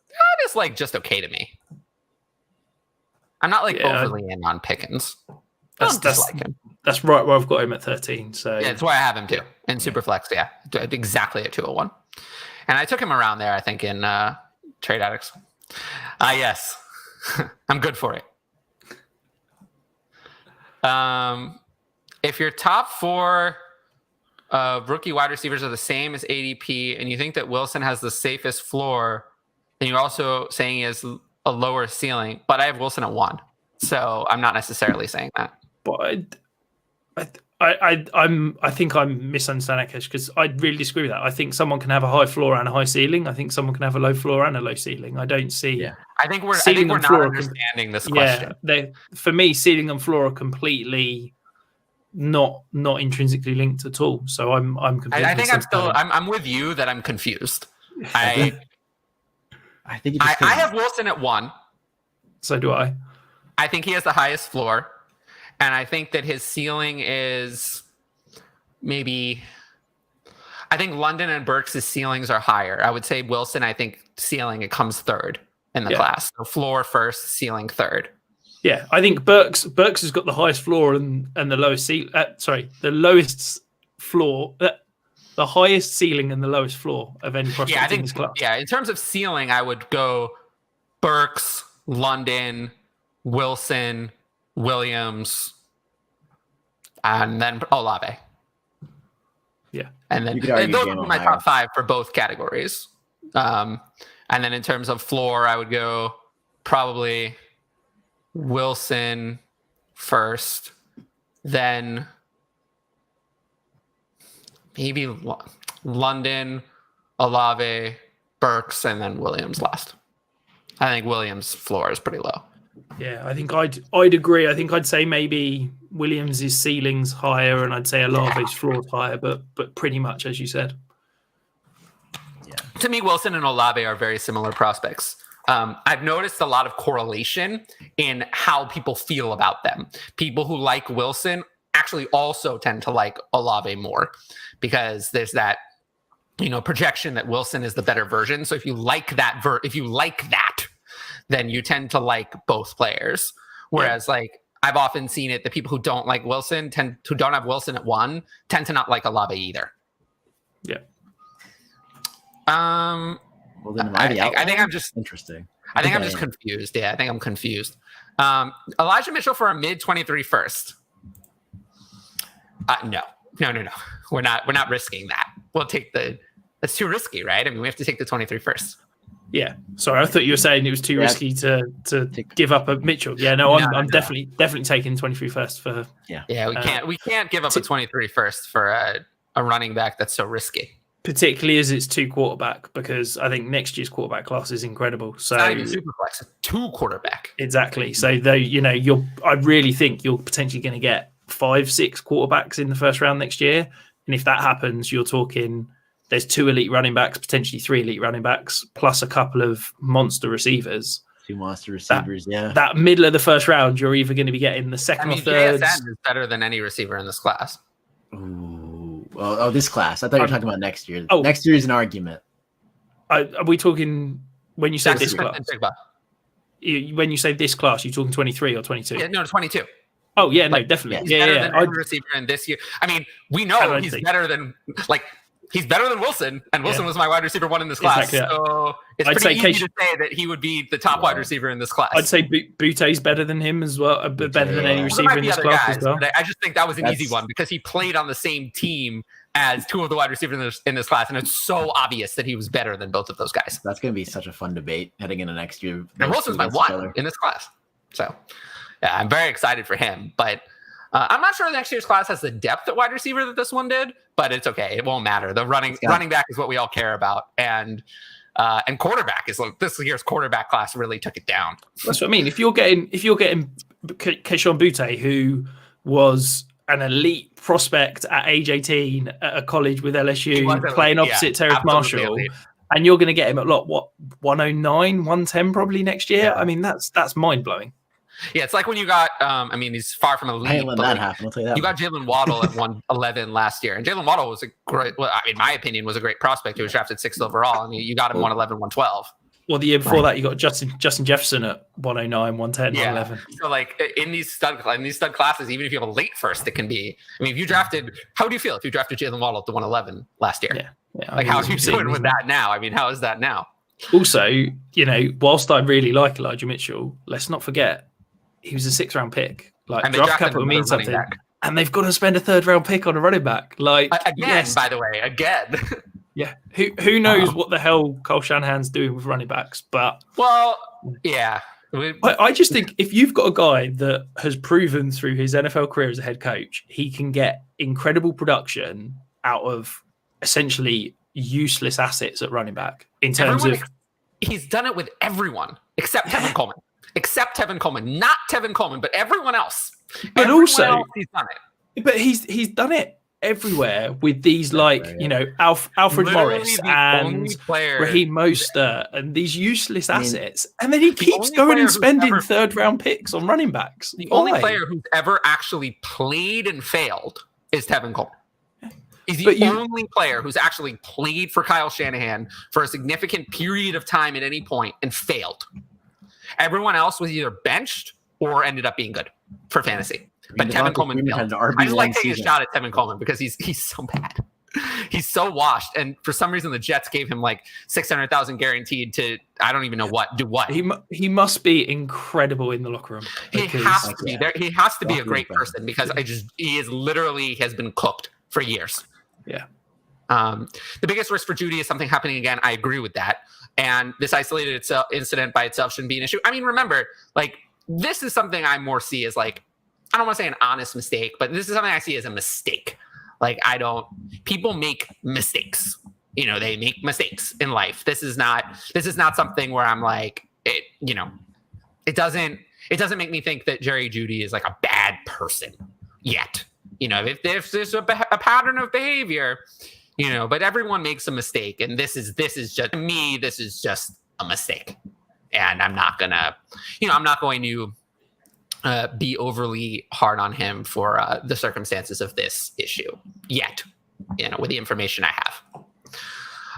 is like just okay to me. I'm not like overly in on Pickens. That's right where I've got him at 13. So yeah, that's where I have him too. In superflex, yeah. Exactly at 201. And I took him around there, I think, in Trade Addicts. Yes. I'm good for it. If your top 4 rookie wide receivers are the same as ADP, and you think that Wilson has the safest floor, and you're also saying he has a lower ceiling, but I have Wilson at 1, so I'm not necessarily saying that. But I think I'm misunderstanding Akesh, because I really disagree with that. I think someone can have a high floor and a high ceiling. I think someone can have a low floor and a low ceiling. I don't see. Yeah. I think we're not understanding this question. Yeah, for me, ceiling and floor are completely not intrinsically linked at all. So I'm completely. I think I'm with you that I'm confused. I think I have Wilson at 1. So do I. I think he has the highest floor, and I think that his ceiling is maybe. I think London and Burks' ceilings are higher. I would say Wilson, I think ceiling, it comes 3rd in the class. So floor 1st, ceiling 3rd. Yeah, I think Burks has got the highest floor and the lowest ceiling. The lowest floor, the highest ceiling and the lowest floor of any prospect in this class. Yeah, in terms of ceiling, I would go Burks, London, Wilson, Williams, and then Olave. Yeah, and then those are my top 5 for both categories. And then in terms of floor, I would go probably Wilson first, then maybe London, Olave, Burks, and then Williams last. I think Williams' floor is pretty low. Yeah, I think I'd agree. I think I'd say maybe Williams' ceiling's higher, and I'd say Olave's floor's higher, but pretty much as you said. Yeah. To me, Wilson and Olave are very similar prospects. I've noticed a lot of correlation in how people feel about them. People who like Wilson actually also tend to like Olave more, because there's that, projection that Wilson is the better version. So if you like that, then you tend to like both players. Whereas I've often seen it, the people who don't like Wilson who don't have Wilson at 1 tend to not like Olave either. Yeah. Well, then I think I'm just interesting. I think I'm just confused. Yeah, I think I'm confused. Elijah Mitchell for a mid 23 first. No. We're not risking that. We'll take that's too risky, right? I mean, we have to take the 23 first. Yeah. Sorry, I thought you were saying it was too risky to give up a Mitchell. Yeah, no, I'm definitely taking 23 first for. Yeah, we can't give up a 23 first for a running back that's so risky. Particularly as it's 2 quarterback, because I think next year's quarterback class is incredible. So not even super flex, it's 2 quarterback. Exactly. So though I really think you're potentially going to get 5-6 quarterbacks in the first round next year, and if that happens, you're talking there's 2 elite running backs, potentially 3 elite running backs, plus a couple of monster receivers. 2 monster receivers, That middle of the first round, you're either going to be getting the second or third. JSN is better than any receiver in this class. Ooh. Oh, this class. I thought you were talking about next year. Next year is an argument. Are we talking when you say this class? When you say this class, you're talking 23 or 22? Yeah, no, 22. Oh yeah, no, definitely. He's better than any receiver in this year. I mean, we know he's better than he's better than Wilson, and Wilson was my wide receiver 1 in this class. Exactly, so it's pretty easy to say that he would be the top wide receiver in this class. I'd say Butte's better than him as well, better than any receiver in this class as well. I just think that was an easy one because he played on the same team as 2 of the wide receivers in this class, and it's so obvious that he was better than both of those guys. That's going to be such a fun debate heading into next year. And Wilson's my 1 in this class. So, yeah, I'm very excited for him, but I'm not sure next year's class has the depth at wide receiver that this one did, but it's okay. It won't matter. The running back is what we all care about, and quarterback is this year's quarterback class really took it down. That's what I mean. If you're getting Kayshon Boutte, who was an elite prospect at age 18 at a college with LSU, playing opposite Terrace Marshall, And you're going to get him at 109, 110 probably next year. Yeah. I mean, that's mind blowing. Yeah, it's like when you got, he's far from elite. I ain't letting but that like, happen. I'll tell you that. you got Jalen Waddle at 111 last year, and Jalen Waddle was a great, in my opinion, was a great prospect. He was drafted 6th overall, and you got him 111, 112. Well, the year before that, you got Justin Jefferson at 109, 110, 111. So, like, in these stud classes, even if you have a late first, it can be. I mean, if you drafted, how do you feel if you drafted Jalen Waddle at the 111 last year? Yeah. Like, how are you doing with that now? I mean, how is that now? Also, whilst I really like Elijah Mitchell, let's not forget he was a 6th round pick. Like, draft capital means something. And they've got to spend a 3rd round pick on a running back. Like, again, by the way, again. Yeah. Who knows what the hell Kyle Shanahan's doing with running backs? But yeah. I just think if you've got a guy that has proven through his NFL career as a head coach, he can get incredible production out of essentially useless assets at running back in terms of. He's done it with everyone except Tevin Coleman. Except Tevin Coleman, not Tevin Coleman, but everyone else. But everyone also, else, he's done it. But he's done it everywhere with these Alfred Morris and Raheem Mostert and these useless assets, and then he keeps going and spending 3rd round picks on running backs. The only player who's ever actually played and failed is Tevin Coleman. He's the only player who's actually played for Kyle Shanahan for a significant period of time at any point and failed. Everyone else was either benched or ended up being good for fantasy. But Tevin Coleman failed. I just like taking a shot at Tevin Coleman because he's so bad. He's so washed. And for some reason, the Jets gave him like $600,000 guaranteed to, I don't even know do what. He must be incredible in the locker room. He has to be there. He has to be a great person because he is literally has been cooked for years. Yeah. The biggest risk for Judy is something happening again. I agree with that. And this isolated incident by itself shouldn't be an issue. I mean, remember, like, this is something I more see as like, I don't want to say an honest mistake, but this is something I see as a mistake. Like, people make mistakes. They make mistakes in life. This is not something where I'm like, it doesn't make me think that Jerry Jeudy is like a bad person yet. If there's a pattern of behavior, but everyone makes a mistake. And this is just me. This is just a mistake. And I'm not going to be overly hard on him for the circumstances of this issue yet, with the information I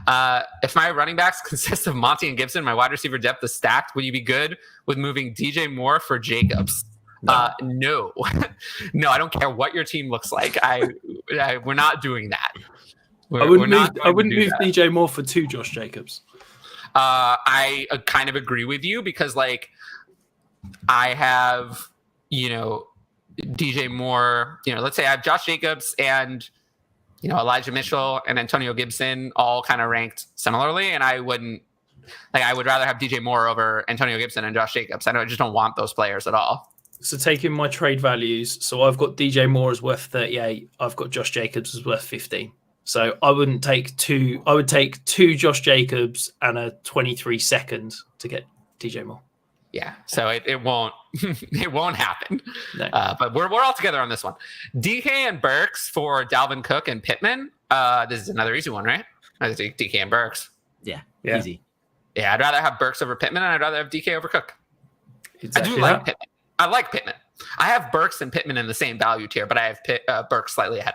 have. If my running backs consist of Monty and Gibson, my wide receiver depth is stacked, would you be good with moving DJ Moore for Jacobs? No. No, I don't care what your team looks like. We're not doing that. I wouldn't move DJ Moore for 2 Josh Jacobs. I kind of agree with you because, like, I have, DJ Moore, let's say I have Josh Jacobs and, Elijah Mitchell and Antonio Gibson all kind of ranked similarly. And I would rather have DJ Moore over Antonio Gibson and Josh Jacobs. I just don't want those players at all. So taking my trade values, so I've got DJ Moore as worth 38. I've got Josh Jacobs as worth 15. So I wouldn't take 2. I would take 2 Josh Jacobs and a 23 second to get DJ Moore. Yeah, so it won't it won't happen. No. But we're all together on this one. DK and Burks for Dalvin Cook and Pittman. This is another easy one, right? I think DK and Burks. Yeah, easy. Yeah, I'd rather have Burks over Pittman, and I'd rather have DK over Cook. Exactly. I do like Pittman. I like Pittman. I have Burks and Pittman in the same value tier, but I have Burks slightly ahead.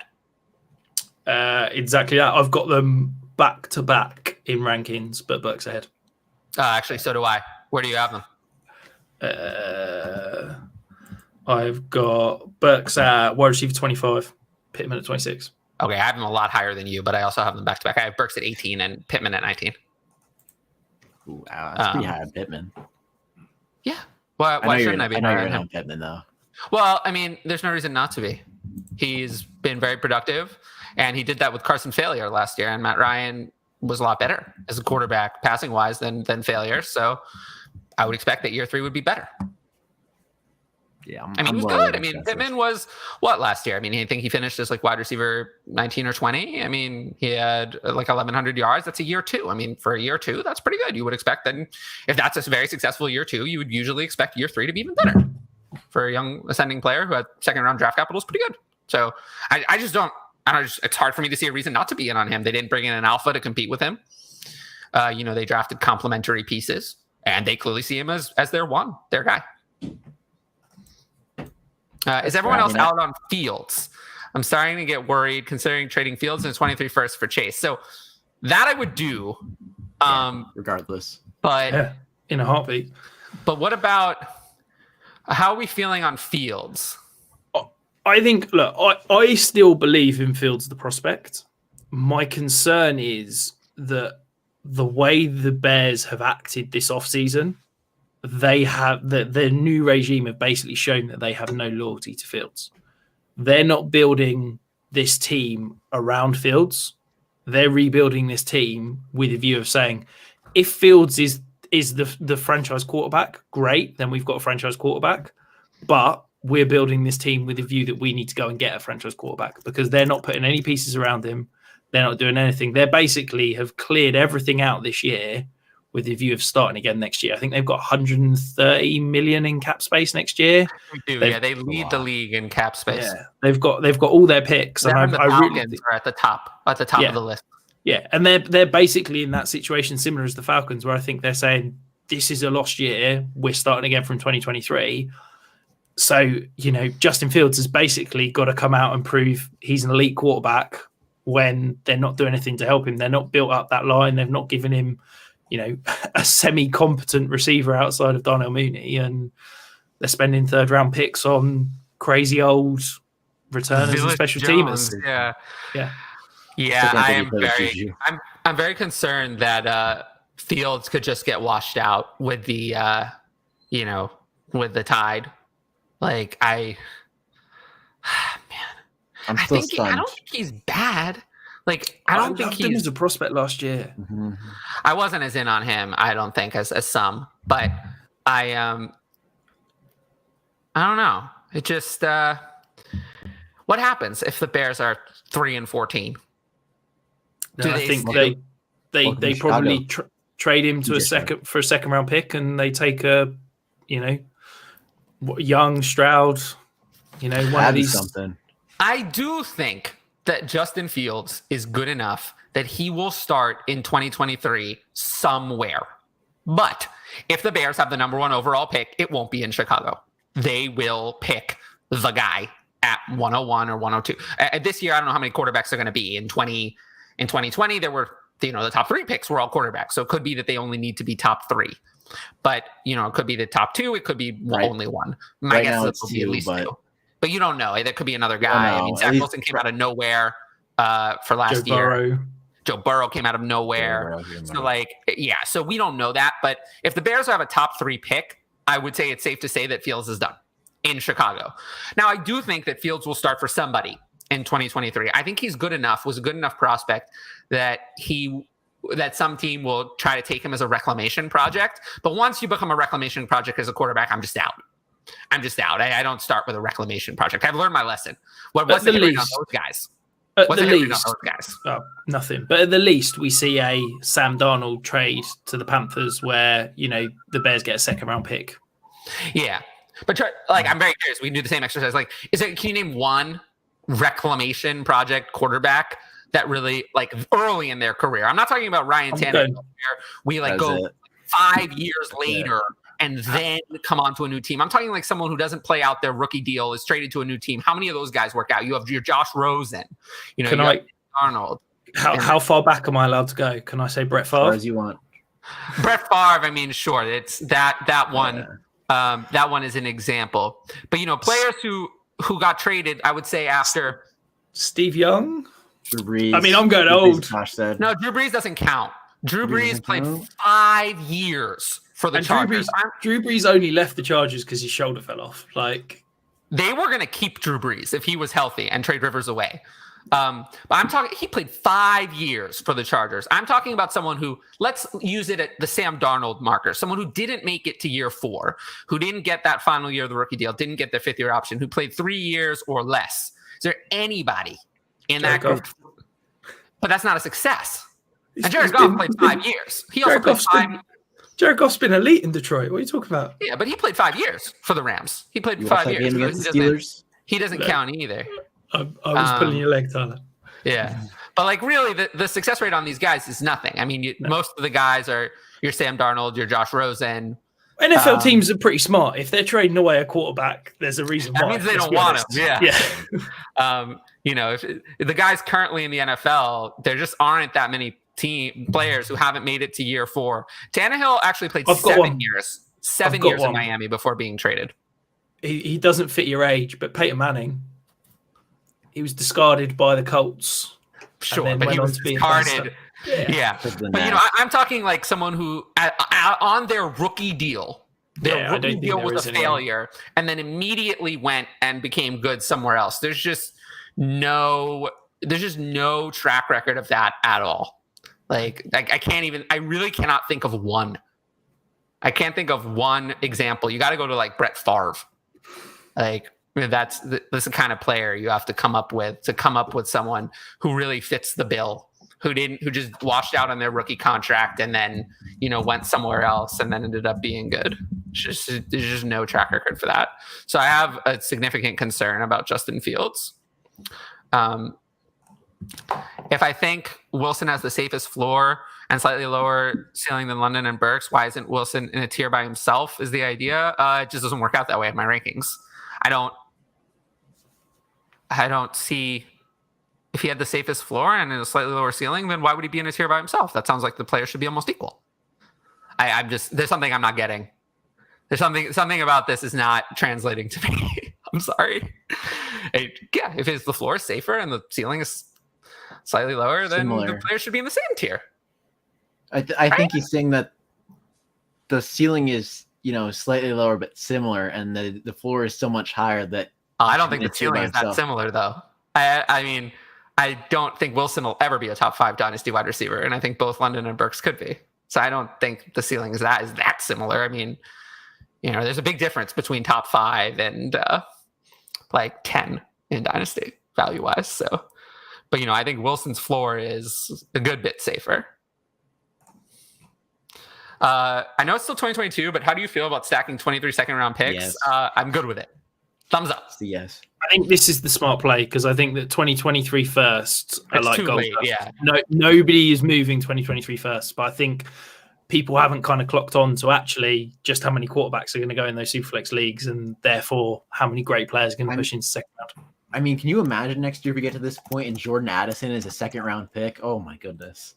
Exactly that. I've got them back to back in rankings, but Burks ahead. Actually, so do I. Where do you have them? I've got Burks at wide receiver 25, Pittman at 26. Okay, I have them a lot higher than you, but I also have them back to back. I have Burks at 18 and Pittman at 19. Ooh, wow, that's pretty high on Pittman. Yeah. Why shouldn't I be? I know you're on Pittman though. Well, I mean, there's no reason not to be. He's been very productive, and he did that with Carson Failure last year, and Matt Ryan was a lot better as a quarterback passing wise than Failure. So I would expect that year 3 would be better. Yeah, he was good. I mean, Pittman was what last year? I mean, I think he finished as like wide receiver 19 or 20. I mean, he had like 1,100 yards. That's a year 2. I mean, for a year 2, that's pretty good. You would expect then if that's a very successful year 2, you would usually expect year 3 to be even better. For a young ascending player who had 2nd round draft capital is pretty good. So I just don't. It's hard for me to see a reason not to be in on him. They didn't bring in an alpha to compete with him. They drafted complementary pieces, and they clearly see him as their guy. Is everyone else out on Fields? I'm starting to get worried considering trading Fields and 23 first for Chase. So that I would do. Regardless. But in a heartbeat. But what about how are we feeling on Fields? I think, look, I still believe in Fields the prospect. My concern is that the way the Bears have acted this offseason, they have the new regime have basically shown that they have no loyalty to Fields. They're not building this team around Fields. They're rebuilding this team with a view of saying, if Fields is the franchise quarterback, great, then we've got a franchise quarterback. But we're building this team with a view that we need to go and get a franchise quarterback because they're not putting any pieces around him. They're not doing anything. They basically have cleared everything out this year with the view of starting again next year. I think they've got 130 million in cap space next year. They lead the league in cap space. Yeah, they've got all their picks. The Falcons are at the top of the list. Yeah, and they're basically in that situation similar as the Falcons, where I think they're saying this is a lost year. We're starting again from 2023. So Justin Fields has basically got to come out and prove he's an elite quarterback when they're not doing anything to help him. They're not built up that line. They've not given him a semi-competent receiver outside of Darnell Mooney, and they're spending third-round picks on crazy old returners and special teamers. Yeah. I'm very concerned that Fields could just get washed out with the with the Tide. Like I'm still stunned. I don't think he's bad. Like I don't think he was a prospect last year. Mm-hmm. I wasn't as in on him, I don't think, as some, but I don't know. It just what happens if the Bears are 3-14? I think they probably trade him to a second round pick, and they take a young Stroud, one of these. Something. I do think that Justin Fields is good enough that he will start in 2023 somewhere. But if the Bears have the number 1 overall pick, it won't be in Chicago. They will pick the guy at 101 or 102. This year, I don't know how many quarterbacks are going to be. In 2020, there were, the top 3 picks were all quarterbacks. So it could be that they only need to be top 3. But, it could be the top 2. It could be only 1. My guess is it will be at least 2. But you don't know. There could be another guy. I mean, Zach Wilson came out of nowhere for last year. Joe Burrow came out of nowhere. So we don't know that. But if the Bears have a top 3 pick, I would say it's safe to say that Fields is done in Chicago. Now, I do think that Fields will start for somebody in 2023. I think he's was a good enough prospect that some team will try to take him as a reclamation project. But once you become a reclamation project as a quarterback, I'm just out. I don't start with a reclamation project. I've learned my lesson. What's the least on those guys? What's the least on those guys? Oh, nothing. But at the least, we see a Sam Darnold trade to the Panthers where the Bears get a second round pick. Yeah, but I'm very curious. We do the same exercise. Can you name one reclamation project quarterback that really early in their career? I'm not talking about Ryan Tannehill. We go 5 years later and then come onto a new team. I'm talking someone who doesn't play out their rookie deal, is traded to a new team. How many of those guys work out? You have your Josh Rosen, Arnold. How far back am I allowed to go? Can I say Brett Favre? As far as you want. Brett Favre, I mean, sure. It's that one. Yeah. That one is an example. But, players who got traded, I would say after Steve Young. Drew Brees. I mean, I'm going old. Josh said. No, Drew Brees doesn't count. Drew Brees played 5 years for the Chargers. Drew Brees only left the Chargers because his shoulder fell off. They were going to keep Drew Brees if he was healthy and trade Rivers away. But I'm talking, he played 5 years for the Chargers. I'm talking about someone who, let's use it at the Sam Darnold marker, someone who didn't make it to year 4, who didn't get that final year of the rookie deal, didn't get their 5th year option, who played 3 years or less. Is there anybody in that group? But that's not a success. And Jared Goff played 5 years. He also played 5 years. Jared Goff's been elite in Detroit. What are you talking about? Yeah, but he played 5 years for the Rams. He played 5 years. He doesn't count either. I was pulling your leg, Tyler. Yeah. But like really, the success rate on these guys is nothing. I mean, most of the guys are your Sam Darnold, your Josh Rosen. NFL teams are pretty smart. If they're trading away a quarterback, there's a reason why. That means they don't want him. Yeah. You know, if the guys currently in the NFL, there just aren't that many team players who haven't made it to year 4. Tannehill actually played 7 years. 7 years in Miami before being traded. He doesn't fit your age, but Peyton Manning, he was discarded by the Colts. Sure, but he was discarded. Yeah. But, you know, I'm talking like someone who, on their rookie deal, rookie deal was a failure, and then immediately went and became good somewhere else. There's just no track record of that at all. Like I really cannot think of one. I can't think of one example. You got to go to like Brett Favre. Like that's the kind of player you have to come up with someone who really fits the bill, who just washed out on their rookie contract and then, you know, went somewhere else and then ended up being good. There's just no track record for that. So I have a significant concern about Justin Fields. If I think Wilson has the safest floor and slightly lower ceiling than London and Burks, why isn't Wilson in a tier by himself is the idea. It just doesn't work out that way in my rankings. I don't see, if he had the safest floor and a slightly lower ceiling, then why would he be in a tier by himself? That sounds like the player should be almost equal. There's something I'm not getting. There's something about this is not translating to me. I'm sorry. If the floor is safer and the ceiling is slightly lower, then the player should be in the same tier. I think he's saying that the ceiling is, you know, slightly lower but similar, and the floor is so much higher that I don't think the ceiling is that similar, though. I mean, I don't think Wilson will ever be a top 5 dynasty wide receiver, and I think both London and Burks could be. So I don't think the ceiling is that similar. I mean, you know, there's a big difference between top 5 and like 10 in dynasty value wise. So, but you know, I think Wilson's floor is a good bit safer. I know it's still 2022, but how do you feel about stacking 23 second round picks? Yes. I'm good with it. Thumbs up. Yes. I think this is the smart play because I think that 2023 first are like gold dust. Yeah. Nobody is moving 2023 first, but I think people haven't kind of clocked on to actually just how many quarterbacks are going to go in those Superflex leagues and therefore how many great players are going to push into second round. I mean, can you imagine next year if we get to this point and Jordan Addison is a second round pick? Oh my goodness.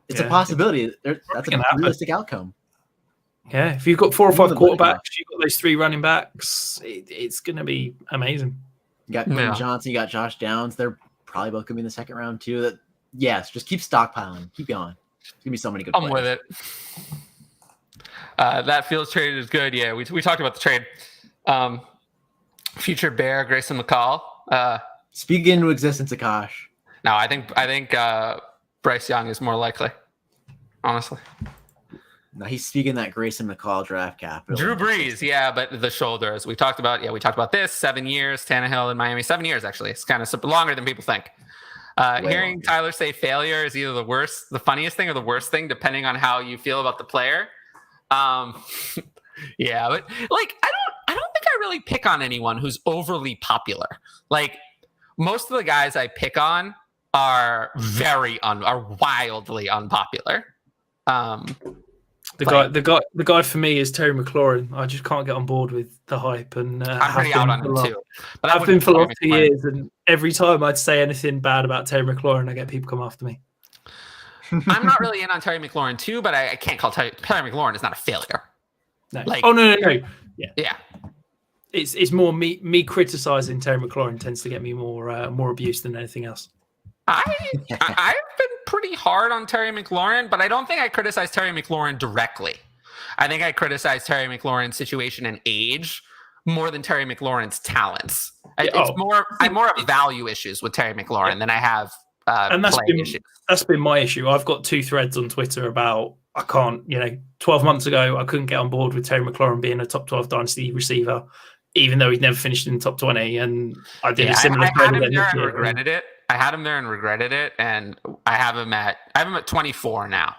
It's a possibility. That's a realistic outcome. Yeah, if you've got 4 or 5 quarterbacks, you've got those 3 running backs, it's going to be amazing. You got Quentin Johnson, you got Josh Downs. They're probably both going to be in the second round too. Yes, just keep stockpiling. Keep going. There's going to be so many good players. I'm with it. That Fields trade is good. Yeah, we talked about the trade. Future Bear, Grayson McCall. Speak into existence, Akash. No, I think Bryce Young is more likely, honestly. No, he's speaking that Grayson McCall draft cap. Drew Brees, yeah, but the shoulders. We talked about this. 7 years, Tannehill in Miami. 7 years, actually. It's kind of longer than people think. Hearing longer. Tyler say failure is either the funniest thing or the worst thing, depending on how you feel about the player. Yeah, but like I don't think I really pick on anyone who's overly popular. Like most of the guys I pick on are wildly unpopular. The guy for me is Terry McLaurin. I just can't get on board with the hype, and I'm pretty out on him too. But I've been for the last 2 years, and every time I'd say anything bad about Terry McLaurin, I get people come after me. I'm not really in on Terry McLaurin too, but I can't call Terry McLaurin is not a failure. No. No. Yeah. It's more me criticizing Terry McLaurin tends to get me more abuse than anything else. I've been pretty hard on Terry McLaurin, but I don't think I criticize Terry McLaurin directly. I think I criticize Terry McLaurin's situation and age more than Terry McLaurin's talents. I more have value issues with Terry McLaurin than I have and that's been my issue. I've got 2 threads on Twitter about 12 months ago I couldn't get on board with Terry McLaurin being a top 12 dynasty receiver, even though he'd never finished in the top 20. And I did a similar thread. I had him there and regretted it, and I have him at 24 now.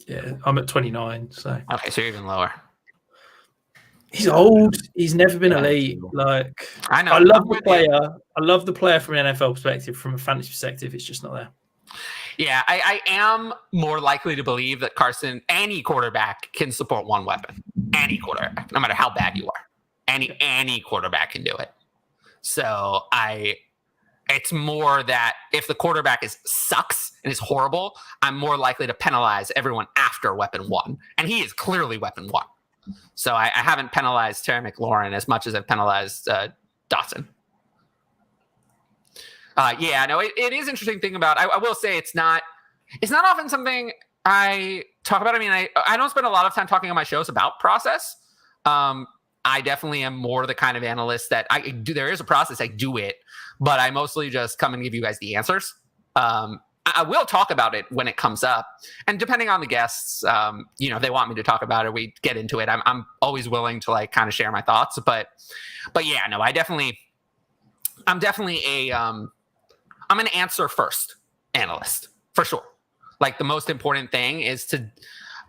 Yeah, I'm at 29. So okay, so you're even lower. He's old. He's never been Yeah, elite. too. Like I know. I love I'm the with player. you. I love the player from an NFL perspective. From a fantasy perspective, it's just not there. Yeah, I am more likely to believe that any quarterback can support one weapon. Any quarterback, no matter how bad you are. Any quarterback can do it. So it's more that if the quarterback sucks and is horrible, I'm more likely to penalize everyone after weapon one. And he is clearly weapon one. So I haven't penalized Terry McLaurin as much as I've penalized Dotson. It is interesting thing about. I will say it's not often something I talk about. I mean, I don't spend a lot of time talking on my shows about process. I definitely am more the kind of analyst that I do. There is a process, I do it, but I mostly just come and give you guys the answers. I will talk about it when it comes up, and depending on the guests, they want me to talk about it, we get into it. I'm always willing to like kind of share my thoughts, but yeah, no, I'm definitely I'm an answer first analyst for sure. Like the most important thing is to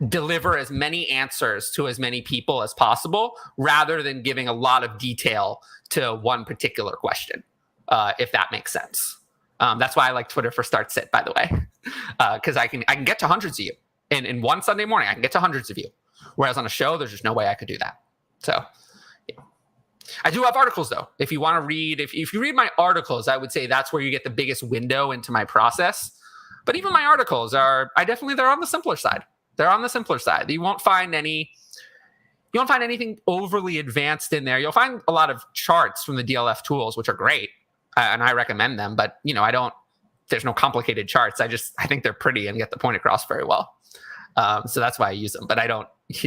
deliver as many answers to as many people as possible rather than giving a lot of detail to one particular question, if that makes sense. That's why I like Twitter for Start Sit, by the way, because I can get to hundreds of you in one Sunday morning. I can get to hundreds of you, whereas on a show, there's just no way I could do that. So yeah. I do have articles though. If you want to read, if you read my articles, I would say that's where you get the biggest window into my process. But even my articles they're on the simpler side. They're on the simpler side. You won't find anything overly advanced in there. You'll find a lot of charts from the DLF tools, which are great. And I recommend them, but there's no complicated charts. I think they're pretty and get the point across very well. So that's why I use them, but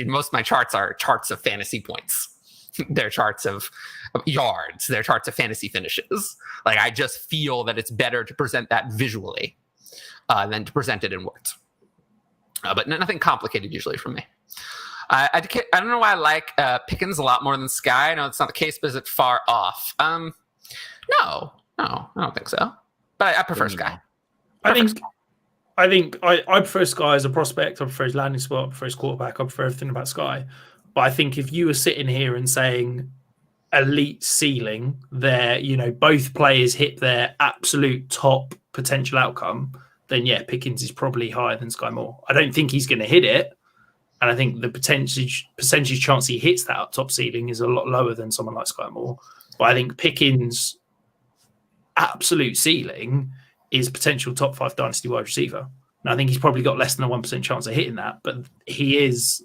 most of my charts are charts of fantasy points. They're charts of yards. They're charts of fantasy finishes. Like I just feel that it's better to present that visually than to present it in words. But nothing complicated usually for me. I don't know why I like Pickens a lot more than Sky. I know it's not the case, but is it far off? No, I don't think so. But I prefer Sky. I think I prefer Sky as a prospect. I prefer his landing spot. I prefer his quarterback. I prefer everything about Sky. But I think if you were sitting here and saying elite ceiling, there, both players hit their absolute top potential outcome, then yeah, Pickens is probably higher than Sky Moore. I don't think he's going to hit it. And I think the percentage chance he hits that top ceiling is a lot lower than someone like Sky Moore. But I think Pickens' absolute ceiling is potential top 5 dynasty wide receiver. And I think he's probably got less than a 1% chance of hitting that, but he is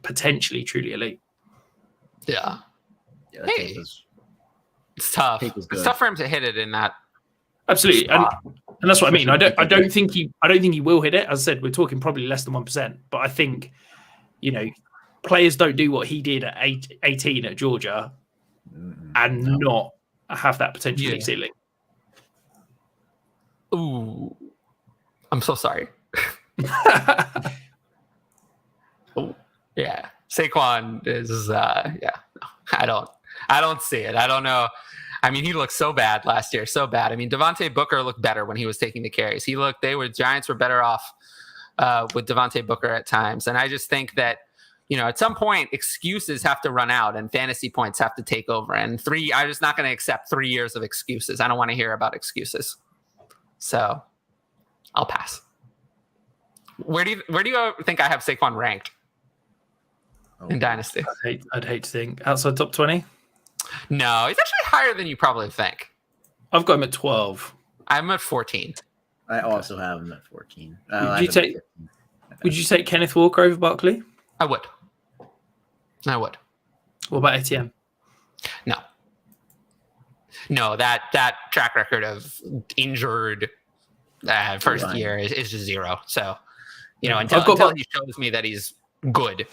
potentially truly elite. Yeah. Hey, it's tough. It's tough for him to hit it in that. Absolutely. And that's what I mean. I don't think he will hit it. As I said, we're talking probably less than 1%, but I think, players don't do what he did at 18 at Georgia and not have that potential ceiling. Ooh, I'm so sorry. Oh, yeah. Saquon is, I don't see it. I don't know. I mean, he looked so bad last year, so bad. I mean, Devontae Booker looked better when he was taking the carries. Giants were better off with Devontae Booker at times. And I just think that, at some point excuses have to run out and fantasy points have to take over. And I'm just not going to accept 3 years of excuses. I don't want to hear about excuses. So I'll pass. Where do you think I have Saquon ranked in Dynasty? I'd hate to think outside top 20. No, he's actually higher than you probably think. I've got him at 12. I'm at 14. I also have him at 14. Would you take Kenneth Walker over Barkley? I would. What about Etienne? No, that track record of injured first year is just zero. So, until he shows me that he's good,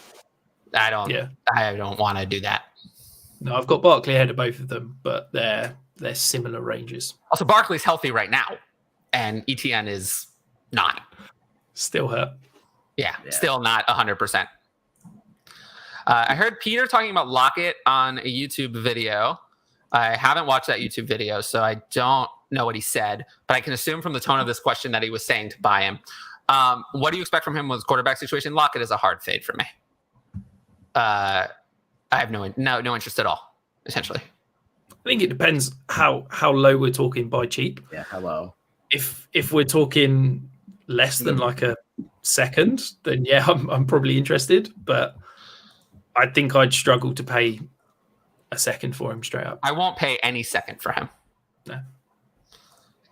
I don't want to do that. No, I've got Barkley ahead of both of them, but they're similar ranges. Also, Barkley's healthy right now, and Etienne is not. Still hurt. Yeah, still not 100%. I heard Peter talking about Lockett on a YouTube video. I haven't watched that YouTube video, so I don't know what he said, but I can assume from the tone of this question that he was saying to buy him. What do you expect from him with his quarterback situation? Lockett is a hard fade for me. I have no interest at all, essentially. I think it depends how low we're talking by cheap. Yeah, hello. If we're talking less than like a second, then yeah, I'm probably interested. But I think I'd struggle to pay a second for him straight up. I won't pay any second for him. No.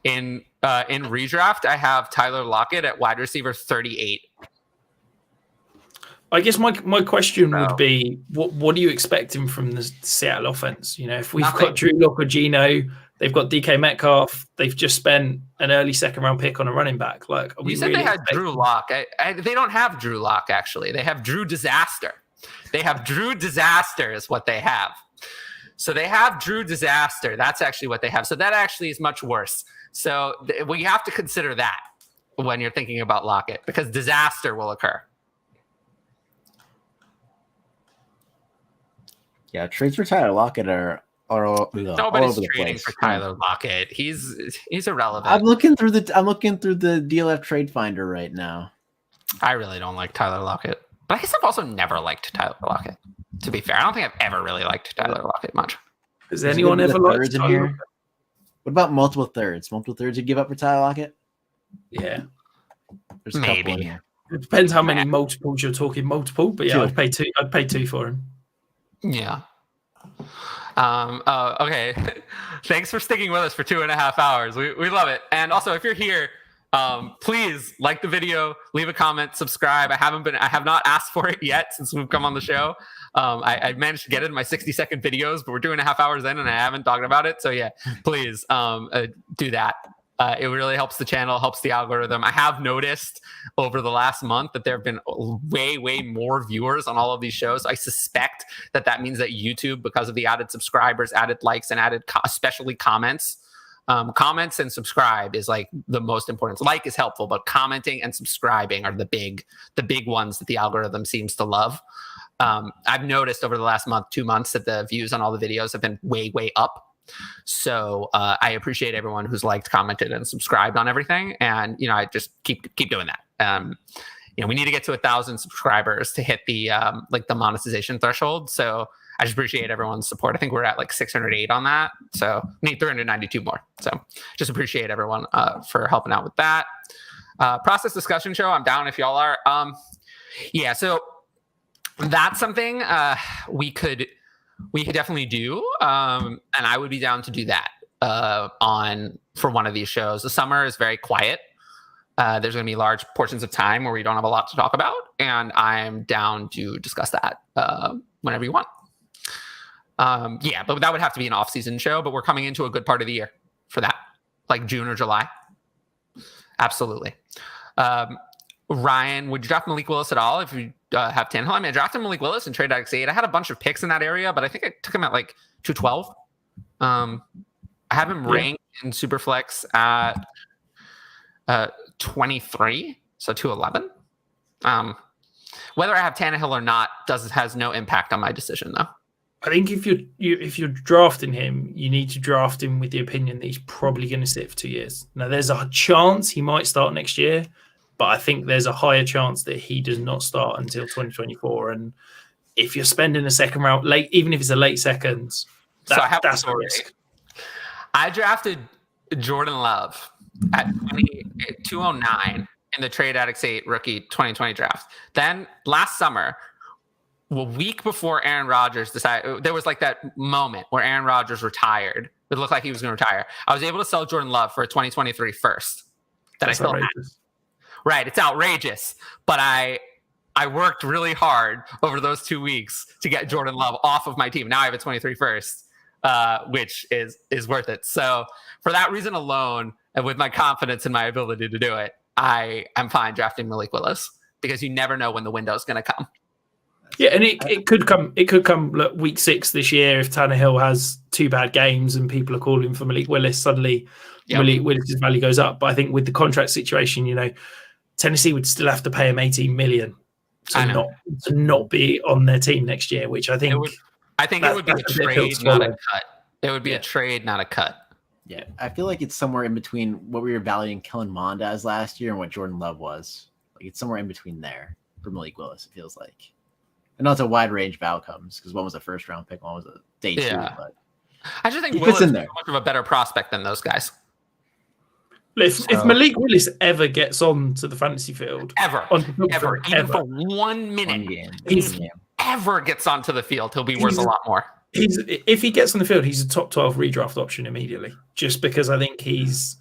In redraft, I have Tyler Lockett at wide receiver 38. I guess my question would be, what are you expecting from the Seattle offense? You know, if we've got Drew Lock or Geno, they've got DK Metcalf, they've just spent an early second round pick on a running back. Like, you said they had Drew Lock. They don't have Drew Lock, actually. They have Drew Disaster. They have Drew Disaster is what they have. So they have Drew Disaster. That's actually what they have. So that actually is much worse. So we have to consider that when you're thinking about Lockett, because disaster will occur. Yeah, trades for Tyler Lockett are nobody's trading for Tyler Lockett. He's irrelevant. I'm looking through the DLF trade finder right now. I really don't like Tyler Lockett, but I guess I've also never liked Tyler Lockett. To be fair, I don't think I've ever really liked Tyler Lockett much. Has anyone ever liked in here? What about multiple thirds? Multiple thirds you give up for Tyler Lockett? Yeah, there's a couple in here. It depends how many multiples you're talking. Multiple, but yeah, I'd pay two. I'd pay two for him. Yeah. Okay. Thanks for sticking with us for 2.5 hours. We love it. And also, if you're here, please like the video, leave a comment, subscribe. I have not asked for it yet since we've come on the show. I managed to get it in my 60-second videos, but we're 2.5 hours in and I haven't talked about it. So yeah, please do that. It really helps the channel, helps the algorithm. I have noticed over the last month that there have been way more viewers on all of these shows. I suspect that means that YouTube, because of the added subscribers, added likes, and added especially comments, comments and subscribe is like the most important. Like is helpful, but commenting and subscribing are the big ones that the algorithm seems to love. I've noticed over the last 2 months that the views on all the videos have been way up. So I appreciate everyone who's liked, commented, and subscribed on everything. And, I just keep doing that. We need to get to 1,000 subscribers to hit the the monetization threshold. So I just appreciate everyone's support. I think we're at 608 on that. So we need 392 more. So just appreciate everyone for helping out with that. Process discussion show. I'm down if y'all are. Yeah, so that's something we could definitely do, and I would be down to do that for one of these shows. The summer is very quiet. There's going to be large portions of time where we don't have a lot to talk about, and I'm down to discuss that whenever you want. Yeah, but that would have to be an off-season show, but we're coming into a good part of the year for that, like June or July. Absolutely. Ryan, would you draft Malik Willis at all if you have Tannehill? I mean, I drafted Malik Willis in trade X8. I had a bunch of picks in that area, but I think I took him at 212. I have him ranked in Superflex at 23, so 211. Whether I have Tannehill or not has no impact on my decision, though. I think if you're drafting him, you need to draft him with the opinion that he's probably going to sit for 2 years. Now, there's a chance he might start next year, but I think there's a higher chance that he does not start until 2024. And if you're spending a second round late, even if it's a late second, that's a risk. I drafted Jordan Love at 209 in the Trade Addicts 8 rookie 2020 draft. Then last summer, a week before Aaron Rodgers decided, there was that moment where Aaron Rodgers retired. It looked like he was going to retire. I was able to sell Jordan Love for a 2023 first that I still had. Right, it's outrageous, but I worked really hard over those 2 weeks to get Jordan Love off of my team. Now I have a 23 first, which is worth it. So for that reason alone, and with my confidence in my ability to do it, I'm fine drafting Malik Willis because you never know when the window's going to come. Yeah, and it could come. It could come week 6 this year if Tannehill has 2 bad games and people are calling for Malik Willis. Suddenly, Malik Willis's value goes up. But I think with the contract situation, Tennessee would still have to pay him $18 million to not be on their team next year, which I think it would be a trade, not a cut. It would be a trade, not a cut. Yeah, I feel like it's somewhere in between what we were valuing Kellen Mond as last year and what Jordan Love was. It's somewhere in between there for Malik Willis, it feels like. I know it's a wide range of outcomes because one was a first round pick, one was a day 2. But I just think he Willis fits in is there. much of a better prospect than those guys. If Malik Willis ever gets on to the fantasy field, ever, even for 1 minute, ever gets onto the field, he'll be worth a lot more. If he gets on the field, he's a top 12 redraft option immediately, just because I think he's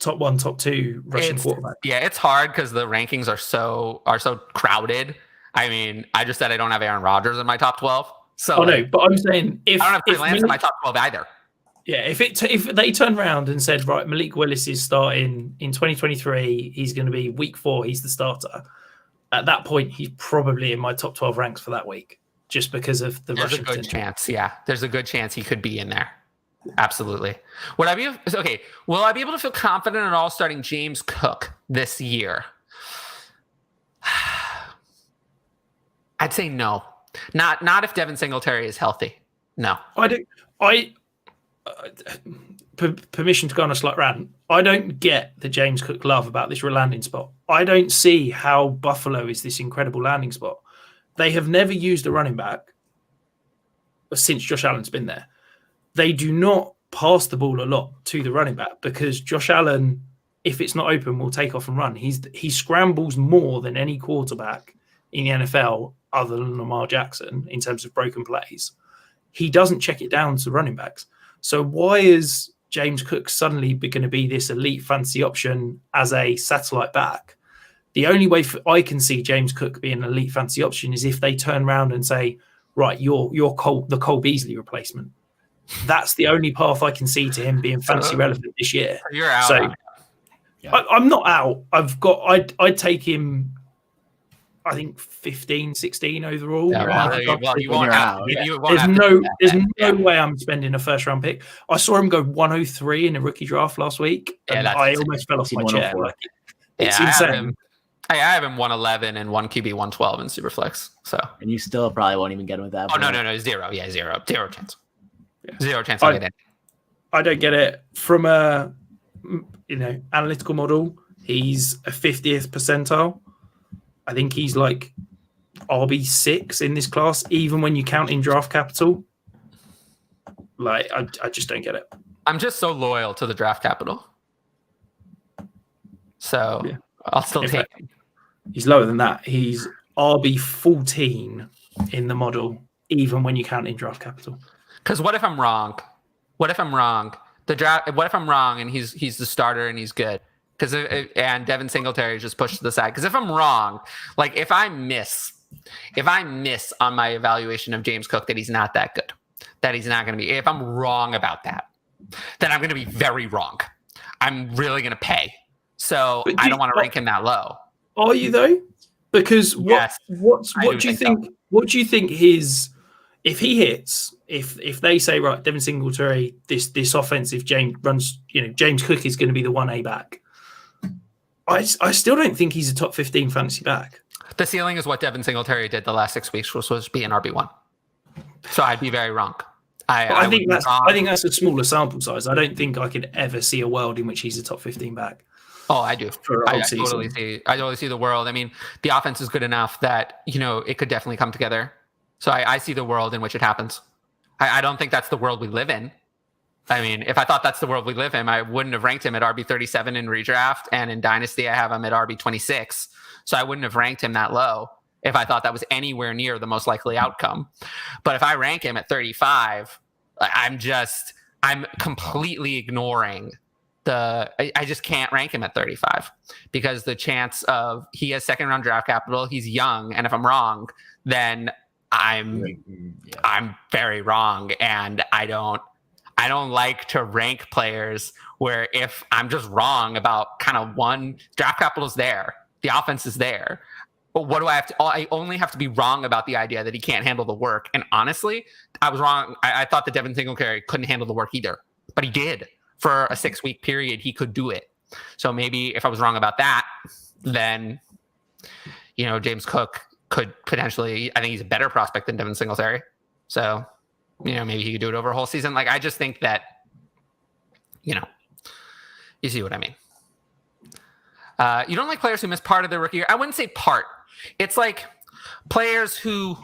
top 1, top 2 rushing quarterback. Yeah, it's hard because the rankings are so crowded. I mean, I just said I don't have Aaron Rodgers in my top 12. So no, but I'm saying I don't have Trey Lance in my top 12 either. Yeah, if they turned around and said, right, Malik Willis is starting in 2023, he's going to be week 4, he's the starter. At that point, he's probably in my top 12 ranks for that week, just because of the rushing potential. There's a good chance, yeah. There's a good chance he could be in there. Absolutely. Will I be able to feel confident at all starting James Cook this year? I'd say no. Not if Devin Singletary is healthy. No. Permission to go on a slight rant. I don't get the James Cook love about this landing spot. I don't see how Buffalo is this incredible landing spot. They have never used a running back since Josh Allen's been there. They do not pass the ball a lot to the running back because Josh Allen, if it's not open, will take off and run. He scrambles more than any quarterback in the NFL other than Lamar Jackson in terms of broken plays. He doesn't check it down to running backs. So why is James Cook suddenly going to be this elite fantasy option as a satellite back? The only way I can see James Cook being an elite fantasy option is if they turn around and say, right, you're the Cole Beasley replacement. That's the only path I can see to him being fantasy relevant this year. You're out. So I'm not out. I'd take him, I think 15, 16 overall. There's no way I'm spending a first round pick. I saw him go 103 in a rookie draft last week, and I almost fell off my chair. It's insane. I have him 111 and 1 QB 112 in Superflex. So, and you still probably won't even get him with that. Oh no, zero. Yeah, zero chance. Yeah. Zero chance I get it. I don't get it from a analytical model. He's a 50th percentile. I think he's like RB6 in this class, even when you count in draft capital. Like, I just don't get it. I'm just so loyal to the draft capital. So I'll still take him. He's lower than that. He's RB14 in the model, even when you count in draft capital. Because what if I'm wrong? What if I'm wrong and he's the starter and he's good? And Devin Singletary is just pushed to the side. Because if I'm wrong, like if I miss on my evaluation of James Cook that he's not that good, that he's not going to be, if I'm wrong about that, then I'm going to be very wrong. I'm really going to pay. So I don't want to rank him that low. Are you though? Because what do you think? So. What do you think his? If he hits, if they say right, Devin Singletary, this offensive James runs, James Cook is going to be the 1A back. I still don't think he's a top 15 fantasy back. The ceiling is what Devin Singletary did the last 6 weeks, which was be an RB1. So I'd be very wrong. I think that's a smaller sample size. I don't think I could ever see a world in which he's a top 15 back. Oh, I do. I totally see the world. I mean, the offense is good enough that, it could definitely come together. So I see the world in which it happens. I don't think that's the world we live in. I mean, if I thought that's the world we live in, I wouldn't have ranked him at RB37 in redraft. And in Dynasty, I have him at RB26. So I wouldn't have ranked him that low if I thought that was anywhere near the most likely outcome. But if I rank him at 35, I'm completely ignoring I just can't rank him at 35 because the chance of he has second round draft capital, he's young. And if I'm wrong, then I'm very wrong. And I don't like to rank players where if I'm just wrong about kind of one, draft capital is there, the offense is there. But what do I have to? I only have to be wrong about the idea that he can't handle the work. And honestly, I was wrong. I thought that Devin Singletary couldn't handle the work either, but he did. For a 6-week period, he could do it. So maybe if I was wrong about that, then, James Cook could potentially, I think he's a better prospect than Devin Singletary. So, maybe he could do it over a whole season. Like, I just think that, you see what I mean. You don't like players who miss part of their rookie year. I wouldn't say part. It's like players who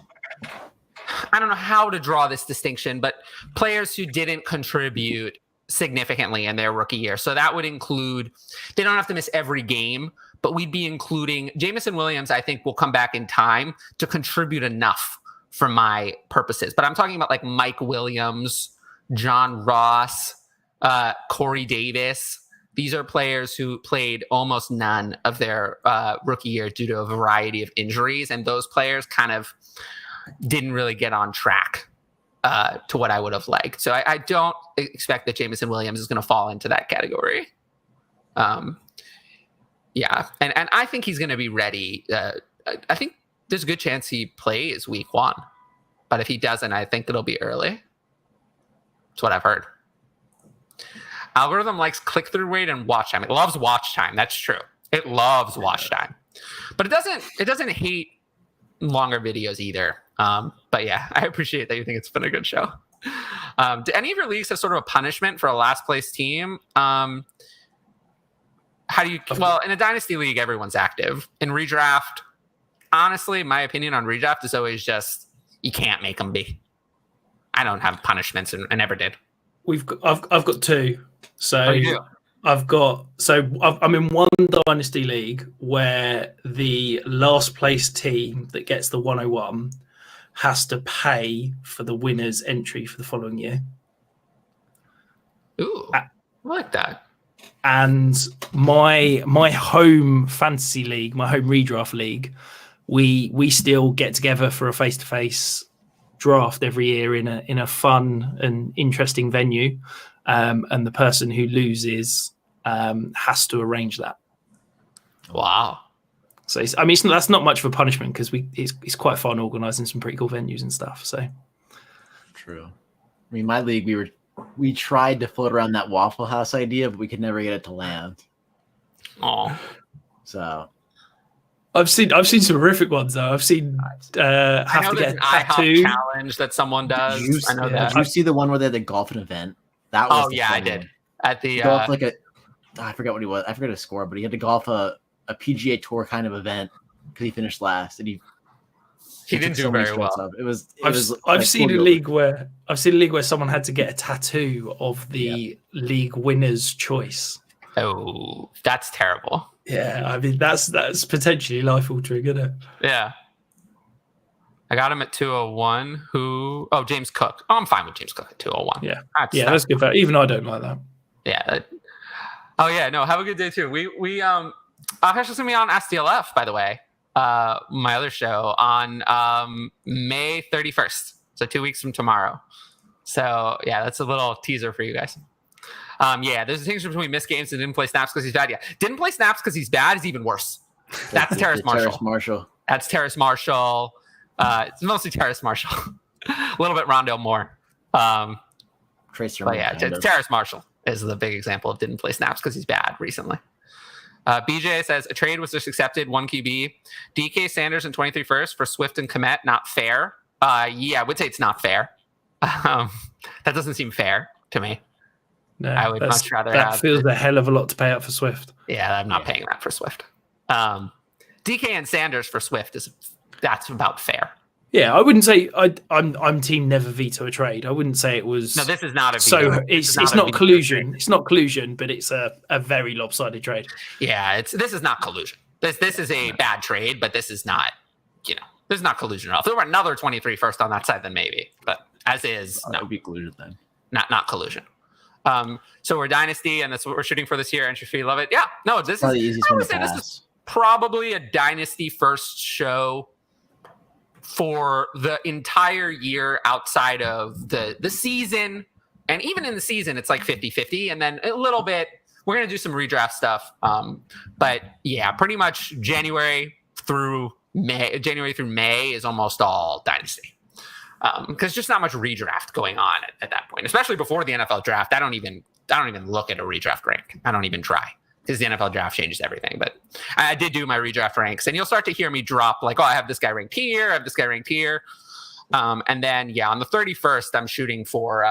I don't know how to draw this distinction, but players who didn't contribute significantly in their rookie year. So that would include, they don't have to miss every game, but we'd be including Jameson Williams. I think will come back in time to contribute enough for my purposes. But I'm talking about like Mike Williams, John Ross, Corey Davis. These are players who played almost none of their rookie year due to a variety of injuries. And those players kind of didn't really get on track to what I would have liked. So I don't expect that Jameson Williams is going to fall into that category. Yeah. And I think he's going to be ready. I think there's a good chance he plays week 1. But if he doesn't, I think it'll be early. That's what I've heard. Algorithm likes click-through rate and watch time. It loves watch time. That's true. It loves watch time. But it doesn't hate longer videos either. But yeah, I appreciate that you think it's been a good show. Do any of your leagues have sort of a punishment for a last place team? How do you, well, in a dynasty league, everyone's active. In redraft, honestly, my opinion on redraft is always just, you can't make them be. I don't have punishments and I never did. I've got 2. So I'm in one dynasty league where the last place team that gets the 101 has to pay for the winner's entry for the following year. Ooh, I like that. And my home fantasy league, my home redraft league, we still get together for a face-to-face draft every year in a fun and interesting venue. And the person who loses has to arrange that. Wow. So that's not much of a punishment because it's quite fun organising some pretty cool venues and stuff. So true. I mean, my league, we tried to float around that Waffle House idea, but we could never get it to land. Oh, so I've seen some horrific ones though. I've seen have to get a tattoo challenge that someone does. I know that. Did you see the one where they had the golf event? That was I did. At the I forgot what he was. I forgot his score, but he had to golf a PGA Tour kind of event because he finished last, and he didn't do very well. I've seen a league where someone had to get a tattoo of the league winner's choice. Oh, that's terrible. Yeah, I mean that's potentially life altering, isn't it? Yeah. I got him at 201. James Cook. Oh, I'm fine with James Cook at 201. Yeah. That's good. Even I don't like that. Yeah. No, have a good day too. We Akash is gonna be on SDLF, by the way. My other show on May 31st. So 2 weeks from tomorrow. So yeah, that's a little teaser for you guys. There's a distinction between missed games and didn't play snaps because he's bad. Yeah. Didn't play snaps because he's bad is even worse. That's Terrace Marshall. That's Terrace Marshall. It's mostly Terrace Marshall. A little bit Rondale Moore. Terrace Marshall is the big example of didn't play snaps because he's bad recently. BJ says a trade was just accepted, 1 QB. DK Sanders and 23 first for Swift and Komet, not fair. I would say it's not fair. That doesn't seem fair to me. No, I would much rather that feels a hell of a lot to pay out for Swift. Yeah, I'm not paying that for Swift. DK and Sanders for Swift that's about fair. Yeah, I wouldn't say I'm team never veto a trade. I wouldn't say it was. No, this is not a veto. So it's not collusion. It's not collusion, but it's a very lopsided trade. Yeah, this is not collusion. This is a bad trade, but this is not. This is not collusion at all. If there were another 23 first on that side, then maybe. But as is, no, that would be collusion then. Not collusion. So we're Dynasty, and that's what we're shooting for this year. And if you love it, this probably is. I would say this is probably a Dynasty first show for the entire year outside of the season. And even in the season, it's like 50-50. And then a little bit, we're going to do some redraft stuff. But yeah, pretty much January through May is almost all Dynasty. Because just not much redraft going on at that point, especially before the NFL draft. I don't even look at a redraft rank. I don't even try. Because the NFL draft changes everything. But I did do my redraft ranks, and you'll start to hear me drop like, I have this guy ranked here, I have this guy ranked here. And then, on the 31st, I'm shooting for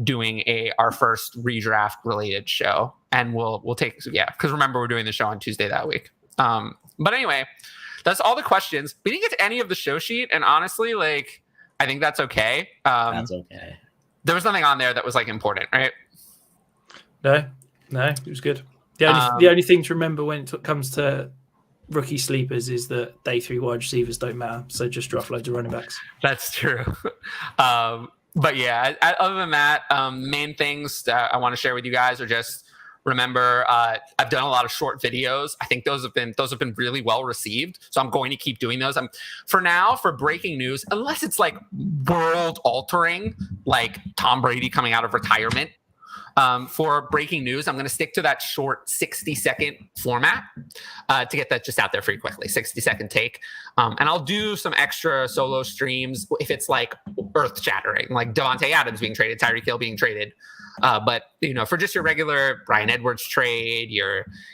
doing our first redraft related show. And we'll take, because remember, we're doing the show on Tuesday that week. But anyway, that's all the questions. We didn't get to any of the show sheet. And honestly, I think that's okay. That's okay. There was nothing on there that was like important, right? No, it was good. The only thing to remember when it comes to rookie sleepers is that day 3 wide receivers don't matter. So just draft loads of running backs. That's true. But yeah, other than that, main things that I want to share with you guys are just remember, I've done a lot of short videos. I think those have been really well received. So I'm going to keep doing those. For now, for breaking news, unless it's like world altering, like Tom Brady coming out of retirement. For breaking news, I'm going to stick to that short 60-second format to get that just out there pretty quickly, 60-second take. And I'll do some extra solo streams if it's like earth-shattering, like Devontae Adams being traded, Tyreek Hill being traded. But, for just your regular Bryan Edwards trade,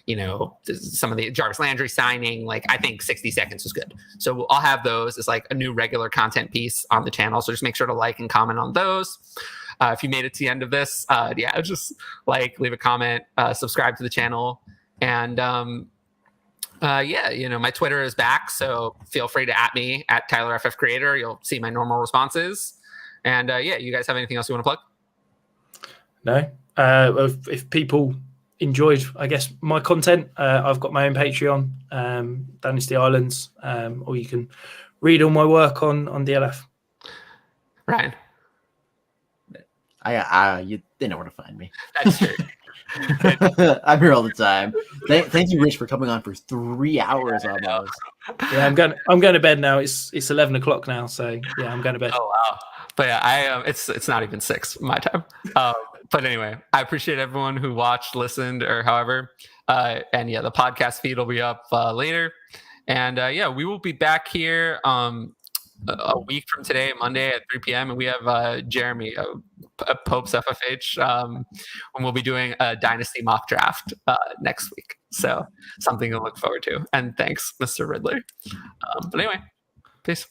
some of the Jarvis Landry signing, like I think 60 seconds is good. So I'll have those as like a new regular content piece on the channel. So just make sure to like and comment on those. If you made it to the end of this, just leave a comment, subscribe to the channel. And my Twitter is back. So feel free to @ me at TylerFF Creator. You'll see my normal responses. And you guys have anything else you want to plug? No. If people enjoyed, I guess, my content, I've got my own Patreon, Dynasty Islands, or you can read all my work on DLF. Ryan. They know where to find me. That's true. I'm here all the time. Thank you, Rich, for coming on for 3 hours almost. Yeah, I'm going to bed now. It's 11 o'clock now, so yeah, I'm going to bed. Oh wow! But yeah, it's not even 6 my time. But anyway, I appreciate everyone who watched, listened, or however. And the podcast feed will be up later. And we will be back here a week from today, Monday at 3 p.m. And we have Jeremy, Pope's FFH, when we'll be doing a Dynasty mock draft next week. So something to look forward to. And thanks, Mr. Ridley. But anyway, peace.